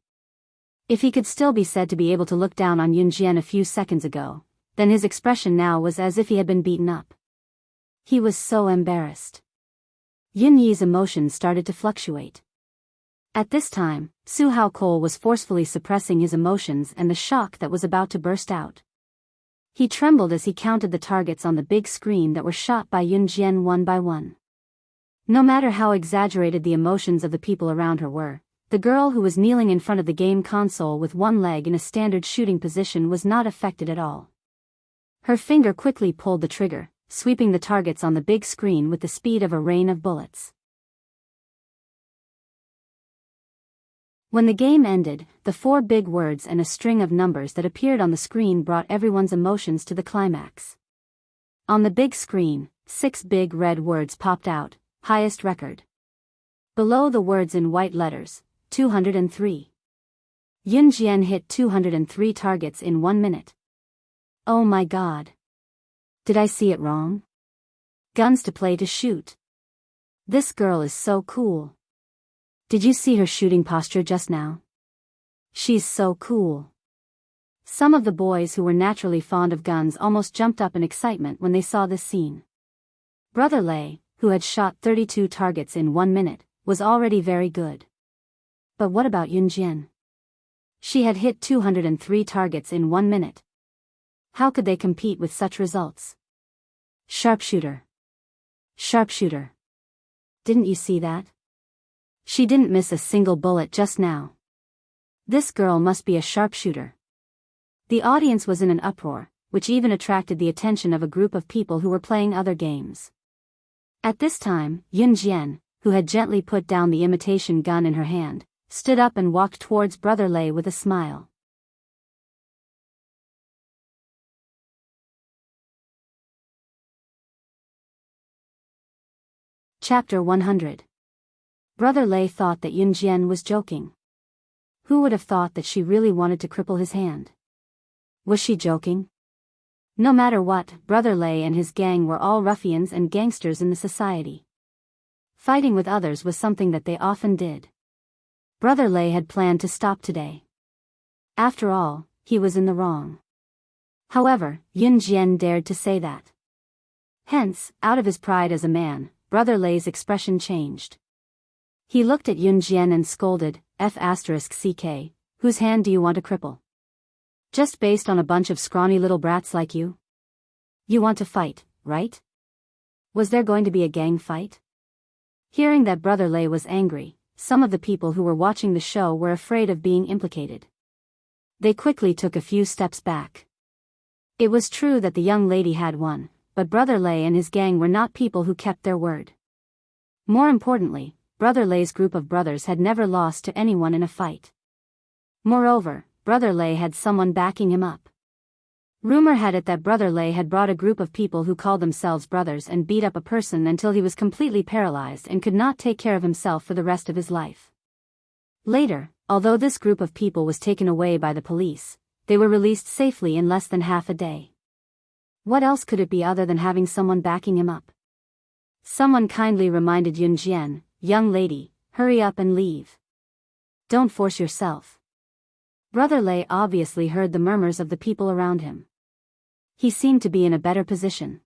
If he could still be said to be able to look down on Yun Jian a few seconds ago, then his expression now was as if he had been beaten up. He was so embarrassed. Yun Yi's emotions started to fluctuate. At this time, Su Hao Cole was forcefully suppressing his emotions and the shock that was about to burst out. He trembled as he counted the targets on the big screen that were shot by Yun Jian one by one. No matter how exaggerated the emotions of the people around her were, the girl who was kneeling in front of the game console with one leg in a standard shooting position was not affected at all. Her finger quickly pulled the trigger, sweeping the targets on the big screen with the speed of a rain of bullets. When the game ended, the 4 big words and a string of numbers that appeared on the screen brought everyone's emotions to the climax. On the big screen, 6 big red words popped out: highest record. Below the words in white letters, 203. Yun Jian hit 203 targets in 1 minute. Oh my god. Did I see it wrong? Guns to play to shoot. This girl is so cool. Did you see her shooting posture just now? She's so cool. Some of the boys who were naturally fond of guns almost jumped up in excitement when they saw this scene. Brother Lei, who had shot 32 targets in 1 minute, was already very good. But what about Yun Jian? She had hit 203 targets in 1 minute. How could they compete with such results? Sharpshooter. Sharpshooter. Didn't you see that? She didn't miss a single bullet just now. This girl must be a sharpshooter. The audience was in an uproar, which even attracted the attention of a group of people who were playing other games. At this time, Yun Jian, who had gently put down the imitation gun in her hand, stood up and walked towards Brother Lei with a smile. Chapter 100. Brother Lei thought that Yun Jian was joking. Who would have thought that she really wanted to cripple his hand? Was she joking? No matter what, Brother Lei and his gang were all ruffians and gangsters in the society. Fighting with others was something that they often did. Brother Lei had planned to stop today. After all, he was in the wrong. However, Yun Jian dared to say that. Hence, out of his pride as a man, Brother Lei's expression changed. He looked at Yun Jian and scolded, F***CK, whose hand do you want to cripple? Just based on a bunch of scrawny little brats like you? You want to fight, right? Was there going to be a gang fight? Hearing that Brother Lei was angry, some of the people who were watching the show were afraid of being implicated. They quickly took a few steps back. It was true that the young lady had won, but Brother Lei and his gang were not people who kept their word. More importantly, Brother Lei's group of brothers had never lost to anyone in a fight. Moreover, Brother Lei had someone backing him up. Rumor had it that Brother Lei had brought a group of people who called themselves brothers and beat up a person until he was completely paralyzed and could not take care of himself for the rest of his life. Later, although this group of people was taken away by the police, they were released safely in less than half a day. What else could it be other than having someone backing him up? Someone kindly reminded Yun Jian, young lady, hurry up and leave. Don't force yourself. Brother Lei obviously heard the murmurs of the people around him. He seemed to be in a better position.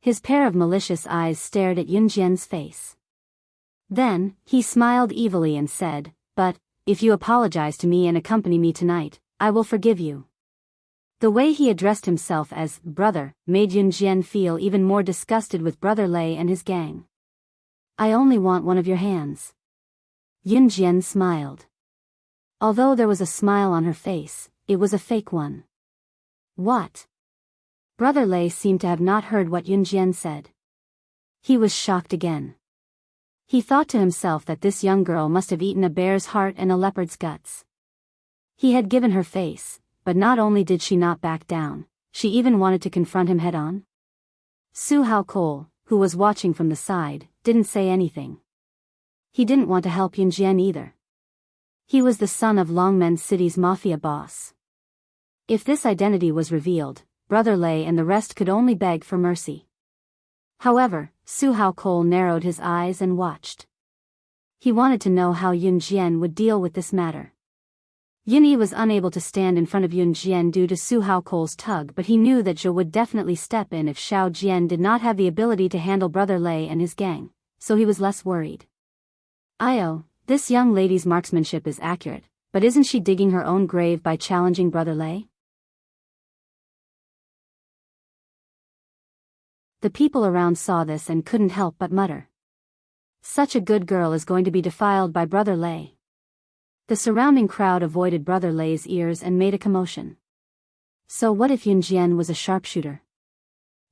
His pair of malicious eyes stared at Yun Jian's face. Then, he smiled evilly and said, but, if you apologize to me and accompany me tonight, I will forgive you. The way he addressed himself as brother made Yun Jian feel even more disgusted with Brother Lei and his gang. I only want one of your hands. Yun Jian smiled. Although there was a smile on her face, it was a fake one. What? Brother Lei seemed to have not heard what Yun Jian said. He was shocked again. He thought to himself that this young girl must have eaten a bear's heart and a leopard's guts. He had given her face, but not only did she not back down, she even wanted to confront him head-on. Su Hao Cole, who was watching from the side, didn't say anything. He didn't want to help Yun Jian either. He was the son of Longmen City's mafia boss. If this identity was revealed, Brother Lei and the rest could only beg for mercy. However, Su Hao Cole narrowed his eyes and watched. He wanted to know how Yun Jian would deal with this matter. Yun Yi was unable to stand in front of Yun Jian due to Su Hao Cole's tug, but he knew that Zhou would definitely step in if Xiao Jian did not have the ability to handle Brother Lei and his gang, so he was less worried. Io, This young lady's marksmanship is accurate, but isn't she digging her own grave by challenging Brother Lei? The people around saw this and couldn't help but mutter. Such a good girl is going to be defiled by Brother Lei. The surrounding crowd avoided Brother Lei's ears and made a commotion. So what if Yunjian was a sharpshooter?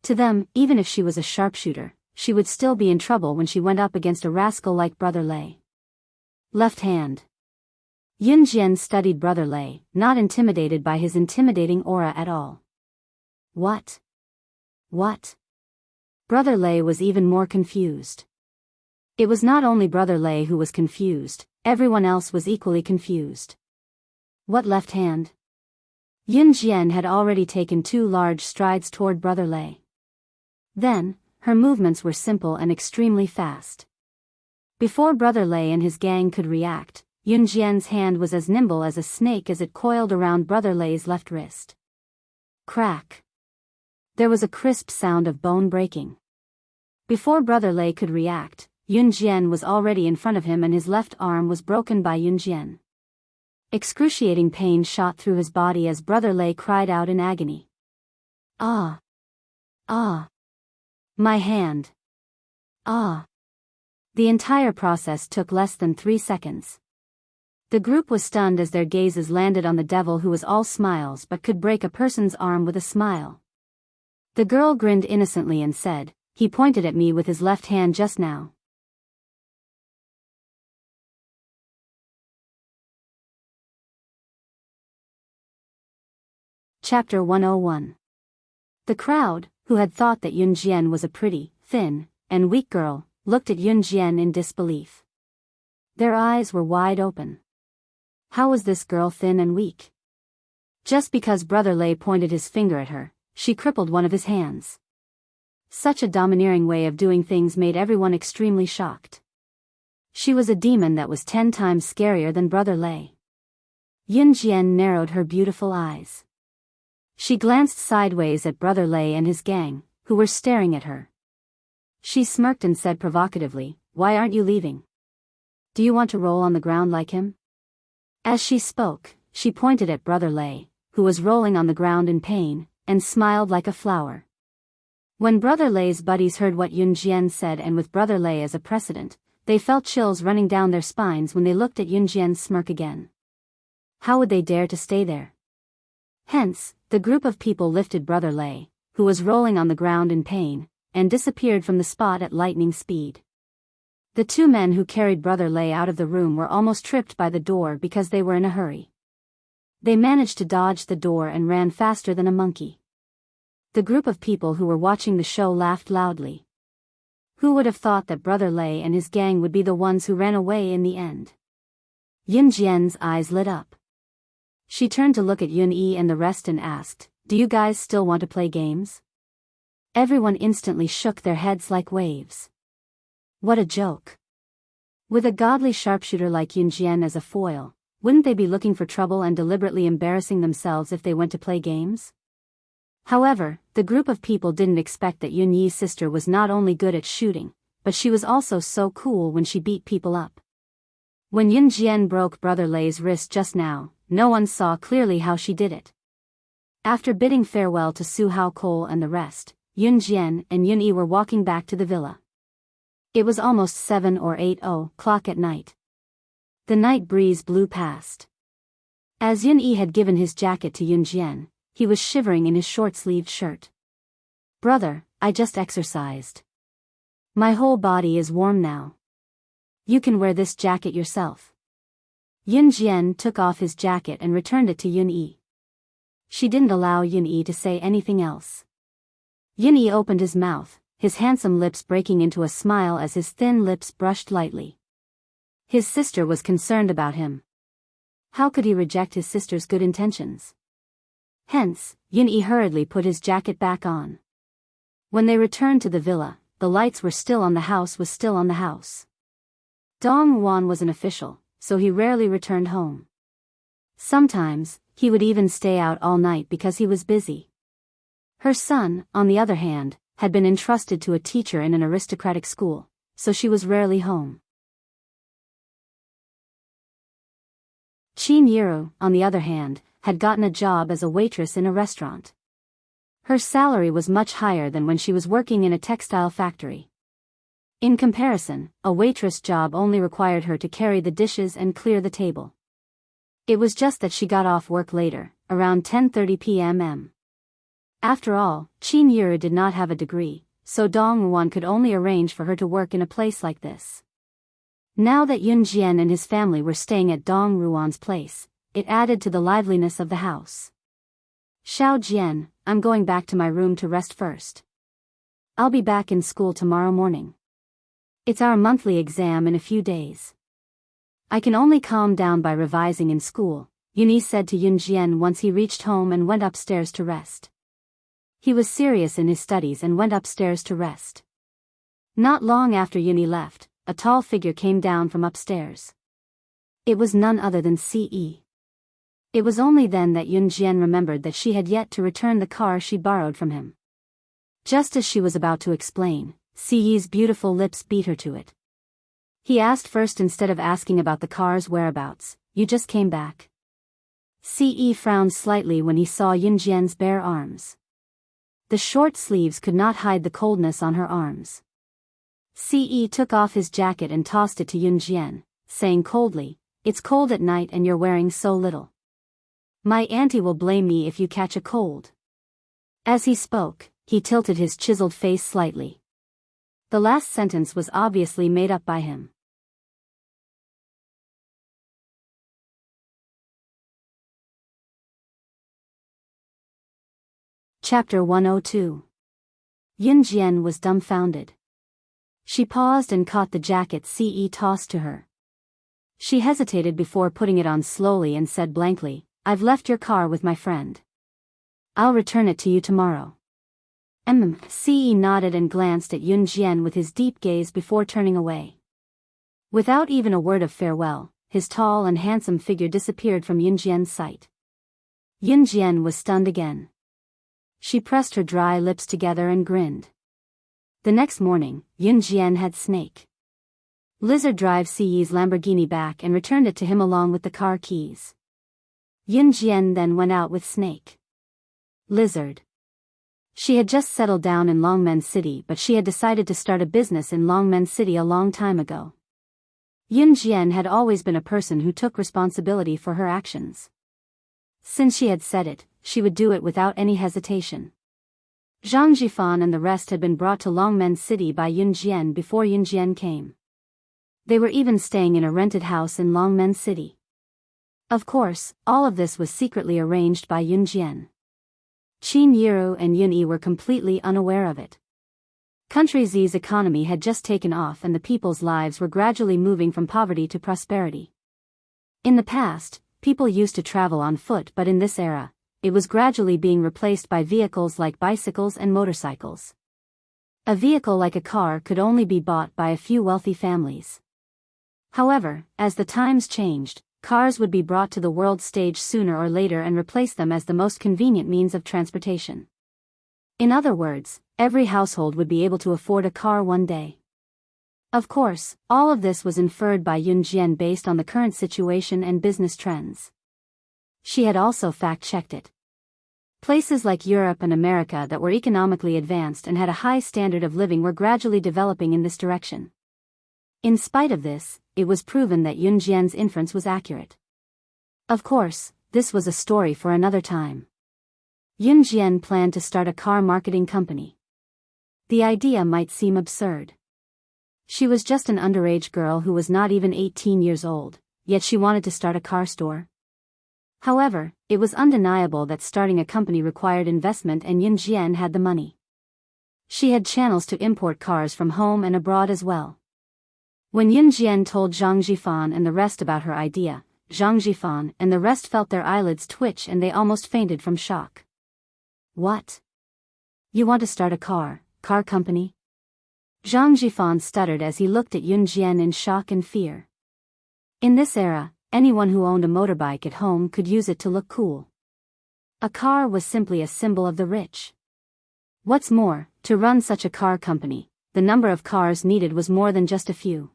To them, even if she was a sharpshooter, she would still be in trouble when she went up against a rascal like Brother Lei. Left hand. Yunjian studied Brother Lei, not intimidated by his intimidating aura at all. What? What? Brother Lei was even more confused. It was not only Brother Lei who was confused, everyone else was equally confused. What left hand? Yunjian had already taken 2 large strides toward Brother Lei. Then, her movements were simple and extremely fast. Before Brother Lei and his gang could react, Yunjian's hand was as nimble as a snake as it coiled around Brother Lei's left wrist. Crack. There was a crisp sound of bone breaking. Before Brother Lei could react, Yunjian was already in front of him and his left arm was broken by Yunjian. Excruciating pain shot through his body as Brother Lei cried out in agony. Ah! Ah! My hand! Ah! The entire process took less than 3 seconds. The group was stunned as their gazes landed on the devil who was all smiles but could break a person's arm with a smile. The girl grinned innocently and said, "He pointed at me with his left hand just now." Chapter 101. The crowd, who had thought that Yunjian was a pretty, thin, and weak girl, looked at Yunjian in disbelief. Their eyes were wide open. How was this girl thin and weak? Just because Brother Lei pointed his finger at her, she crippled one of his hands. Such a domineering way of doing things made everyone extremely shocked. She was a demon that was 10 times scarier than Brother Lei. Yunjian narrowed her beautiful eyes. She glanced sideways at Brother Lei and his gang, who were staring at her. She smirked and said provocatively, "Why aren't you leaving? Do you want to roll on the ground like him?" As she spoke, she pointed at Brother Lei, who was rolling on the ground in pain, and smiled like a flower. When Brother Lei's buddies heard what Yunjian said and with Brother Lei as a precedent, they felt chills running down their spines when they looked at Yunjian's smirk again. How would they dare to stay there? Hence, the group of people lifted Brother Lei, who was rolling on the ground in pain, and disappeared from the spot at lightning speed. The 2 men who carried Brother Lei out of the room were almost tripped by the door because they were in a hurry. They managed to dodge the door and ran faster than a monkey. The group of people who were watching the show laughed loudly. Who would have thought that Brother Lei and his gang would be the ones who ran away in the end? Yunjian's eyes lit up. She turned to look at Yun-Yi and the rest and asked, "Do you guys still want to play games?" Everyone instantly shook their heads like waves. What a joke. With a godly sharpshooter like Yunjian as a foil, wouldn't they be looking for trouble and deliberately embarrassing themselves if they went to play games? However, the group of people didn't expect that Yun-Yi's sister was not only good at shooting, but she was also so cool when she beat people up. When Yunjian broke Brother Lei's wrist just now, no one saw clearly how she did it. After bidding farewell to Su Hao Cole and the rest, Yunjian and Yun-Yi were walking back to the villa. It was almost 7 or 8 o'clock at night. The night breeze blew past. As Yun-Yi had given his jacket to Yunjian, he was shivering in his short-sleeved shirt. "Brother, I just exercised. My whole body is warm now. You can wear this jacket yourself." Yunjian took off his jacket and returned it to Yun-Yi. She didn't allow Yun-Yi to say anything else. Yun-Yi opened his mouth, his handsome lips breaking into a smile as his thin lips brushed lightly. His sister was concerned about him. How could he reject his sister's good intentions? Hence, Yun-Yi hurriedly put his jacket back on. When they returned to the villa, the lights were still on, the house was still on the house. Dong Wan was an official, so he rarely returned home. Sometimes, he would even stay out all night because he was busy. Her son, on the other hand, had been entrusted to a teacher in an aristocratic school, so she was rarely home. Qin Yiru, on the other hand, had gotten a job as a waitress in a restaurant. Her salary was much higher than when she was working in a textile factory. In comparison, a waitress job only required her to carry the dishes and clear the table. It was just that she got off work later, around 10:30 p.m. After all, Qin Yiru did not have a degree, so Dong Ruan could only arrange for her to work in a place like this. Now that Yun Jian and his family were staying at Dong Ruan's place, it added to the liveliness of the house. Xiao Jian, I'm going back to my room to rest first. I'll be back in school tomorrow morning. It's our monthly exam in a few days. I can only calm down by revising in school, Yunyi said to Yun Jian once he reached home and went upstairs to rest. He was serious in his studies and went upstairs to rest. Not long after Yunyi left, a tall figure came down from upstairs. It was none other than Ce. It was only then that Yun Jian remembered that she had yet to return the car she borrowed from him. Just as she was about to explain, Ce's beautiful lips beat her to it. He asked first instead of asking about the car's whereabouts, "You just came back?" Ce frowned slightly when he saw Yun Jian's bare arms. The short sleeves could not hide the coldness on her arms. Ce took off his jacket and tossed it to Yun Jian, saying coldly, "It's cold at night and you're wearing so little. My auntie will blame me if you catch a cold." As he spoke, he tilted his chiseled face slightly. The last sentence was obviously made up by him. Chapter 102. Yun Jian was dumbfounded. She paused and caught the jacket Ce tossed to her. She hesitated before putting it on slowly and said blankly, "I've left your car with my friend. I'll return it to you tomorrow." Ce nodded and glanced at Yun Jian with his deep gaze before turning away. Without even a word of farewell, his tall and handsome figure disappeared from Yun Jian's sight. Yun Jian was stunned again. She pressed her dry lips together and grinned. The next morning, Yun Jian had Snake Lizard drive Ce's Lamborghini back and returned it to him along with the car keys. Yun Jian then went out with Snake Lizard. She had just settled down in Longmen City, but she had decided to start a business in Longmen City a long time ago. Yun Jian had always been a person who took responsibility for her actions. Since she had said it, she would do it without any hesitation. Zhang Jifan and the rest had been brought to Longmen City by Yun Jian before Yun Jian came. They were even staying in a rented house in Longmen City. Of course, all of this was secretly arranged by Yun Jian. Qin Yiru and Yun Yi were completely unaware of it. Country Z's economy had just taken off and the people's lives were gradually moving from poverty to prosperity. In the past, people used to travel on foot, but in this era, it was gradually being replaced by vehicles like bicycles and motorcycles. A vehicle like a car could only be bought by a few wealthy families. However, as the times changed, cars would be brought to the world stage sooner or later and replace them as the most convenient means of transportation. In other words, every household would be able to afford a car one day. Of course, all of this was inferred by Yun Jian based on the current situation and business trends. She had also fact-checked it. Places like Europe and America that were economically advanced and had a high standard of living were gradually developing in this direction. In spite of this, it was proven that Yun Jian's inference was accurate. Of course, this was a story for another time. Yun Jian planned to start a car marketing company. The idea might seem absurd. She was just an underage girl who was not even 18 years old, yet she wanted to start a car store. However, it was undeniable that starting a company required investment and Yun Jian had the money. She had channels to import cars from home and abroad as well. When Yun Jian told Zhang Jifan and the rest about her idea, Zhang Jifan and the rest felt their eyelids twitch and they almost fainted from shock. "What? You want to start a car company?" Zhang Jifan stuttered as he looked at Yun Jian in shock and fear. In this era, anyone who owned a motorbike at home could use it to look cool. A car was simply a symbol of the rich. What's more, to run such a car company, the number of cars needed was more than just a few.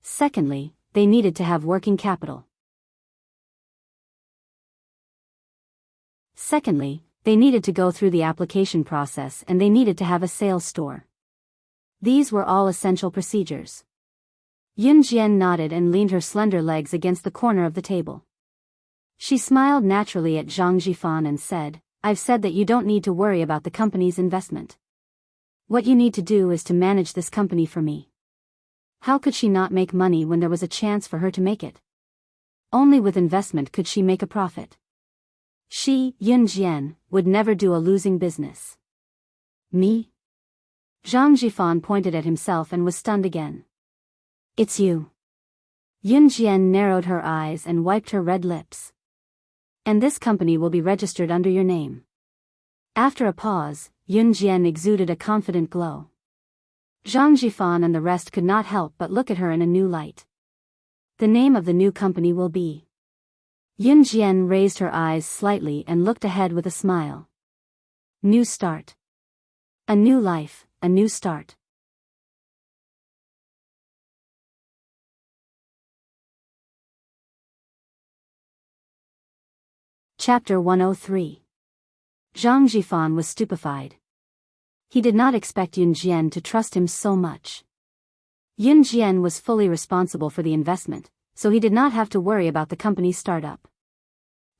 Secondly, they needed to have working capital. Secondly, they needed to go through the application process and they needed to have a sales store. These were all essential procedures. Yun Jian nodded and leaned her slender legs against the corner of the table. She smiled naturally at Zhang Jifan and said, "I've said that you don't need to worry about the company's investment. What you need to do is to manage this company for me." How could she not make money when there was a chance for her to make it? Only with investment could she make a profit. She, Yun Jian, would never do a losing business. Me? Zhang Jifan pointed at himself and was stunned again. "It's you." Yun Jian narrowed her eyes and wiped her red lips. "And this company will be registered under your name." After a pause, Yun Jian exuded a confident glow. Zhang Jifan and the rest could not help but look at her in a new light. "The name of the new company will be..." Yun Jian raised her eyes slightly and looked ahead with a smile. "New start. A new life, a new start." Chapter 103. Zhang Jifan was stupefied. He did not expect Yun Jian to trust him so much. Yun Jian was fully responsible for the investment, so he did not have to worry about the company's startup.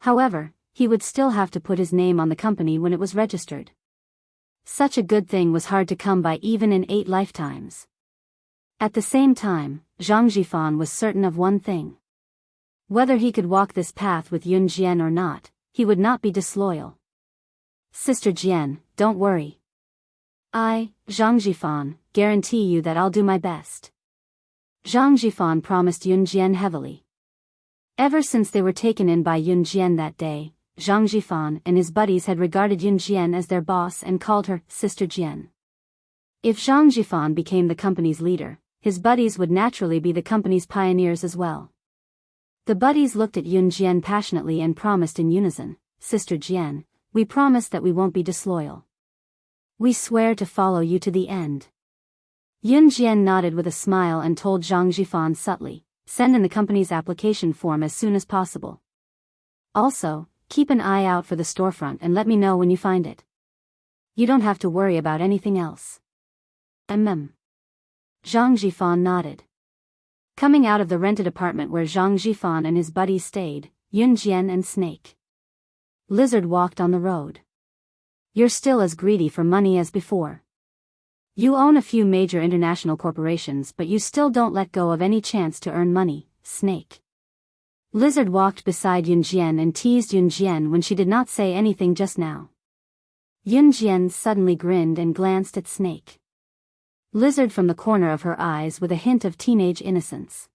However, he would still have to put his name on the company when it was registered. Such a good thing was hard to come by even in 8 lifetimes. At the same time, Zhang Jifan was certain of one thing. Whether he could walk this path with Yun Jian or not, he would not be disloyal. "Sister Jian, don't worry. I, Zhang Jifan, guarantee you that I'll do my best." Zhang Jifan promised Yun Jian heavily. Ever since they were taken in by Yun Jian that day, Zhang Jifan and his buddies had regarded Yun Jian as their boss and called her Sister Jian. If Zhang Jifan became the company's leader, his buddies would naturally be the company's pioneers as well. The buddies looked at Yun Jian passionately and promised in unison, "Sister Jian, we promise that we won't be disloyal. We swear to follow you to the end." Yun Jian nodded with a smile and told Zhang Jifan subtly, "Send in the company's application form as soon as possible. Also, keep an eye out for the storefront and let me know when you find it. You don't have to worry about anything else." Zhang Jifan nodded. Coming out of the rented apartment where Zhang Jifan and his buddies stayed, Yun Jian and Snake Lizard walked on the road. "You're still as greedy for money as before. You own a few major international corporations but you still don't let go of any chance to earn money, Snake." Lizard walked beside Yun Jian and teased Yun Jian when she did not say anything just now. Yun Jian suddenly grinned and glanced at Snake Lizard from the corner of her eyes with a hint of teenage innocence.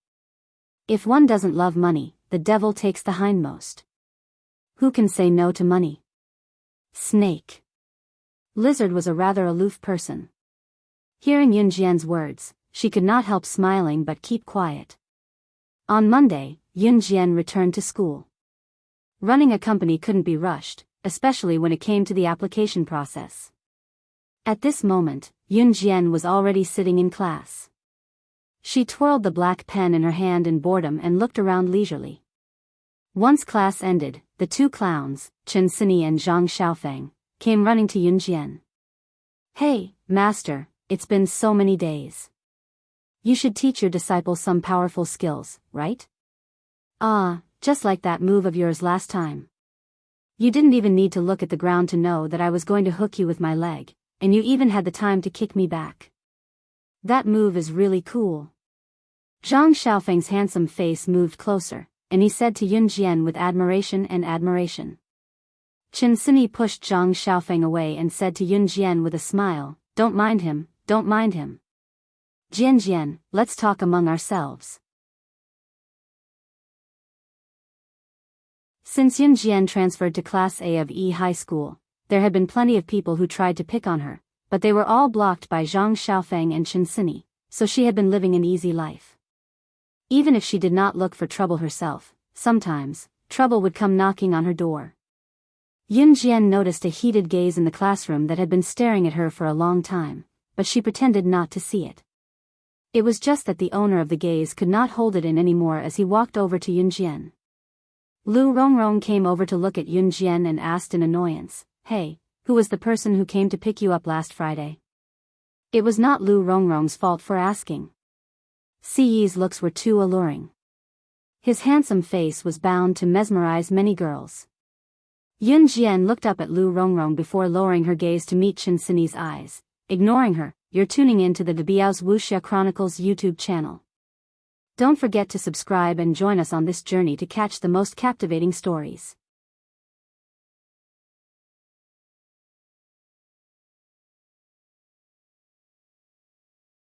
"If one doesn't love money, the devil takes the hindmost. Who can say no to money?" Snake Lizard was a rather aloof person. Hearing Yun Jian's words, she could not help smiling but keep quiet. On Monday, Yun Jian returned to school. Running a company couldn't be rushed, especially when it came to the application process. At this moment, Yun Jian was already sitting in class. She twirled the black pen in her hand in boredom and looked around leisurely. Once class ended, the 2 clowns, Chen Sini and Zhang Xiaofeng, came running to Yun Jian. "Hey, master, it's been so many days. You should teach your disciples some powerful skills, right? Just like that move of yours last time. You didn't even need to look at the ground to know that I was going to hook you with my leg, and you even had the time to kick me back. That move is really cool." Zhang Xiaofeng's handsome face moved closer, and he said to Yun Jian with admiration. Chen Sini pushed Zhang Xiaofeng away and said to Yun Jian with a smile, don't mind him. Jian, let's talk among ourselves." Since Yun Jian transferred to Class A of E High School, there had been plenty of people who tried to pick on her, but they were all blocked by Zhang Xiaofeng and Chen Sini, so she had been living an easy life. Even if she did not look for trouble herself, sometimes, trouble would come knocking on her door. Yun Jian noticed a heated gaze in the classroom that had been staring at her for a long time, but she pretended not to see it. It was just that the owner of the gaze could not hold it in anymore as he walked over to Yun Jian. Lu Rongrong came over to look at Yun Jian and asked in annoyance, "Hey, who was the person who came to pick you up last Friday?" It was not Lu Rongrong's fault for asking. Siyi's looks were too alluring. His handsome face was bound to mesmerize many girls. Yun Jian looked up at Lu Rongrong before lowering her gaze to meet Chen Sini's eyes. Ignoring her, "You're tuning in to the Biyao's Wuxia Chronicles YouTube channel. Don't forget to subscribe and join us on this journey to catch the most captivating stories."